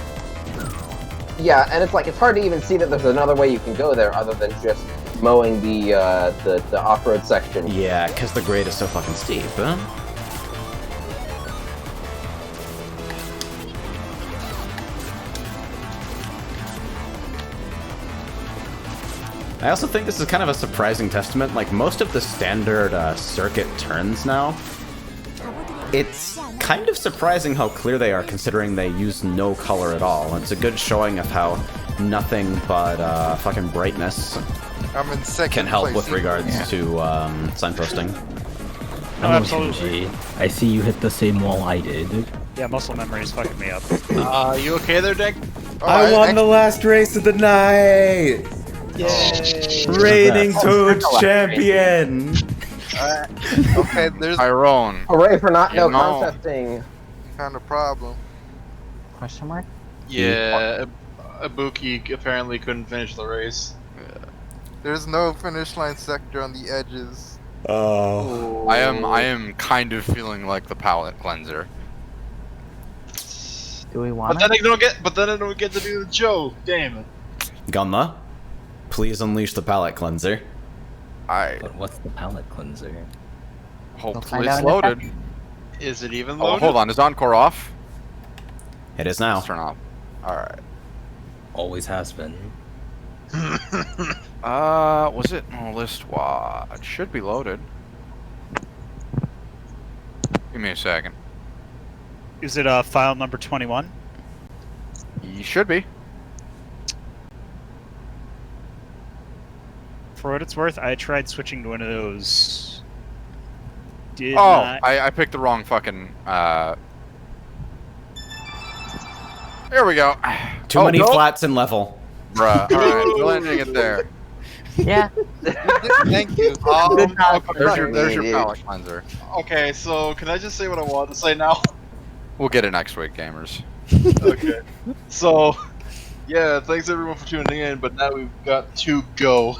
Yeah, and it's like, it's hard to even see that there's another way you can go there other than just mowing the off-road section. Yeah, because the grade is so fucking steep, huh? I also think this is kind of a surprising testament. Like, most of the standard circuit turns now, it's kind of surprising how clear they are considering they use no color at all. It's a good showing of how nothing but fucking brightness I'm in second can help place. with regards to signposting. No, absolutely. I see you hit the same wall I did. Yeah, muscle memory is fucking me up. You okay there, Dick? Oh, I won the last race of the night! Yay! Reigning Toad champion! Okay, there's Tyrone. Hooray for not no You know. contesting. kind of problem. Question mark? Yeah, Ibuki apparently couldn't finish the race. There's no finish line sector on the edges. Oh. I am kind of feeling like the palate cleanser. Do we But want then it? I don't get to do the joke. Damn it. Gunma, please unleash the palate cleanser. But what's the palette cleanser? Hopefully find it's out in a loaded. Is it even Oh, loaded? hold on. Is Encore off? It is now. Let's turn off. Alright. Always has been. Was it on list watch? It should be loaded. Give me a second. Is it file number 21? You should be. For what it's worth, I tried switching to one of those. Did Oh, not. I picked the wrong fucking, Here we go. Too many flats in level. Bruh. Alright, we're landing it there. Yeah. Thank you. There's your palate cleanser. Okay, so can I just say what I want to say now? We'll get it next week, gamers. Okay. So, yeah, thanks everyone for tuning in, but now we've got to go.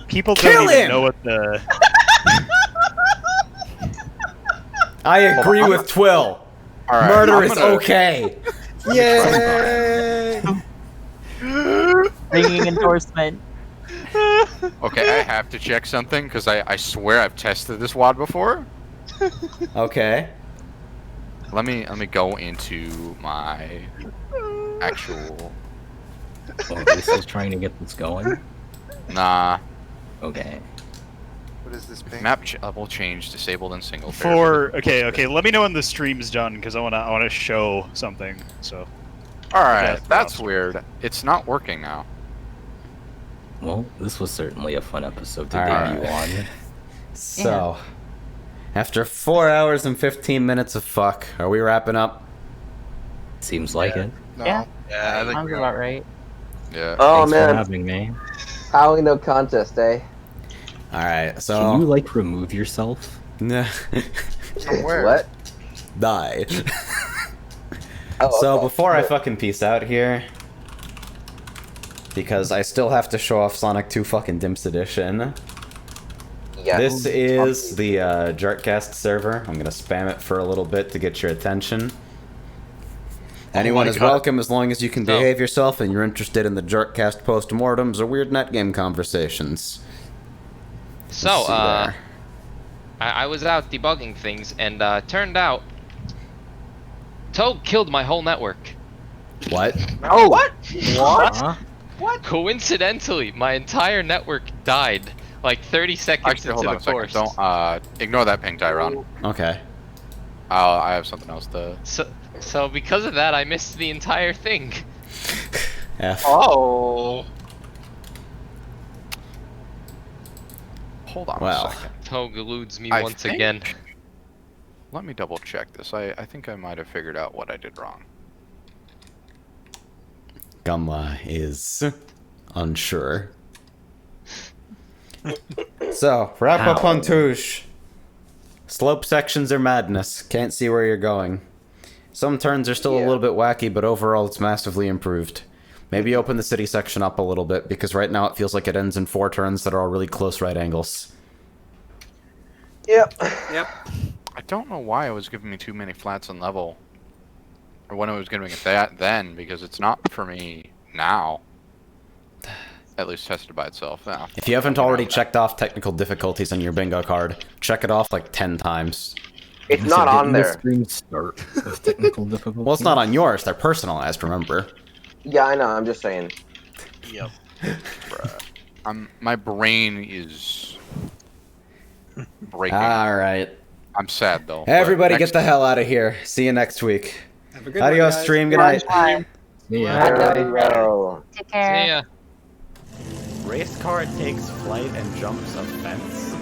People Kill don't even him! know what the. I agree with Twill. Alright, Murder I'm is gonna- okay. Yay! Ringing endorsement. Okay, I have to check something because I swear I've tested this WAD before. Okay. Let me go into my actual. Oh, are they still trying to get this going? Nah. Okay. What is this ping? Map level change disabled in single player. Okay. Let me know when the stream's done because I wanna show something. So. All right, Yeah, that's awesome. weird. It's not working now. Well, this was certainly a fun episode to Alright. debut on. So, after 4 hours and 15 minutes of fuck, are we wrapping up? Seems like it. No. Yeah. Yeah, I think Sounds about right. Yeah. Oh Thanks for man, having me. Howling no contest, eh? Alright, so... Can you like remove yourself? Nah. Where? What? Die. Oh, So okay. before I fucking peace out here, because I still have to show off Sonic 2 fucking Dimps Edition. Yeah. This is the jartcast server. I'm gonna spam it for a little bit to get your attention. Anyone is welcome as long as you can behave yourself and you're interested in the jartcast postmortems or weird net game conversations. So, Let's see there. I was out debugging things, and turned out Toad killed my whole network. What? Oh, what? Huh? Coincidentally, my entire network died like 30 seconds Actually, hold into on the a second. course. Don't ignore that ping, Tyron. Okay. I have something else to. So because of that, I missed the entire thing. F. Oh. Hold on Wow. a second. Toad eludes me I once think- again. Let me double check this. I think I might have figured out what I did wrong. Gumla is unsure. So, wrap up on Touche. Slope sections are madness. Can't see where you're going. Some turns are still a little bit wacky, but overall it's massively improved. Maybe open the city section up a little bit, because right now it feels like it ends in 4 turns that are all really close right angles. Yep. I don't know why it was giving me too many flats on level. Or when it was giving it that then, because it's not for me now. At least tested by itself. Ah, If you haven't already checked off technical difficulties on your bingo card, check it off like 10 times. It's not on The there. stream start with technical difficulties. Well, it's not on yours. They're personalized, remember? Yeah, I know. I'm just saying. Yep. my brain is breaking. Alright. I'm sad though. but Everybody next- get the hell out of here. See you next week. Have a good Adios, one, guys. stream. Good night. Yeah. Yo. Take care. See ya. Race car takes flight and jumps a fence.